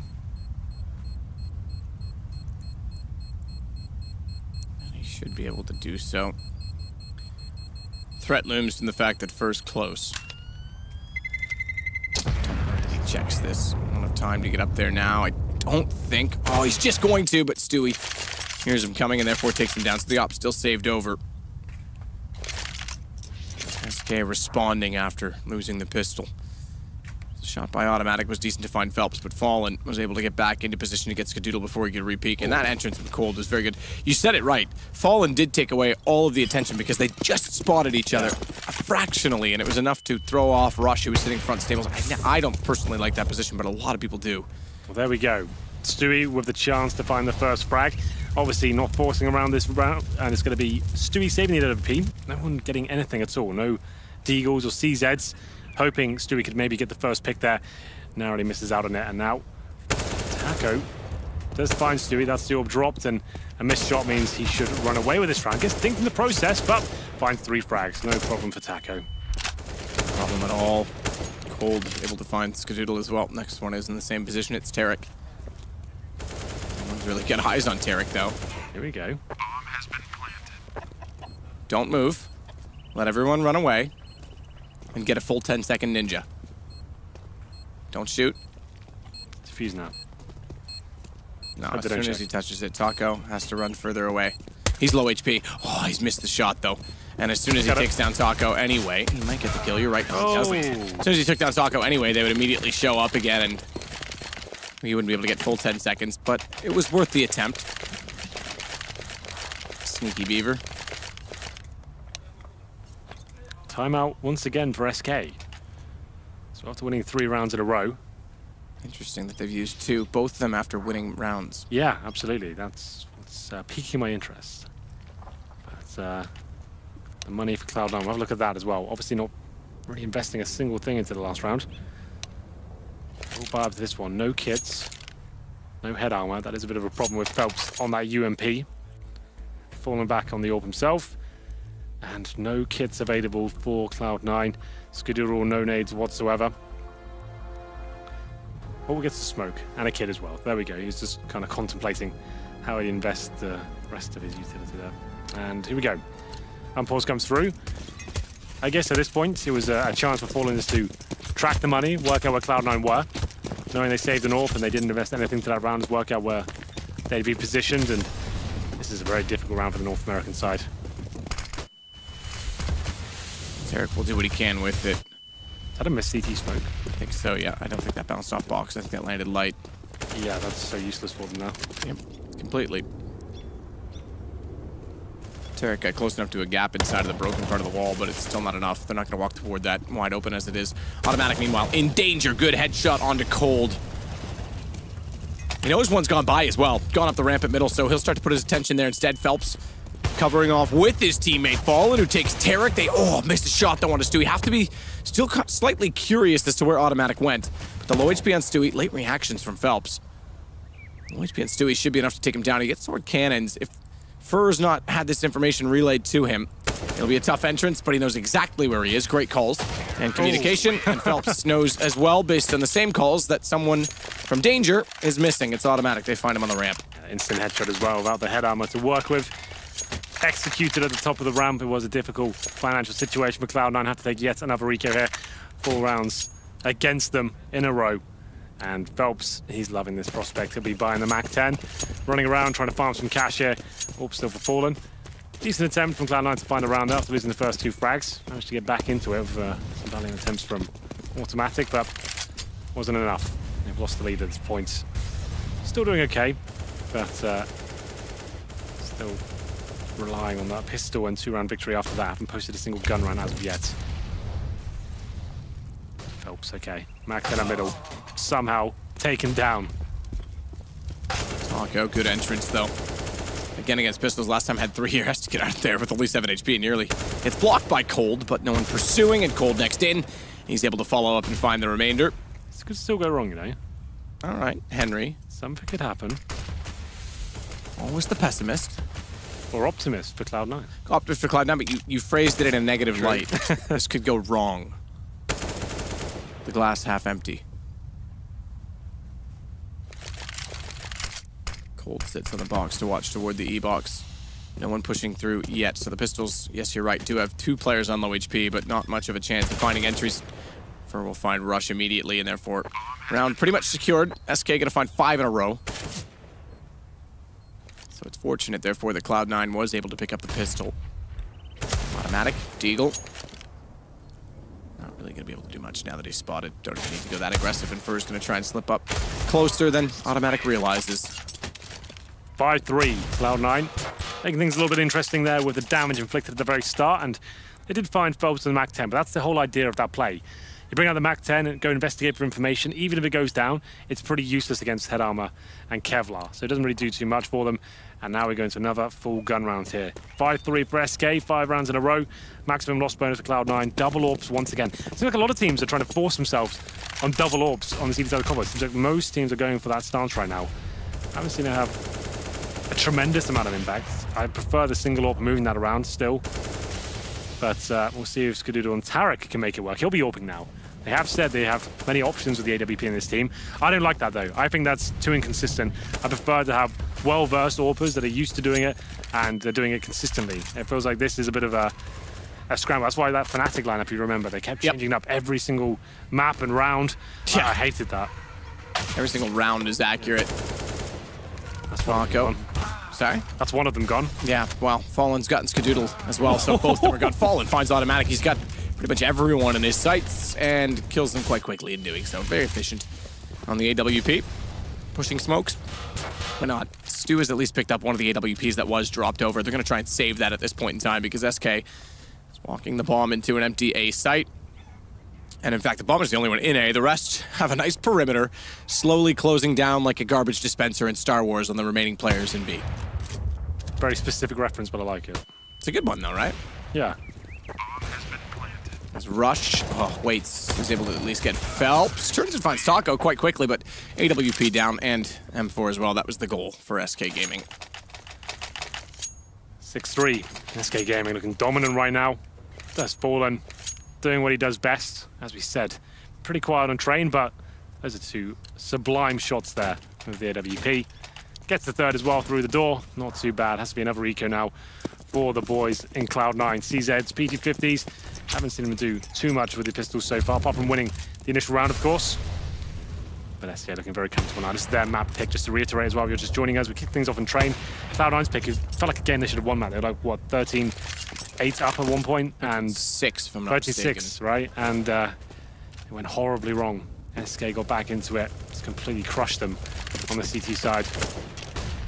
He should be able to do so. Threat looms from the fact that first close. He checks this. I don't have time to get up there now. I don't think. Oh, he's just going to, but Stewie hears him coming and therefore takes him down. So the op still saved over. SK responding after losing the pistol. The shot by Automatic was decent to find Phelps, but Fallen was able to get back into position to get Skadoodle before he could repeak. And that entrance with Cold was very good. You said it right. Fallen did take away all of the attention because they just spotted each other fractionally, and it was enough to throw off Rush, who was sitting front stables. I don't personally like that position, but a lot of people do. Well, there we go. Stewie with the chance to find the first frag. Obviously not forcing around this round, and it's going to be Stewie saving the AWP. No one getting anything at all. No Deagles or CZs. Hoping Stewie could maybe get the first pick there. Narrowly misses out on it, and now Taco does find Stewie. That's the orb dropped, and a missed shot means he should run away with this round. Gets dinked in the process, but finds 3 frags. No problem for Taco. No problem at all. Cold able to find Skadoodle as well. Next one is in the same position. It's Tarek. No one's really got eyes on Tarek, though. Here we go. Don't move. Let everyone run away. And get a full 10-second ninja. Don't shoot. Defuse now. No, as soon as he touches it, Taco has to run further away. He's low HP. Oh, he's missed the shot, though. And as soon as he takes down Taco anyway, he might get the kill. You're right. No, he doesn't. As soon as he took down Taco anyway, they would immediately show up again, and he wouldn't be able to get full 10 seconds. But it was worth the attempt. Sneaky Beaver. Timeout once again for SK. So after winning 3 rounds in a row. Interesting that they've used 2, both of them after winning rounds. Yeah, absolutely. That's piquing my interest. But the money for Cloud9, we'll have a look at that as well. Obviously not really investing a single thing into the last round. We'll buy up to this one. No kits, no head armor. That is a bit of a problem with Phelps on that UMP. Falling back on the orb himself. And no kits available for Cloud9. Skadoodle, no nades whatsoever. Oh, gets the smoke. And a kid as well. There we go. He's just kind of contemplating how he invests the rest of his utility there. And here we go. Unpause comes through. I guess at this point, it was a chance for Fallen to track the money, work out where Cloud9 were. Knowing they saved the North and they didn't invest anything to that round, work out where they'd be positioned. And this is a very difficult round for the North American side. Tarek will do what he can with it. Is that a missed CT smoke? I think so, yeah. I don't think that bounced off box. I think that landed light. Yeah, that's so useless for them now. Yep, completely. Tarek got close enough to a gap inside of the broken part of the wall, but it's still not enough. They're not going to walk toward that wide open as it is. Automatic, meanwhile, in danger. Good headshot onto Cold. He knows one's gone by as well. Gone up the ramp at middle, so he'll start to put his attention there instead. Phelps covering off with his teammate Fallen, who takes Tarek. They missed a shot though onto Stewie. Have to be still slightly curious as to where Automatic went. But the low HP on Stewie, late reactions from Phelps. Low HP on Stewie should be enough to take him down. He gets sword cannons. If Fur's not had this information relayed to him, it'll be a tough entrance, but he knows exactly where he is. Great calls and communication. And Phelps knows as well, based on the same calls, that someone from danger is missing. It's Automatic. They find him on the ramp. Instant headshot as well, without the head armor to work with. Executed at the top of the ramp. It was a difficult financial situation for Cloud9. Have to take yet another eco here. 4 rounds against them in a row. And Phelps, he's loving this prospect. He'll be buying the MAC-10. Running around, trying to farm some cash here. Orb still for Fallen. Decent attempt from Cloud9 to find a round after losing the first 2 frags. Managed to get back into it with some valiant attempts from Automatic, but wasn't enough. They've lost the lead at this point. Still doing okay, but Still relying on that pistol and 2-round victory after that. Haven't posted a single gun round as of yet. Phelps, okay. Mac in the middle. Somehow taken down. Taco, good entrance though. Again against pistols, last time had 3 here, has to get out of there with only 7 HP nearly. It's blocked by Cold, but no one pursuing, and Cold next in. He's able to follow up and find the remainder. This could still go wrong, you know. All right, Henry. Something could happen. Always the pessimist. Or optimist for Cloud9. Optimist for Cloud9, but you phrased it in a negative light. This could go wrong. The glass half empty. Cold sits on the box to watch toward the E-box. No one pushing through yet, so the pistols, yes, you're right, do have 2 players on low HP, but not much of a chance of finding entries. For will find Rush immediately, and therefore, round pretty much secured. SK gonna find 5 in a row. So it's fortunate, therefore, that Cloud9 was able to pick up the pistol. Automatic, Deagle. Not really gonna be able to do much now that he's spotted. Don't even need to go that aggressive, and Fur's gonna try and slip up closer than Automatic realizes. 5-3, Cloud9. Making things a little bit interesting there with the damage inflicted at the very start, and they did find Phelps on the MAC-10, but that's the whole idea of that play. You bring out the MAC-10 and go investigate for information. Even if it goes down, it's pretty useless against head armor and Kevlar, so it doesn't really do too much for them. And now we're going to another full gun round here. 5-3 for SK, 5 rounds in a row. Maximum loss bonus for Cloud9. Double orbs once again. It seems like a lot of teams are trying to force themselves on double orbs on the CDW combo. It seems like most teams are going for that stance right now. I haven't seen it have a tremendous amount of impact. I prefer the single orb moving that around still. But we'll see if Skadoodle and Tarek can make it work. He'll be orbing now. They have said they have many options with the AWP in this team. I don't like that though. I think that's too inconsistent. I prefer to have well-versed AWPers that are used to doing it, and they're doing it consistently. It feels like this is a bit of a scramble. That's why that Fnatic lineup, you remember, they kept changing up every single map and round. Yeah. I hated that. Every single round is accurate. That's Marco. Sorry? That's one of them gone. Yeah, well, Fallen's gotten Skadoodle as well, so both of them are gone. Fallen finds Automatic. He's got pretty much everyone in his sights and kills them quite quickly in doing so. Very efficient on the AWP. Pushing smokes. Why not? Stu has at least picked up one of the AWPs that was dropped over. They're going to try and save that at this point in time because SK is walking the bomb into an empty A site. And in fact, the bomb is the only one in A. The rest have a nice perimeter, slowly closing down like a garbage dispenser in Star Wars on the remaining players in B. Very specific reference, but I like it. It's a good one though, right? Yeah. There's Rush. Oh, waits. He's able to at least get Phelps. Turns and finds Taco quite quickly, but AWP down and M4 as well. That was the goal for SK Gaming. 6-3. SK Gaming looking dominant right now. That's Fallen doing what he does best, as we said. Pretty quiet on train, but those are 2 sublime shots there with the AWP. Gets the third as well through the door. Not too bad. Has to be another eco now for the boys in Cloud9. CZs, PT50s. Haven't seen them do too much with the pistols so far, apart from winning the initial round, of course. But SK looking very comfortable now. This is their map pick, just to reiterate as well. If you're just joining us, we kick things off in train. Cloud9's pick, it felt like, again, they should have won that. They were like, what, 13-8 up at one point? And 6, if I'm not 36, mistaken. right? And it went horribly wrong. SK got back into it. Just completely crushed them on the CT side.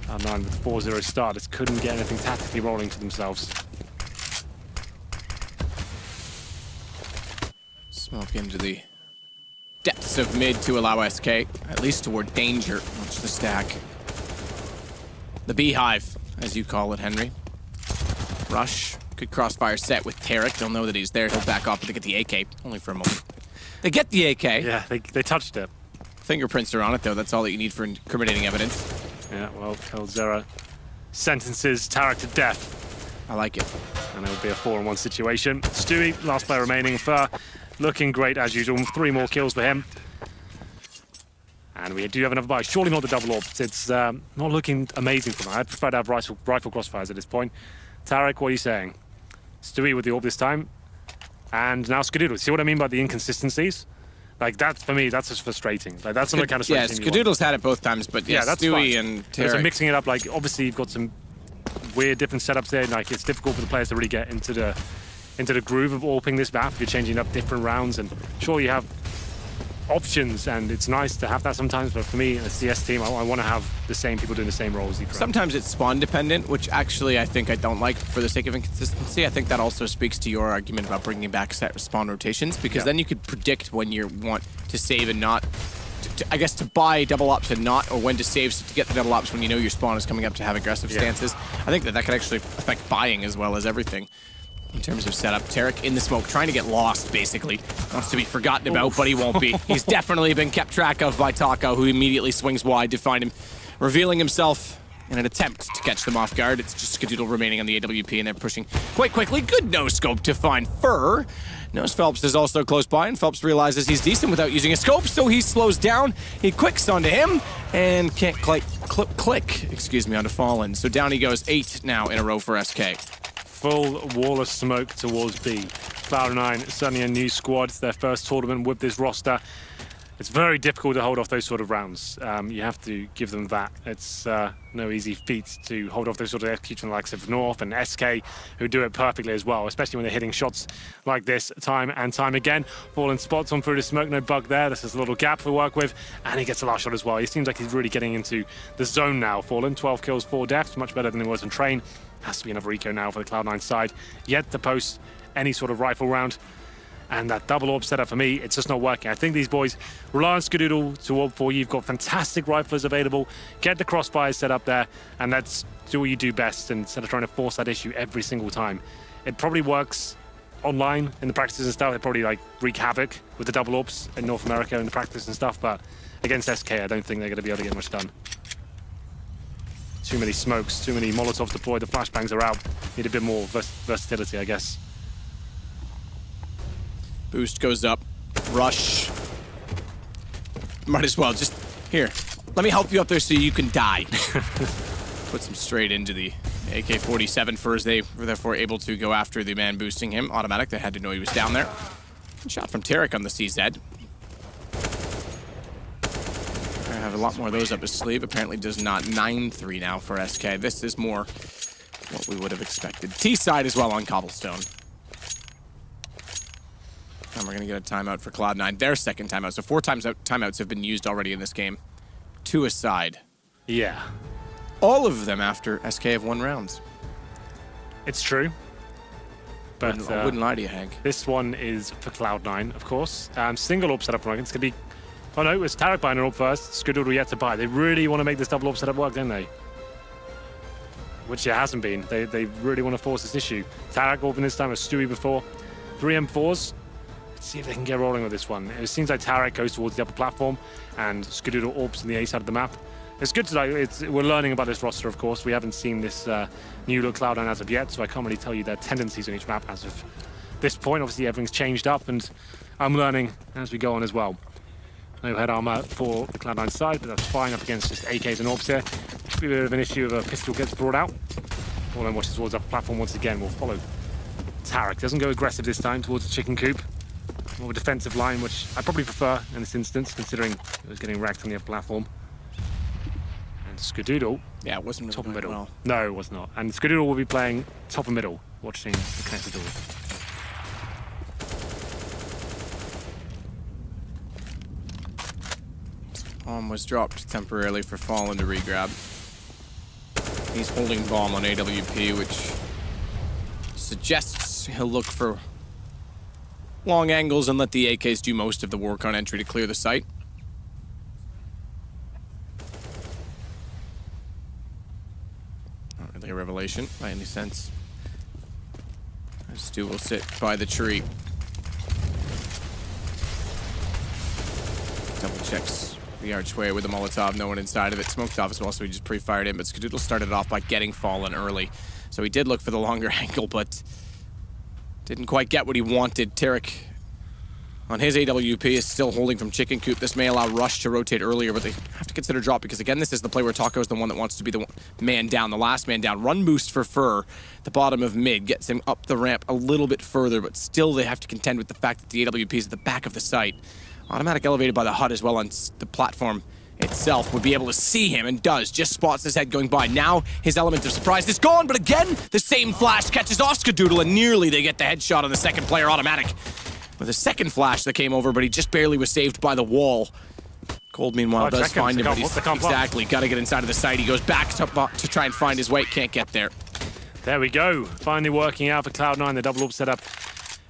Cloud9 with 4-0 start. Just couldn't get anything tactically rolling for themselves. Smoke into the depths of mid to allow SK, at least toward danger. Watch the stack. The beehive, as you call it, Henry. Rush. Good crossfire set with Tarek. They'll know that he's there. He'll back off, but they get the AK. Only for a moment. They get the AK. Yeah, they touched it. Fingerprints are on it, though. That's all that you need for incriminating evidence. Yeah, well, Elzera sentences Tarek to death. I like it. And it will be a 4-on-1 situation. Stewie, last player remaining. Fur, looking great as usual. 3 more kills for him. And we do have another buy. Surely not the double orb. It's not looking amazing for them. I'd prefer to have rifle crossfires at this point. Tarek, what are you saying? Stewie with the orb this time. And now Skadoodle. See what I mean by the inconsistencies? Like, that, for me, that's just frustrating. Like, that's not the kind of yeah, Skadoodle's had it both times, but yeah, that's Stewie fine. and Tarek. So mixing it up, like, obviously you've got some weird different setups there. Like, it's difficult for the players to really get into the groove of AWPing this map if you're changing up different rounds. And sure, you have options, and it's nice to have that sometimes, but for me, as a CS team, I want to have the same people doing the same roles. Sometimes it's spawn dependent, which actually I think I don't like for the sake of inconsistency. I think that also speaks to your argument about bringing back set spawn rotations, because then you could predict when you want to save and not, I guess to buy double ops and not, or when to save to get the double ops when you know your spawn is coming up to have aggressive stances. I think that that could actually affect buying as well as everything. In terms of setup, Tarek in the smoke, trying to get lost, basically. Wants to be forgotten about, but he won't be. He's definitely been kept track of by Taco, who immediately swings wide to find him, revealing himself in an attempt to catch them off guard. It's just Skadoodle remaining on the AWP, and they're pushing quite quickly. Good no-scope to find Fur. Knows Phelps is also close by, and Phelps realizes he's decent without using a scope, so he slows down. He quicks onto him, and can't click, onto Fallen. So down he goes, 8 now in a row for SK. Full wall of smoke towards B. Cloud9, certainly a new squad. It's their first tournament with this roster. It's very difficult to hold off those sort of rounds. You have to give them that. It's no easy feat to hold off those sort of execution from the likes of North and SK, who do it perfectly as well, especially when they're hitting shots like this time and time again. Fallen spots on through the smoke, no bug there. This is a little gap to work with, and he gets the last shot as well. He seems like he's really getting into the zone now. Fallen, 12 kills, 4 deaths, much better than he was in Train. Has to be another eco now for the Cloud9 side. Yet to post any sort of rifle round. And that double orb setup for me, it's just not working. I think these boys rely on Skadoodle to orb for you. You've got fantastic riflers available. Get the crossfires set up there, and let's do what you do best instead of trying to force that issue every single time. It probably works online in the practices and stuff. They probably like wreak havoc with the double orbs in North America in the practice and stuff, but against SK, I don't think they're going to be able to get much done. Too many smokes, too many Molotovs deployed, the flashbangs are out. Need a bit more versatility, I guess. Boost goes up. Rush. Might as well just, here, let me help you up there so you can die. Puts him straight into the AK-47 Furs. They were therefore able to go after the man boosting him. Automatic, they had to know he was down there. Good shot from Tarek on the CZ. I have a lot more of those up his sleeve. Apparently does not. 9-3 now for SK. This is more what we would have expected. T-side as well on Cobelstone. And we're going to get a timeout for Cloud9. Their second timeout. So 4 timeouts have been used already in this game. 2 aside. Yeah. All of them after SK have won rounds. It's true. But I wouldn't lie to you, Hank. This one is for Cloud9, of course. Single orb setup running. It's going to be... Oh no, it was Tarek buying an orb first. Skadoodle yet to buy. They really want to make this double orb setup work, don't they? Which it hasn't been. They really want to force this issue. Tarek orbing this time, as Stewie before. 3 M4s. Let's see if they can get rolling with this one. It seems like Tarek goes towards the upper platform and Skadoodle orbs on the A side of the map. It's good to know. We're learning about this roster, of course. We haven't seen this new look Cloud9 as of yet, so I can't really tell you their tendencies on each map as of this point. Obviously, everything's changed up, and I'm learning as we go on as well. No head armor for the Cloud9 side, but that's fine up against just AKs and orbs here. A bit of an issue if a pistol gets brought out. Fallen watches towards upper platform once again. We'll follow Tarek. Doesn't go aggressive this time towards the chicken coop. More defensive line, which I probably prefer in this instance, considering it was getting wrecked on the upper platform. And Skadoodle. Yeah, it wasn't really top and middle. Well. No, it was not. And Skadoodle will be playing top and middle, watching the connected door. Bomb was dropped temporarily for Fallen to regrab. He's holding bomb on AWP, which suggests he'll look for long angles and let the AKs do most of the work on entry to clear the site. Not really a revelation by any sense. Stu will sit by the tree. Double checks the archway with a Molotov, no one inside of it. Smoked off as well, so he just pre-fired it, but Skadoodle started off by getting Fallen early. So he did look for the longer angle, but didn't quite get what he wanted. Tarek on his AWP is still holding from Chicken Coop. This may allow Rush to rotate earlier, but they have to consider drop because, again, this is the play where Taco is the one that wants to be the man down, the last man down. Run boost for Fur, the bottom of mid, gets him up the ramp a little bit further, but still they have to contend with the fact that the AWP is at the back of the site. Automatic elevated by the HUD as well on the platform itself would be able to see him, and does. Just spots his head going by. Now his element of surprise is gone, but again, the same flash catches off Skadoodle, and nearly they get the headshot on the second player. Automatic with a second flash that came over, but he just barely was saved by the wall. Cold, meanwhile, does find him, but he's exactly got to get inside of the site. He goes back to try and find his way. Can't get there. There we go. Finally working out for Cloud9. The double up setup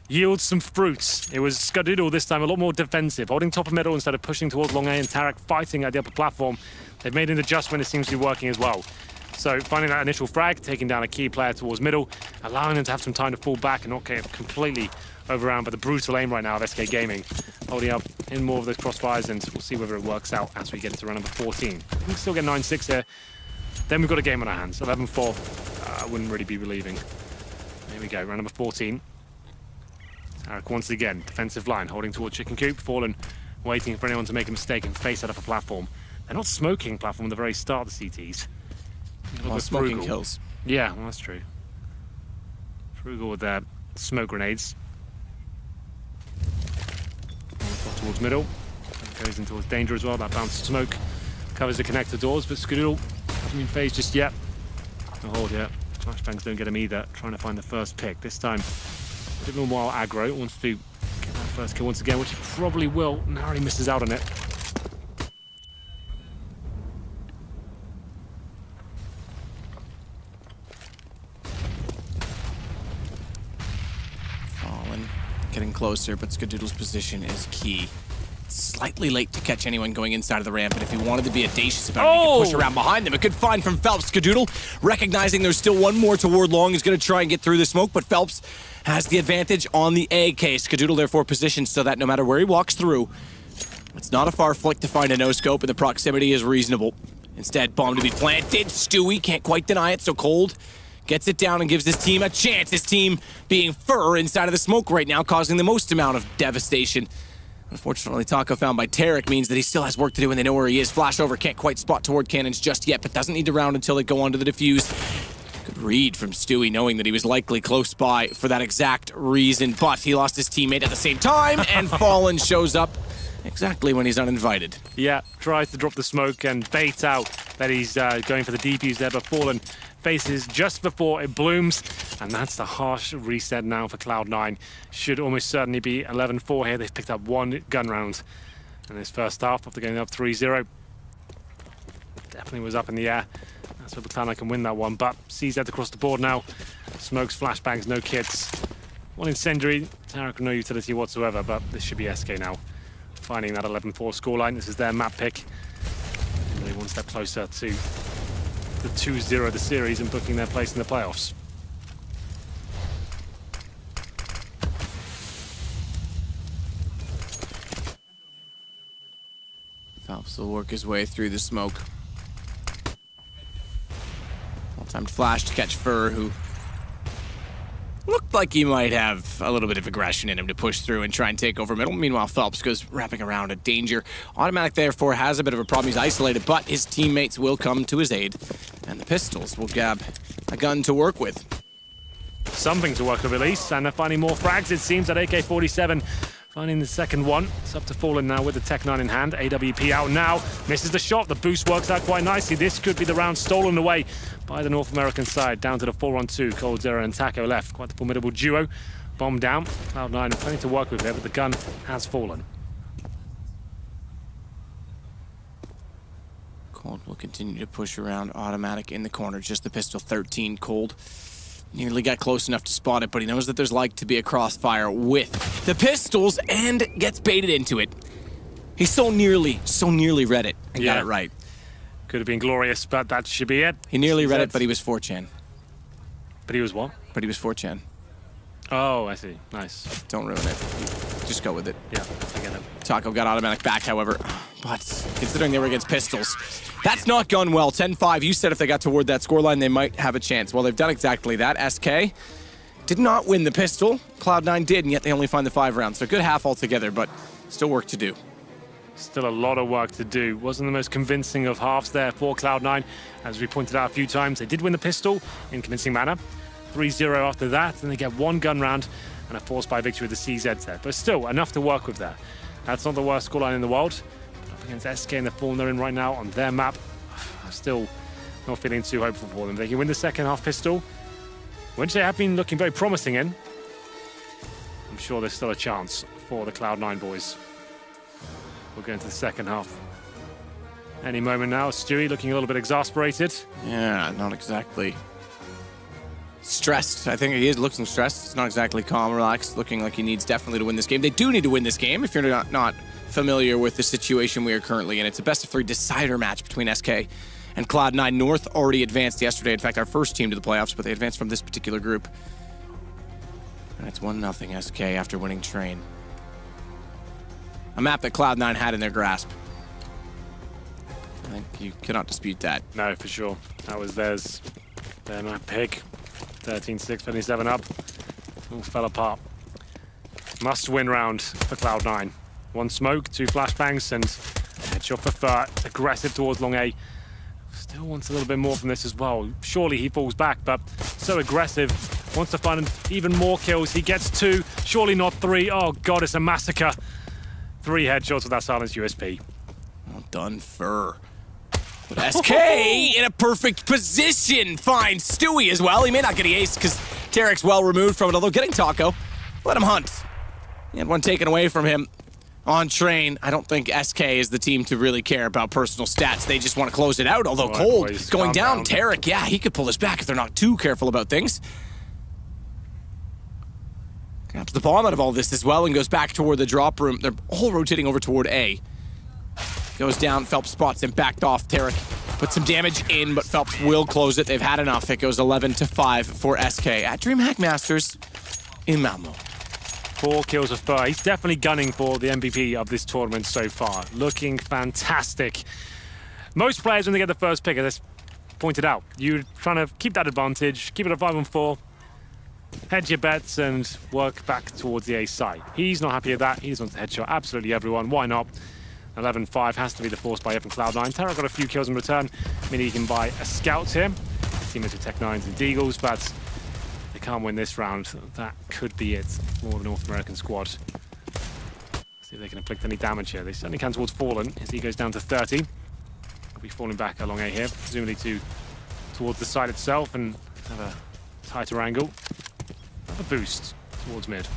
yields some fruits. It was Skadoodle this time, a lot more defensive, holding top of middle instead of pushing towards long A, and Tarek fighting at the upper platform. They've made an adjustment. It seems to be working as well. So finding that initial frag, taking down a key player towards middle, allowing them to have some time to fall back and not get completely overrun by the brutal aim right now of SK Gaming. Holding up in more of those crossfires, and we'll see whether it works out as we get to round number 14. We can still get 9-6 here. Then we've got a game on our hands. 11-4. I wouldn't really be relieving. There we go, round number 14. Tarek once again, defensive line, holding towards Chicken Coop. Fallen, waiting for anyone to make a mistake and face that upper platform. They're not smoking platform at the very start of the CTs. Well, smoking kills. Yeah, well, that's true. Frugal with their smoke grenades. Towards middle. Goes in towards danger as well. That bounced smoke covers the connector doors, but Skadoodle hasn't been phased just yet. No hold yet. Flashbangs don't get him either. Trying to find the first pick. This time, a bit more aggro. Wants to get that first kill once again, which he probably will. Narrowly misses out on it. Getting closer, but Skadoodle's position is key. Slightly late to catch anyone going inside of the ramp, but if he wanted to be audacious about it, he could push around behind them. A good find from Phelps. Skadoodle, recognizing there's still one more toward long, is going to try and get through the smoke, but Phelps has the advantage on the AK. Skadoodle therefore positioned so that no matter where he walks through, it's not a far flick to find a no-scope, and the proximity is reasonable. Instead, bomb to be planted. Stewie can't quite deny it, so Cold gets it down and gives his team a chance. His team being fur inside of the smoke right now, causing the most amount of devastation. Unfortunately, Taco found by Tarek means that he still has work to do and they know where he is. Flash over, can't quite spot toward cannons just yet, but doesn't need to round until they go onto the defuse. Good read from Stewie, knowing that he was likely close by for that exact reason, but he lost his teammate at the same time, and Fallen shows up exactly when he's uninvited. Yeah, tries to drop the smoke and bait out that he's going for the defuse there, but Fallen faces just before it blooms, and that's the harsh reset now for Cloud9. Should almost certainly be 11-4 here. They've picked up one gun round in this first half after going up 3-0. Definitely was up in the air. That's where the Cloud9 can win that one, but CZ across the board now. Smokes, flashbangs, no kits. One incendiary, Tarek no utility whatsoever, but this should be SK now. Finding that 11-4 scoreline. This is their map pick. Really one step closer to the 2-0 of the series and booking their place in the playoffs. Phelps will work his way through the smoke. Well-timed flash to catch Fur, who looked like he might have a little bit of aggression in him to push through and try and take over middle. Meanwhile, Phelps goes wrapping around at danger. Automatic, therefore, has a bit of a problem. He's isolated, but his teammates will come to his aid. And the Pistols will grab a gun to work with. Something to work with at least, and they're finding more frags, it seems, at AK-47. Finding the second one. It's up to Fallen now with the Tech 9 in hand. AWP out now. Misses the shot. The boost works out quite nicely. This could be the round stolen away by the North American side. Down to the 4-on-2. Cold Zero and Taco left. Quite the formidable duo. Bomb down. Cloud9 plenty to work with here, but the gun has fallen. Cold will continue to push around. Automatic in the corner. Just the pistol. 13. Cold nearly got close enough to spot it, but he knows that there's like to be a crossfire with the Pistols and gets baited into it. He so nearly read it and got it right. Could have been glorious, but that should be it. He nearly read it, but he was 4chan. But he was what? But he was 4chan. Oh, I see. Nice. Don't ruin it. Just go with it. Yeah, I get it. Taco got automatic back, however. But considering they were against Pistols, that's not gone well. 10-5. You said if they got toward that scoreline, they might have a chance. Well, they've done exactly that. SK did not win the pistol. Cloud9 did, and yet they only find the 5 rounds. So good half altogether, but still work to do. Still a lot of work to do. Wasn't the most convincing of halves there for Cloud9. As we pointed out a few times, they did win the pistol in convincing manner. 3-0 after that, and they get one gun round and a force by victory with the CZ there. But still, enough to work with there. That's not the worst scoreline in the world. But up against SK and the form they're in right now on their map, I'm still not feeling too hopeful for them. They can win the second half pistol, which they have been looking very promising in. I'm sure there's still a chance for the Cloud9 boys. We'll go into the second half. Any moment now. Stewie looking a little bit exasperated. Yeah, not exactly stressed. I think he is looking stressed. It's not exactly calm, relaxed, looking like he needs definitely to win this game. They do need to win this game if you're not familiar with the situation we are currently in. It's a best-of-3 decider match between SK and Cloud9. North already advanced yesterday. In fact, our first team to the playoffs, but they advanced from this particular group. And it's 1-0 SK after winning Train. A map that Cloud9 had in their grasp. I think you cannot dispute that. No, for sure. That was theirs. They're not pick. 13-6, 27 up. All fell apart. Must-win round for Cloud9. 1 smoke, 2 flashbangs, and headshot for Fur. Aggressive towards long A. Still wants a little bit more from this as well. Surely he falls back, but so aggressive. Wants to find even more kills. He gets 2, surely not 3. Oh God, it's a massacre. 3 headshots with that silenced USP. Well done, Fur. But SK in a perfect position finds Stewie as well. He may not get the ace because Tarek's well removed from it, although getting Taco, let him hunt. He had one taken away from him on Train. I don't think SK is the team to really care about personal stats. They just want to close it out, although Cold boys, going down. down. Tarek, yeah, he could pull this back if they're not too careful about things. Grabs the bomb out of all this as well and goes back toward the drop room. They're all rotating over toward A. Goes down, Phelps spots him, backed off. Tarek puts some damage in, but Phelps will close it. They've had enough. It goes 11-5 for SK at DreamHack Masters in Malmö. 4 kills of Fur. He's definitely gunning for the MVP of this tournament so far. Looking fantastic. Most players, when they get the first pick, as I pointed out, you're trying to keep that advantage, keep it a 5-on-4, hedge your bets, and work back towards the ace side. He's not happy with that. He just wants to headshot absolutely everyone. Why not? 11-5 has to be the force buy from Cloud9. Tara got a few kills in return, meaning he can buy a scout here. Teammates with Tech 9s and Deagles, but they can't win this round. That could be it for the North American squad. See if they can inflict any damage here. They certainly can towards Fallen as he goes down to 30. He'll be falling back along A here, presumably towards the side itself and have a tighter angle. Have a boost towards mid.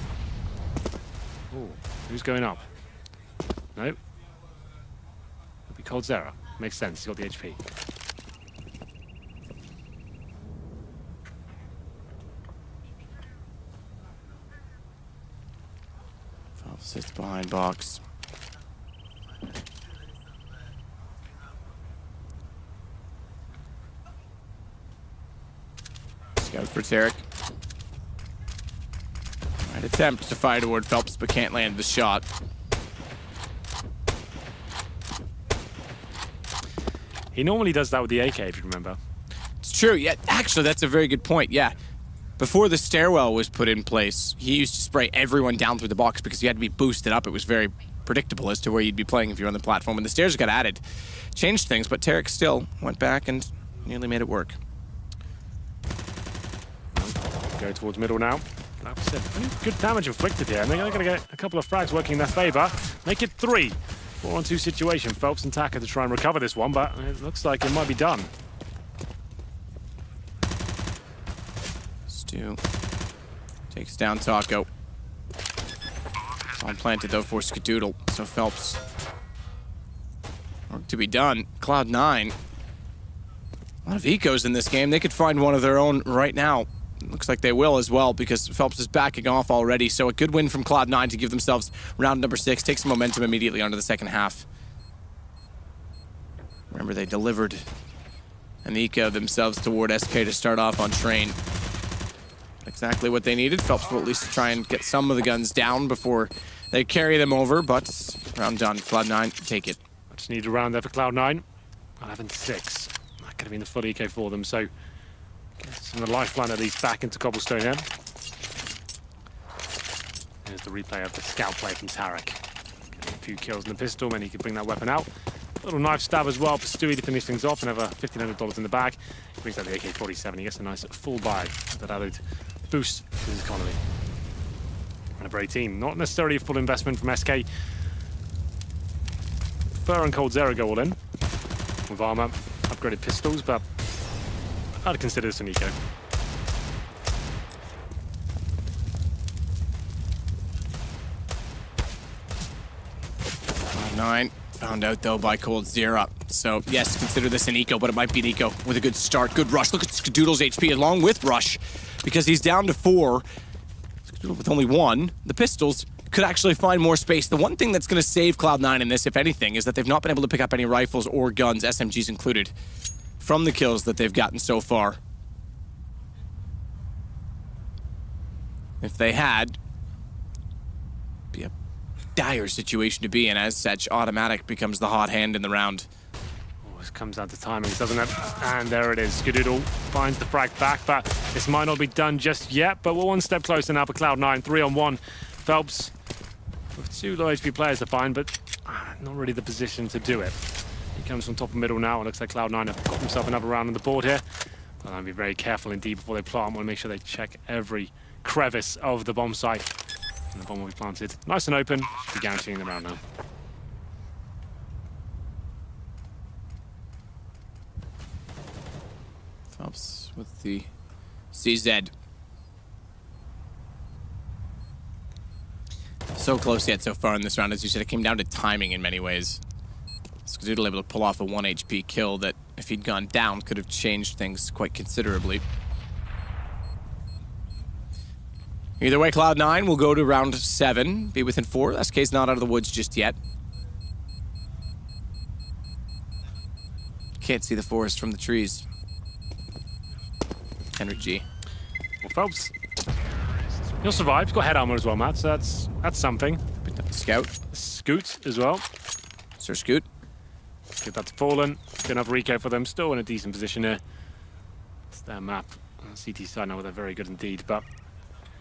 Ooh, who's going up? Nope. It'll be Cold Zera. Makes sense, he's got the HP. Sits behind box. Scout for Tarek. Right, attempt to fire toward Phelps, but can't land the shot. He normally does that with the AK, if you remember. It's true. Yeah, actually, that's a very good point. Yeah. Before the stairwell was put in place, he used to spray everyone down through the box because you had to be boosted up. It was very predictable as to where you'd be playing if you're on the platform. When the stairs got added, changed things, but Tarek still went back and nearly made it work. Go towards middle now. Like I said, good damage inflicted here, and they're going to get a couple of frags working in their favor. Make it 3. 4-on-2 situation. Phelps and Taka to try and recover this one, but it looks like it might be done. Stu takes down Taco. On planted though for Skadoodle, so Phelps. Work to be done. Cloud9. A lot of ecos in this game. They could find one of their own right now. Looks like they will as well because Phelps is backing off already. So a good win from Cloud9 to give themselves round number 6. Take some momentum immediately onto the second half. Remember, they delivered an eco themselves toward SK to start off on Train. Exactly what they needed. Phelps will at least try and get some of the guns down before they carry them over, but round done. Cloud9, take it. Just need a round there for Cloud9. 11-6. That could have been the full eco for them, so get some of the lifeline at least back into Cobelstone here. There's the replay of the scout play from Tarek. Getting a few kills in the pistol, and he could bring that weapon out. A little knife stab as well for Stewie to finish things off and have a $1,500 in the bag. He brings out the AK-47. He gets a nice full buy that added boost to his economy. And a brave team. Not necessarily a full investment from SK. Fur and Cold Zera go all in with armor, upgraded pistols, but I'd consider this an eco. Cloud9 found out though by Cold Zero. So yes, consider this an eco, but it might be an eco with a good start. Good rush. Look at Skadoodle's HP along with Rush, because he's down to 4. Skadoodle with only 1. The pistols could actually find more space. The one thing that's going to save Cloud9 in this, if anything, is that they've not been able to pick up any rifles or guns, SMGs included, from the kills that they've gotten so far. If they had, it'd be a dire situation to be in. As such, automatic becomes the hot hand in the round. Always comes down to timing, doesn't it? And there it is. Skadoodle finds the frag back, but this might not be done just yet. But we're one step closer now for Cloud9. 3-on-1. Phelps with 2 low HP players to find, but not really the position to do it. He comes from top of middle now. It looks like Cloud9 have got himself another round on the board here. But I'll be very careful indeed before they plant. Want to make sure they check every crevice of the bomb site. And the bomb will be planted nice and open. Should be guaranteeing the round now. Phelps with the CZ. So close yet so far in this round. As you said, it came down to timing in many ways. Skadoodle able to pull off a 1 HP kill that, if he'd gone down, could have changed things quite considerably. Either way, Cloud9 will go to round 7, be within 4. SK's not out of the woods just yet. Can't see the forest from the trees. Henry G. Well, Phelps, he'll survive. He's got head armor as well, Matt, so that's something. Picked up the Scout. Scoot as well. Sir Scoot. Give that to Fallen. Good enough Rico for them. Still in a decent position here. It's their map. CT side now, they're very good indeed, but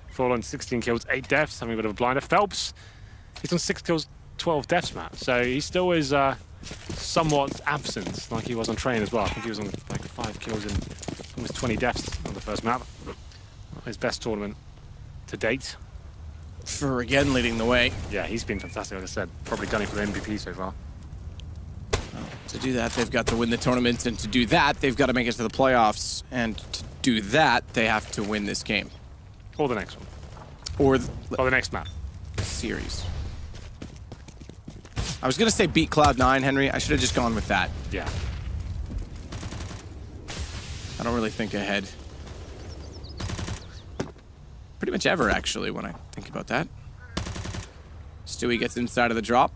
Fallen, 16 kills, 8 deaths, having a bit of a blinder. Phelps, he's on 6 kills, 12 deaths, Matt. So he still is somewhat absent, like he was on train as well. I think he was on like 5 kills and almost 20 deaths on the first map. Not his best tournament to date. For again leading the way. Yeah, he's been fantastic, like I said. Probably gunning for the MVP so far. To do that, they've got to win the tournament, and to do that, they've got to make it to the playoffs. And to do that, they have to win this game. Or the next one. Or the next map. Series. I was going to say beat Cloud9, Henry. I should have just gone with that. Yeah. I don't really think ahead. Pretty much ever, actually, when I think about that. Stewie gets inside of the drop.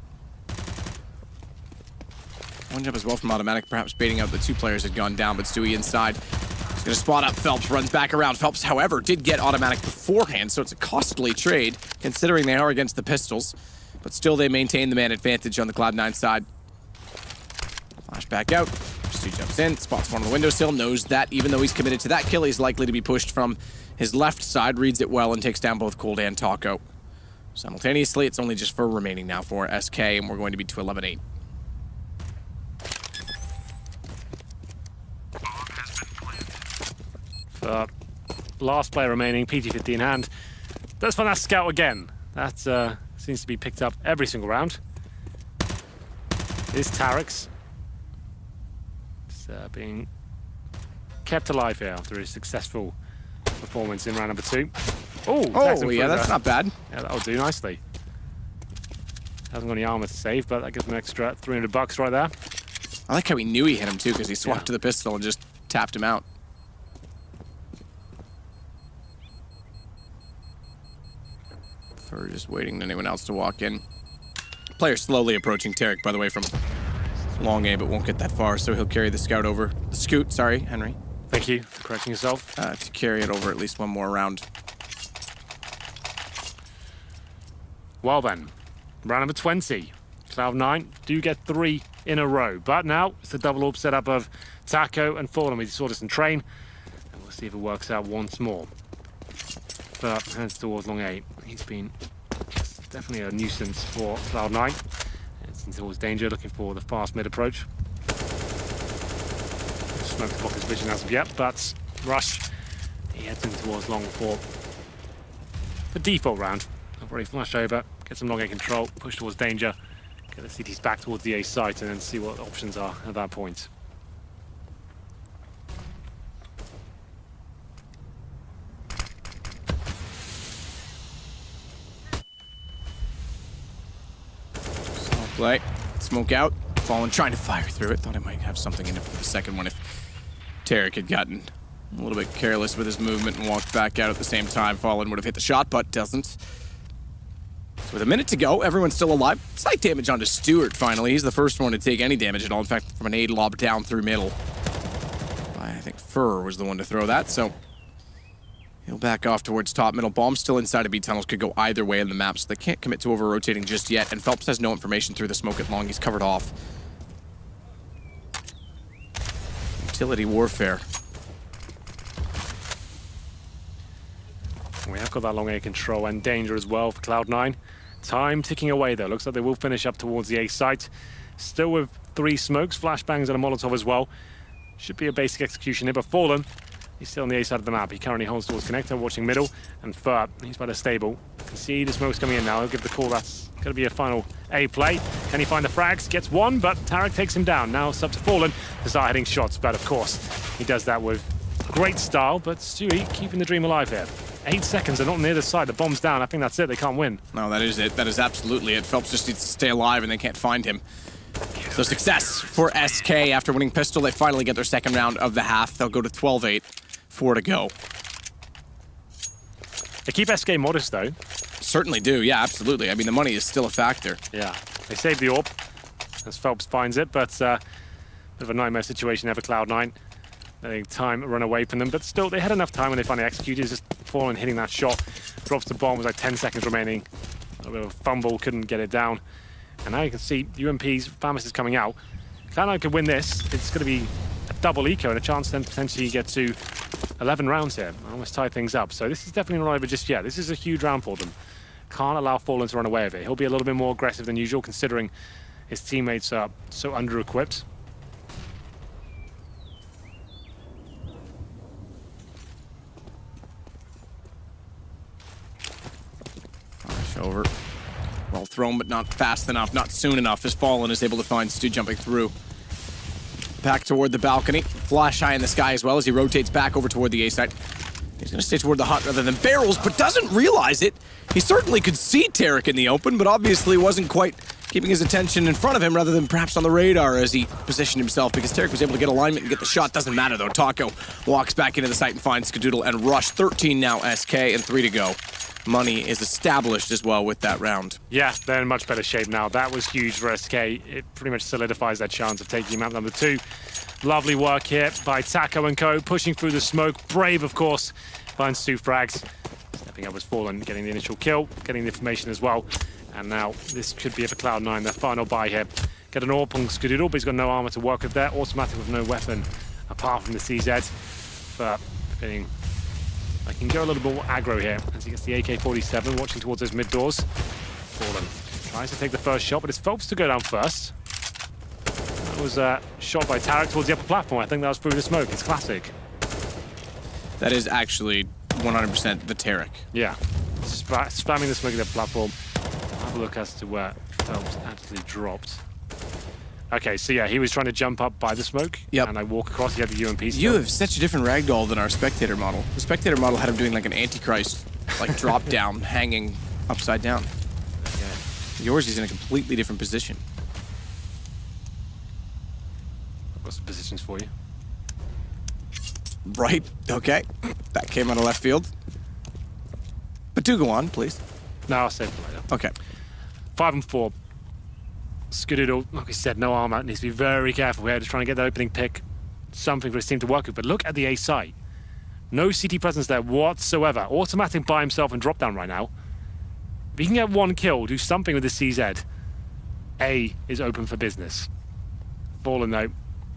One jump as well from automatic, perhaps baiting out the 2 players had gone down, but Stewie inside. He's going to spot up Phelps, runs back around. Phelps, however, did get automatic beforehand, so it's a costly trade, considering they are against the pistols. But still, they maintain the man advantage on the Cloud9 side. Flash back out. Stewie jumps in, spots one on the windowsill, knows that even though he's committed to that kill, he's likely to be pushed from his left side, reads it well, and takes down both Cold and Taco. Simultaneously, it's only just 4 remaining now for SK, and we're going to be to 11-8. Last player remaining, PT-50 in hand. Does find that Scout again. That seems to be picked up every single round. Is Tarex. It's being kept alive here after his successful performance in round number 2. Oh, yeah, that's not bad. Yeah, that'll do nicely. Hasn't got any armor to save, but that gives him an extra $300 right there. I like how he knew he hit him too, because he swapped to the pistol and just tapped him out. For just waiting for anyone else to walk in. Player slowly approaching Tarek, by the way, from long A, but won't get that far, so he'll carry the Scout over. The Scoot, sorry, Henry. Thank you for correcting yourself. To carry it over at least one more round. Well then, round number 20. Cloud9 do get 3 in a row, but now it's a double orb setup of Taco and Fallen. We saw this in train, and we'll see if it works out once more. But heads towards long A. He's been definitely a nuisance for Cloud9. It's towards danger, looking for the fast mid approach. Smoke to block his vision as of yet, but Rush, he heads in towards long for the default round. I've already flashed over, get some long A control, push towards danger, get the CTs back towards the A site, and then see what options are at that point. Play. Smoke out. Fallen trying to fire through it. Thought I might have something in it for the second one if Tarek had gotten a little bit careless with his movement and walked back out at the same time. Fallen would have hit the shot, but doesn't. So with a minute to go, everyone's still alive. Slight damage onto Stewart, finally. He's the first one to take any damage at all. In fact, from an aid lob down through middle. I think Fur was the one to throw that, so he'll back off towards top middle. Bomb still inside of B tunnels, could go either way in the map, so they can't commit to over-rotating just yet, and Phelps has no information through the smoke at long. He's covered off. Utility warfare. We have got that long air control and danger as well for Cloud9. Time ticking away though. Looks like they will finish up towards the A site. Still with 3 smokes, flashbangs and a Molotov as well. Should be a basic execution here, but Fallen, he's still on the A side of the map. He currently holds towards connector, watching middle, and Fur, he's by the stable. Can see the smoke's coming in now. He'll give the call. That's going to be a final A play. Can he find the frags? Gets one, but Tarek takes him down. Now it's up to Fallen to start hitting shots, but of course, he does that with great style, but Stewie keeping the dream alive here. 8 seconds, they're not on the other side. The bomb's down. I think that's it. They can't win. No, that is it. That is absolutely it. Phelps just needs to stay alive, and they can't find him. So success for SK after winning pistol. They finally get their second round of the half. They'll go to 12-8, 4 to go. They keep SK modest though. Certainly do, yeah, absolutely. I mean, the money is still a factor. Yeah, they save the orb as Phelps finds it, but bit of a nightmare situation there for Cloud9. Letting time run away from them, but still they had enough time when they finally executed. Just Fallen hitting that shot, drops the bomb with like 10 seconds remaining. A bit of a fumble, couldn't get it down. And now you can see UMP's Famis is coming out. Cloud9 could win this. It's going to be a double eco and a chance then potentially get to 11 rounds here. Almost tie things up. So this is definitely not over just yet. This is a huge round for them. Can't allow Fallen to run away with it. He'll be a little bit more aggressive than usual considering his teammates are so under-equipped. Over. Well thrown, but not fast enough, not soon enough, as Fallen is able to find Stu jumping through. Back toward the balcony. Flash high in the sky as well as he rotates back over toward the A side. He's going to stay toward the hut rather than barrels, but doesn't realize it. He certainly could see Tarek in the open, but obviously wasn't quite keeping his attention in front of him rather than perhaps on the radar as he positioned himself, because Tarek was able to get alignment and get the shot. Doesn't matter though. Taco walks back into the site and finds Skadoodle and Rush. 13 now SK and 3 to go. Money is established as well with that round. Yeah, they're in much better shape now. That was huge for SK. It pretty much solidifies their chance of taking map number 2. Lovely work here by Taco and co, pushing through the smoke. Brave, of course, finds 2 frags. Stepping up was Fallen, getting the initial kill, getting the information as well. And now this could be for Cloud9, their final buy here. Get an AWP on Skadoodle, but he's got no armor to work with there. Automatic with no weapon apart from the CZ. But feeling I can go a little bit more aggro here as he gets the AK-47, watching towards those mid doors. Fallen tries to take the first shot, but it's Phelps to go down first. That was a shot by Tarek towards the upper platform. I think that was through the smoke. It's classic. That is actually 100% the Tarek. Yeah, spamming the smoke at the platform. Have a look as to where Phelps actually dropped. Okay, so yeah, he was trying to jump up by the smoke, and I walk across. He had the UMP still. You have such a different ragdoll than our spectator model. The spectator model had him doing like an Antichrist, like drop down, hanging upside down. Yeah. Yours is in a completely different position. I've got some positions for you. Right, okay. That came out of left field. But do go on, please. No, I'll save it later. Okay. 5 and 4. Skadoodle, like I said, no armor. Needs to be very careful here to try and get that opening pick. Something for his team to work with. But look at the A site. No CT presence there whatsoever. Automatic by himself and drop down right now. If he can get 1 kill, do something with the CZ, A is open for business. Fallen though,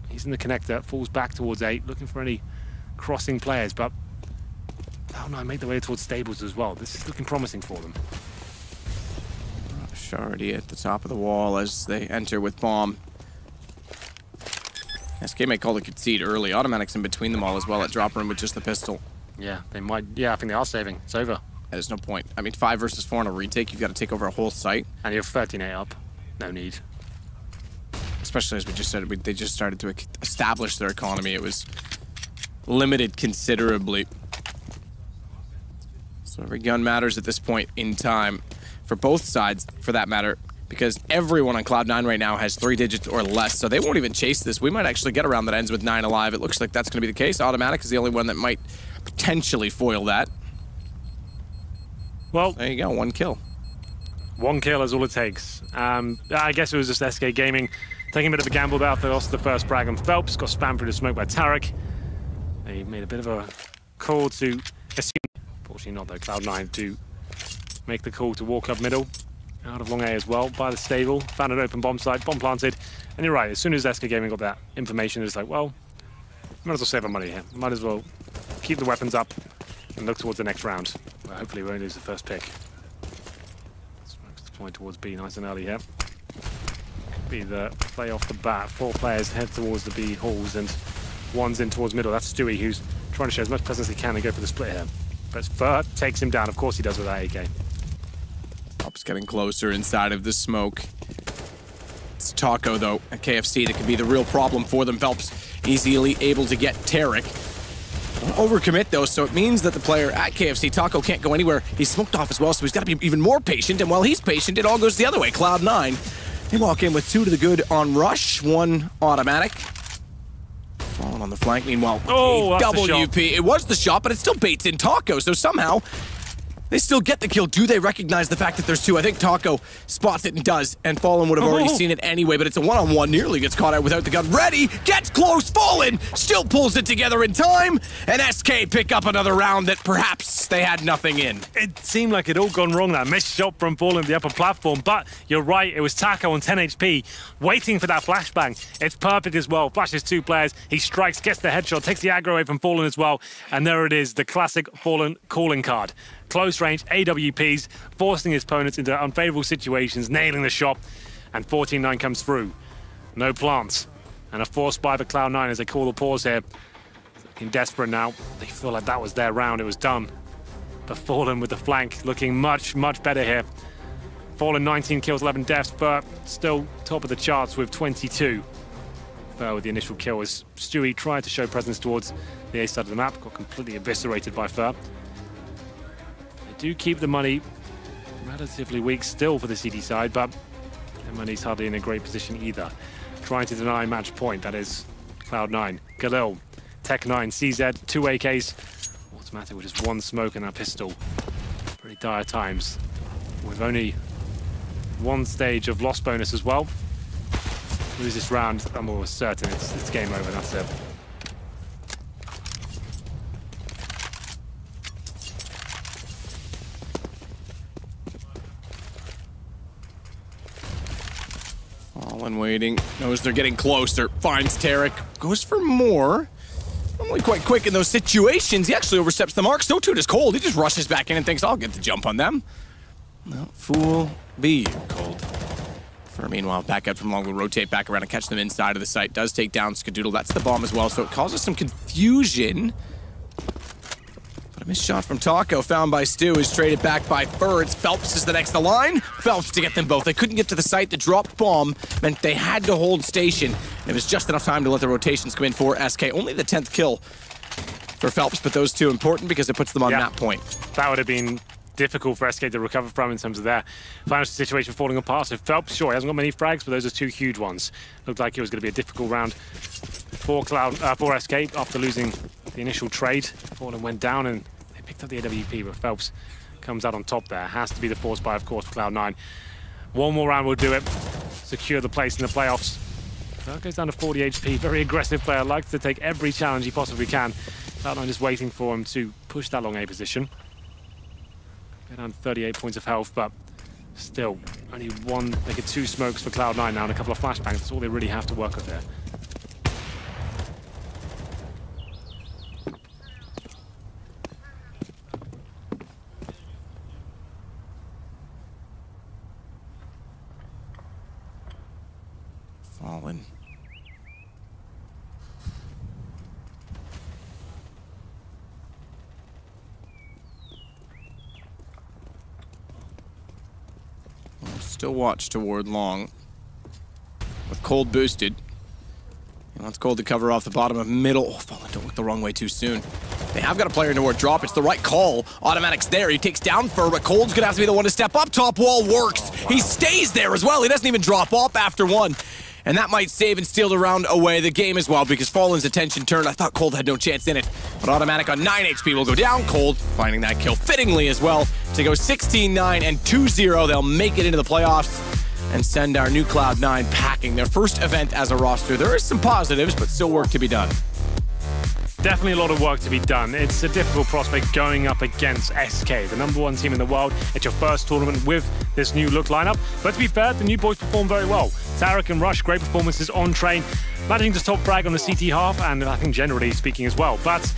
he's in the connector, falls back towards A, looking for any crossing players, but Cloud9 make their way towards stables as well. This is looking promising for them. Already at the top of the wall as they enter with bomb. SK may call the concede early. Automatics in between them all as well at drop room with just the pistol. Yeah, they might. Yeah, I think they are saving. It's over. There's no point. I mean, 5 versus 4 on a retake, you've got to take over a whole site. And you're 13-8 up. No need. Especially as we just said, they just started to establish their economy. It was limited considerably. So every gun matters at this point in time. For both sides, for that matter. because everyone on Cloud9 right now has 3 digits or less, so they won't even chase this. We might actually get a round that ends with 9 alive. It looks like that's going to be the case. Automatic is the only one that might potentially foil that. Well, there you go, 1 kill. 1 kill is all it takes. I guess it was just SK Gaming taking a bit of a gamble there. They lost the first frag on Phelps, got spammed through the smoke by Tarek. They made a bit of a call to assume, fortunately not though, Cloud9 to make the call to walk up middle. Out of long A as well, by the stable, found an open bomb site, bomb planted, and you're right, as soon as SK Gaming got that information, it's like, well, might as well save our money here. Might as well keep the weapons up and look towards the next round, where hopefully we won't lose the first pick. Smokes deployed towards B nice and early here. Could be the play off the bat. 4 players head towards the B halls, and 1's in towards middle. That's Stewie, who's trying to show as much presence as he can and go for the split here. But Fur takes him down, of course he does with that AK. Phelps getting closer inside of the smoke. It's Taco, though, at KFC that could be the real problem for them. Phelps easily able to get Tarek. Don't overcommit, though, so it means that the player at KFC, Taco, can't go anywhere. He's smoked off as well, so he's got to be even more patient, and while he's patient, it all goes the other way. Cloud9, they walk in with 2 to the good on rush, 1 automatic. Falling on the flank, meanwhile, WP. It was the shot, but it still baits in Taco, so somehow they still get the kill. Do they recognize the fact that there's 2? I think Taco spots it and does, and Fallen would have already seen it anyway, but it's a one-on-one. Nearly gets caught out without the gun. Ready, gets close, Fallen still pulls it together in time, and SK pick up another round that perhaps they had nothing in. It seemed like it all gone wrong, that missed shot from Fallen the upper platform, but you're right, it was Taco on 10 HP, waiting for that flashbang. It's perfect as well. Flashes 2 players, he strikes, gets the headshot, takes the aggro away from Fallen as well, and there it is, the classic Fallen calling card. Close range AWPs, forcing his opponents into unfavorable situations, nailing the shot, and 14-9 comes through. No plants, and a forced buy for Cloud9 as they call the pause here. Looking desperate now. They feel like that was their round, it was done. But Fallen with the flank, looking much, much better here. Fallen 19 kills, 11 deaths, but still top of the charts with 22. Fur with the initial kill as Stewie tried to show presence towards the A side of the map, got completely eviscerated by Fur. Do keep the money relatively weak still for the CD side, but their money's hardly in a great position either. Trying to deny match point, that is Cloud9. Galil, Tech9, CZ, 2 AKs, automatic with just 1 smoke and a pistol. Pretty dire times. With only 1 stage of loss bonus as well. Lose this round, I'm almost certain it's game over, that's it. Fallen waiting, knows they're getting closer, finds Tarek, goes for more. Normally quite quick in those situations. He actually oversteps the mark. So too does Cold. He just rushes back in and thinks, I'll get the jump on them. No, fool be you, Cold. For meanwhile, back out from long will rotate back around and catch them inside of the site. Does take down Skadoodle. That's the bomb as well, so it causes some confusion. But a missed shot from Taco, found by Stu, is traded back by Fur. It's Phelps is the next to line. Phelps to get them both. They couldn't get to the site. The dropped bomb meant they had to hold station. And it was just enough time to let the rotations come in for SK. Only the 10th kill for Phelps, but those 2 important because it puts them on map point. That would have been difficult for SK to recover from in terms of their financial situation falling apart. So Phelps, sure, he hasn't got many frags, but those are 2 huge ones. Looked like it was going to be a difficult round for SK after losing the initial trade. Fallen went down and they picked up the AWP, but Phelps comes out on top there. Has to be the force buy, of course, for Cloud9. 1 more round will do it. Secure the place in the playoffs. That goes down to 40 HP. Very aggressive player. Likes to take every challenge he possibly can. Cloud9 just waiting for him to push that long A position. They're down 38 points of health, but still, only 1, they get 2 smokes for Cloud9 now and a couple of flashbangs. That's all they really have to work with there. Fallen. Still watch toward long. With Cold boosted. He wants Cold to cover off the bottom of middle. Oh, Fallen, don't look the wrong way too soon. They have got a player into ward drop. It's the right call. Automatic's there. He takes down Fur, but Cold's going to have to be the one to step up. Top wall works. He stays there as well. He doesn't even drop off after one. And that might save and steal the round away the game as well, because Fallen's attention turned. I thought Cold had no chance in it. But Automatic on 9 HP will go down. Cold finding that kill fittingly as well to go 16-9 and 2-0. They'll make it into the playoffs and send our new Cloud9 packing their first event as a roster. There is some positives, but still work to be done. Definitely a lot of work to be done. It's a difficult prospect going up against SK, the #1 team in the world. It's your first tournament with this new look lineup. But to be fair, the new boys performed very well. Tarek and Rush, great performances on train, managing to top frag on the CT half, and I think generally speaking as well. But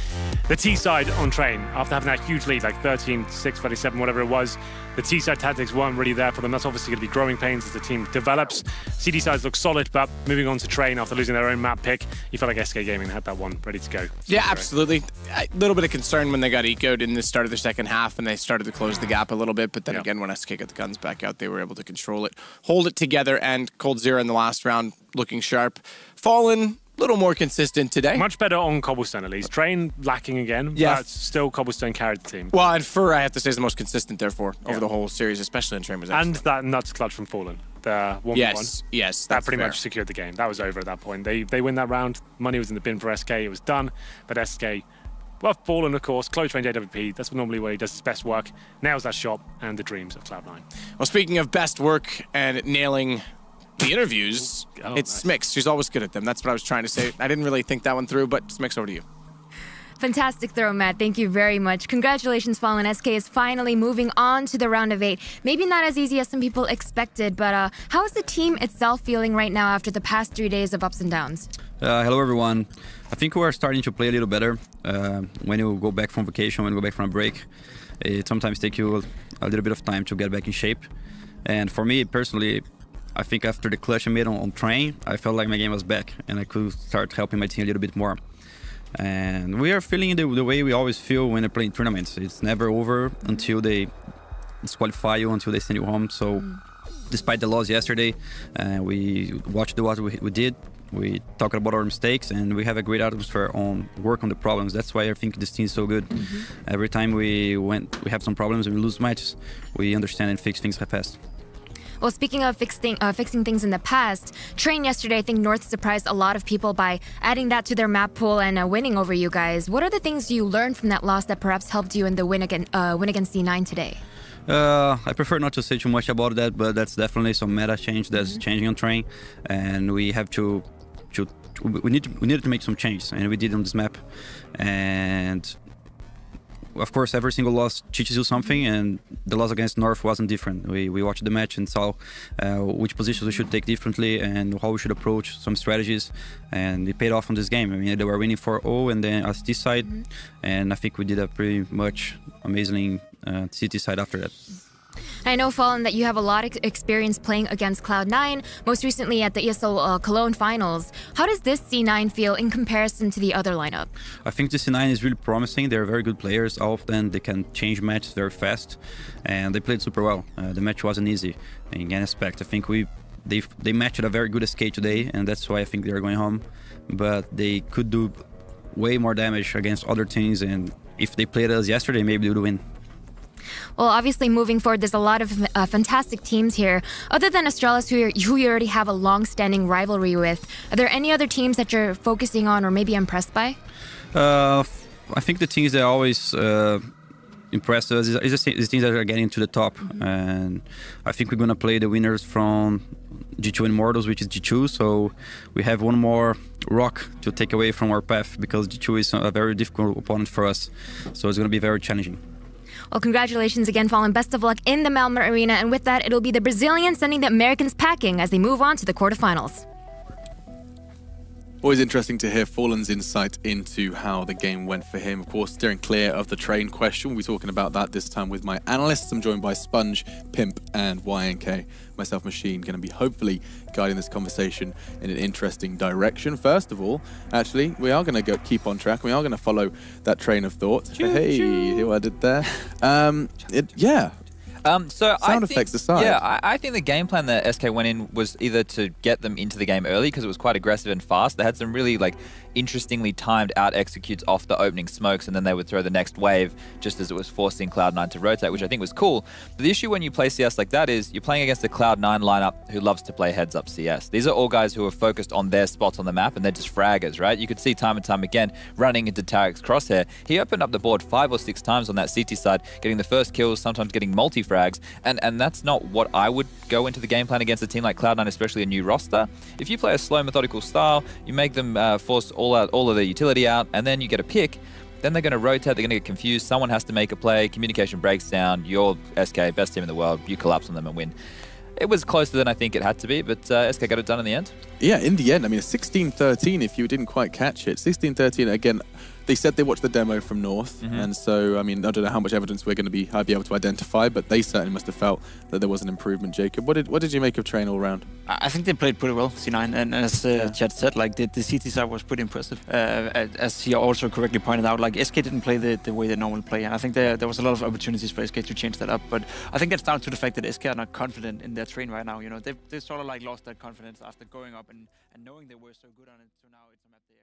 the T side on train, after having that huge lead, like 13-6, 37, whatever it was, the T side tactics weren't really there for them. That's obviously going to be growing pains as the team develops. CD sides look solid, but moving on to train after losing their own map pick, you felt like SK Gaming had that one ready to go. Yeah, absolutely. A little bit of concern when they got ecoed in the start of the second half and they started to close the gap a little bit, but then again, when SK got the guns back out, they were able to control it, hold it together, and Cold Zero in the last round looking sharp. Fallen, a little more consistent today. Much better on Cobelstone at least. Train lacking again, but still Cobelstone carried the team. Well, and Fur, I have to say, is the most consistent, therefore, over the whole series, especially in Train was and that nuts clutch from Fallen. The 1v1. Yes, that pretty much secured the game. That was over at that point. They win that round. Money was in the bin for SK. It was done. But SK, well, Fallen, of course, close range AWP. That's normally where he does his best work. Nails that shot and the dreams of Cloud9. Well, speaking of best work and nailing the interviews, it's Smix. She's always good at them. That's what I was trying to say. I didn't really think that one through, but Smix, over to you. Fantastic throw, Matt. Thank you very much. Congratulations, Fallen. SK is finally moving on to the round of 8. Maybe not as easy as some people expected, but how is the team itself feeling right now after the past 3 days of ups and downs? Hello, everyone. I think we are starting to play a little better. When you go back from vacation, when you go back from a break, it sometimes takes you a little bit of time to get back in shape. And for me, personally, I think after the clutch I made on train, I felt like my game was back and I could start helping my team a little bit more. And we are feeling the way we always feel when they play in tournaments. It's never over until they disqualify you, until they send you home. So despite the loss yesterday, we watched what we did. We talked about our mistakes and we have a great atmosphere on work on the problems. That's why I think this team is so good. Every time we have some problems and we lose matches, we understand and fix things fast. Well, speaking of fixing things in the past, Train yesterday, I think North surprised a lot of people by adding that to their map pool and winning over you guys. What are the things you learned from that loss that perhaps helped you in the win against C9 today? I prefer not to say too much about that, but that's definitely some meta change that's changing on Train, and we have we needed to make some changes, and we did on this map. And of course, every single loss teaches you something, and the loss against North wasn't different. We watched the match and saw which positions we should take differently and how we should approach some strategies, and it paid off on this game. I mean, they were winning 4-0 and then us this side, and I think we did a pretty much amazing CT side after that. I know, Fallen, that you have a lot of experience playing against Cloud9, most recently at the ESL Cologne finals. How does this C9 feel in comparison to the other lineup? I think the C9 is really promising. They're very good players. All of them, they can change matches very fast, and they played super well. The match wasn't easy in any aspect. I think they matched a very good SK today, and that's why I think they're going home. But they could do way more damage against other teams, and if they played us yesterday, maybe they would win. Well, obviously, moving forward, there's a lot of fantastic teams here. Other than Astralis, who you already have a long-standing rivalry with, are there any other teams that you're focusing on or maybe impressed by? I think the teams that always impress us is the teams that are getting to the top. And I think we're going to play the winners from G2 Immortals, which is G2. So we have one more rock to take away from our path, because G2 is a very difficult opponent for us. So it's going to be very challenging. Well, congratulations again, Fallen. Best of luck in the Malmö arena. And with that, it'll be the Brazilians sending the Americans packing as they move on to the quarterfinals. Always interesting to hear Fallen's insight into how the game went for him. Of course, steering clear of the train question. We'll be talking about that this time with my analysts. I'm joined by Sponge, Pimp, and YNK. Myself, Machine, going to be hopefully guiding this conversation in an interesting direction. First of all, actually, we are going to keep on track. We are going to follow that train of thought. Hey, hear what I did there? So sound effects aside. Yeah, I think the game plan that SK went in was either to get them into the game early, because it was quite aggressive and fast. They had some really interestingly timed out executes off the opening smokes, and then they would throw the next wave just as it was forcing Cloud9 to rotate, which I think was cool. But the issue when you play CS like that is you're playing against a Cloud9 lineup who loves to play heads-up CS. These are all guys who are focused on their spots on the map, and they're just fraggers, right? You could see time and time again running into Tarek's crosshair. He opened up the board 5 or 6 times on that CT side, getting the first kills, sometimes getting multi-frags, and that's not what I would go into the game plan against a team like Cloud9, especially a new roster. If you play a slow, methodical style, you make them force all of their utility out, and then you get a pick, then they're going to rotate, they're going to get confused, someone has to make a play, communication breaks down, you're SK, best team in the world, you collapse on them and win. It was closer than I think it had to be, but SK got it done in the end. Yeah, in the end, I mean, 16-13 if you didn't quite catch it. 16-13, again, they said they watched the demo from North, and so, I mean, I don't know how much evidence we're going to be able to identify, but they certainly must have felt that there was an improvement. Jacob, what did you make of Train all round? I think they played pretty well, C9, and as Chad said, like the CT side was pretty impressive. As he also correctly pointed out, like SK didn't play the way they normally play, and I think there was a lot of opportunities for SK to change that up. But I think that's down to the fact that SK are not confident in their Train right now. You know, they sort of like lost that confidence after going up and knowing they were so good on it. So now it's a map they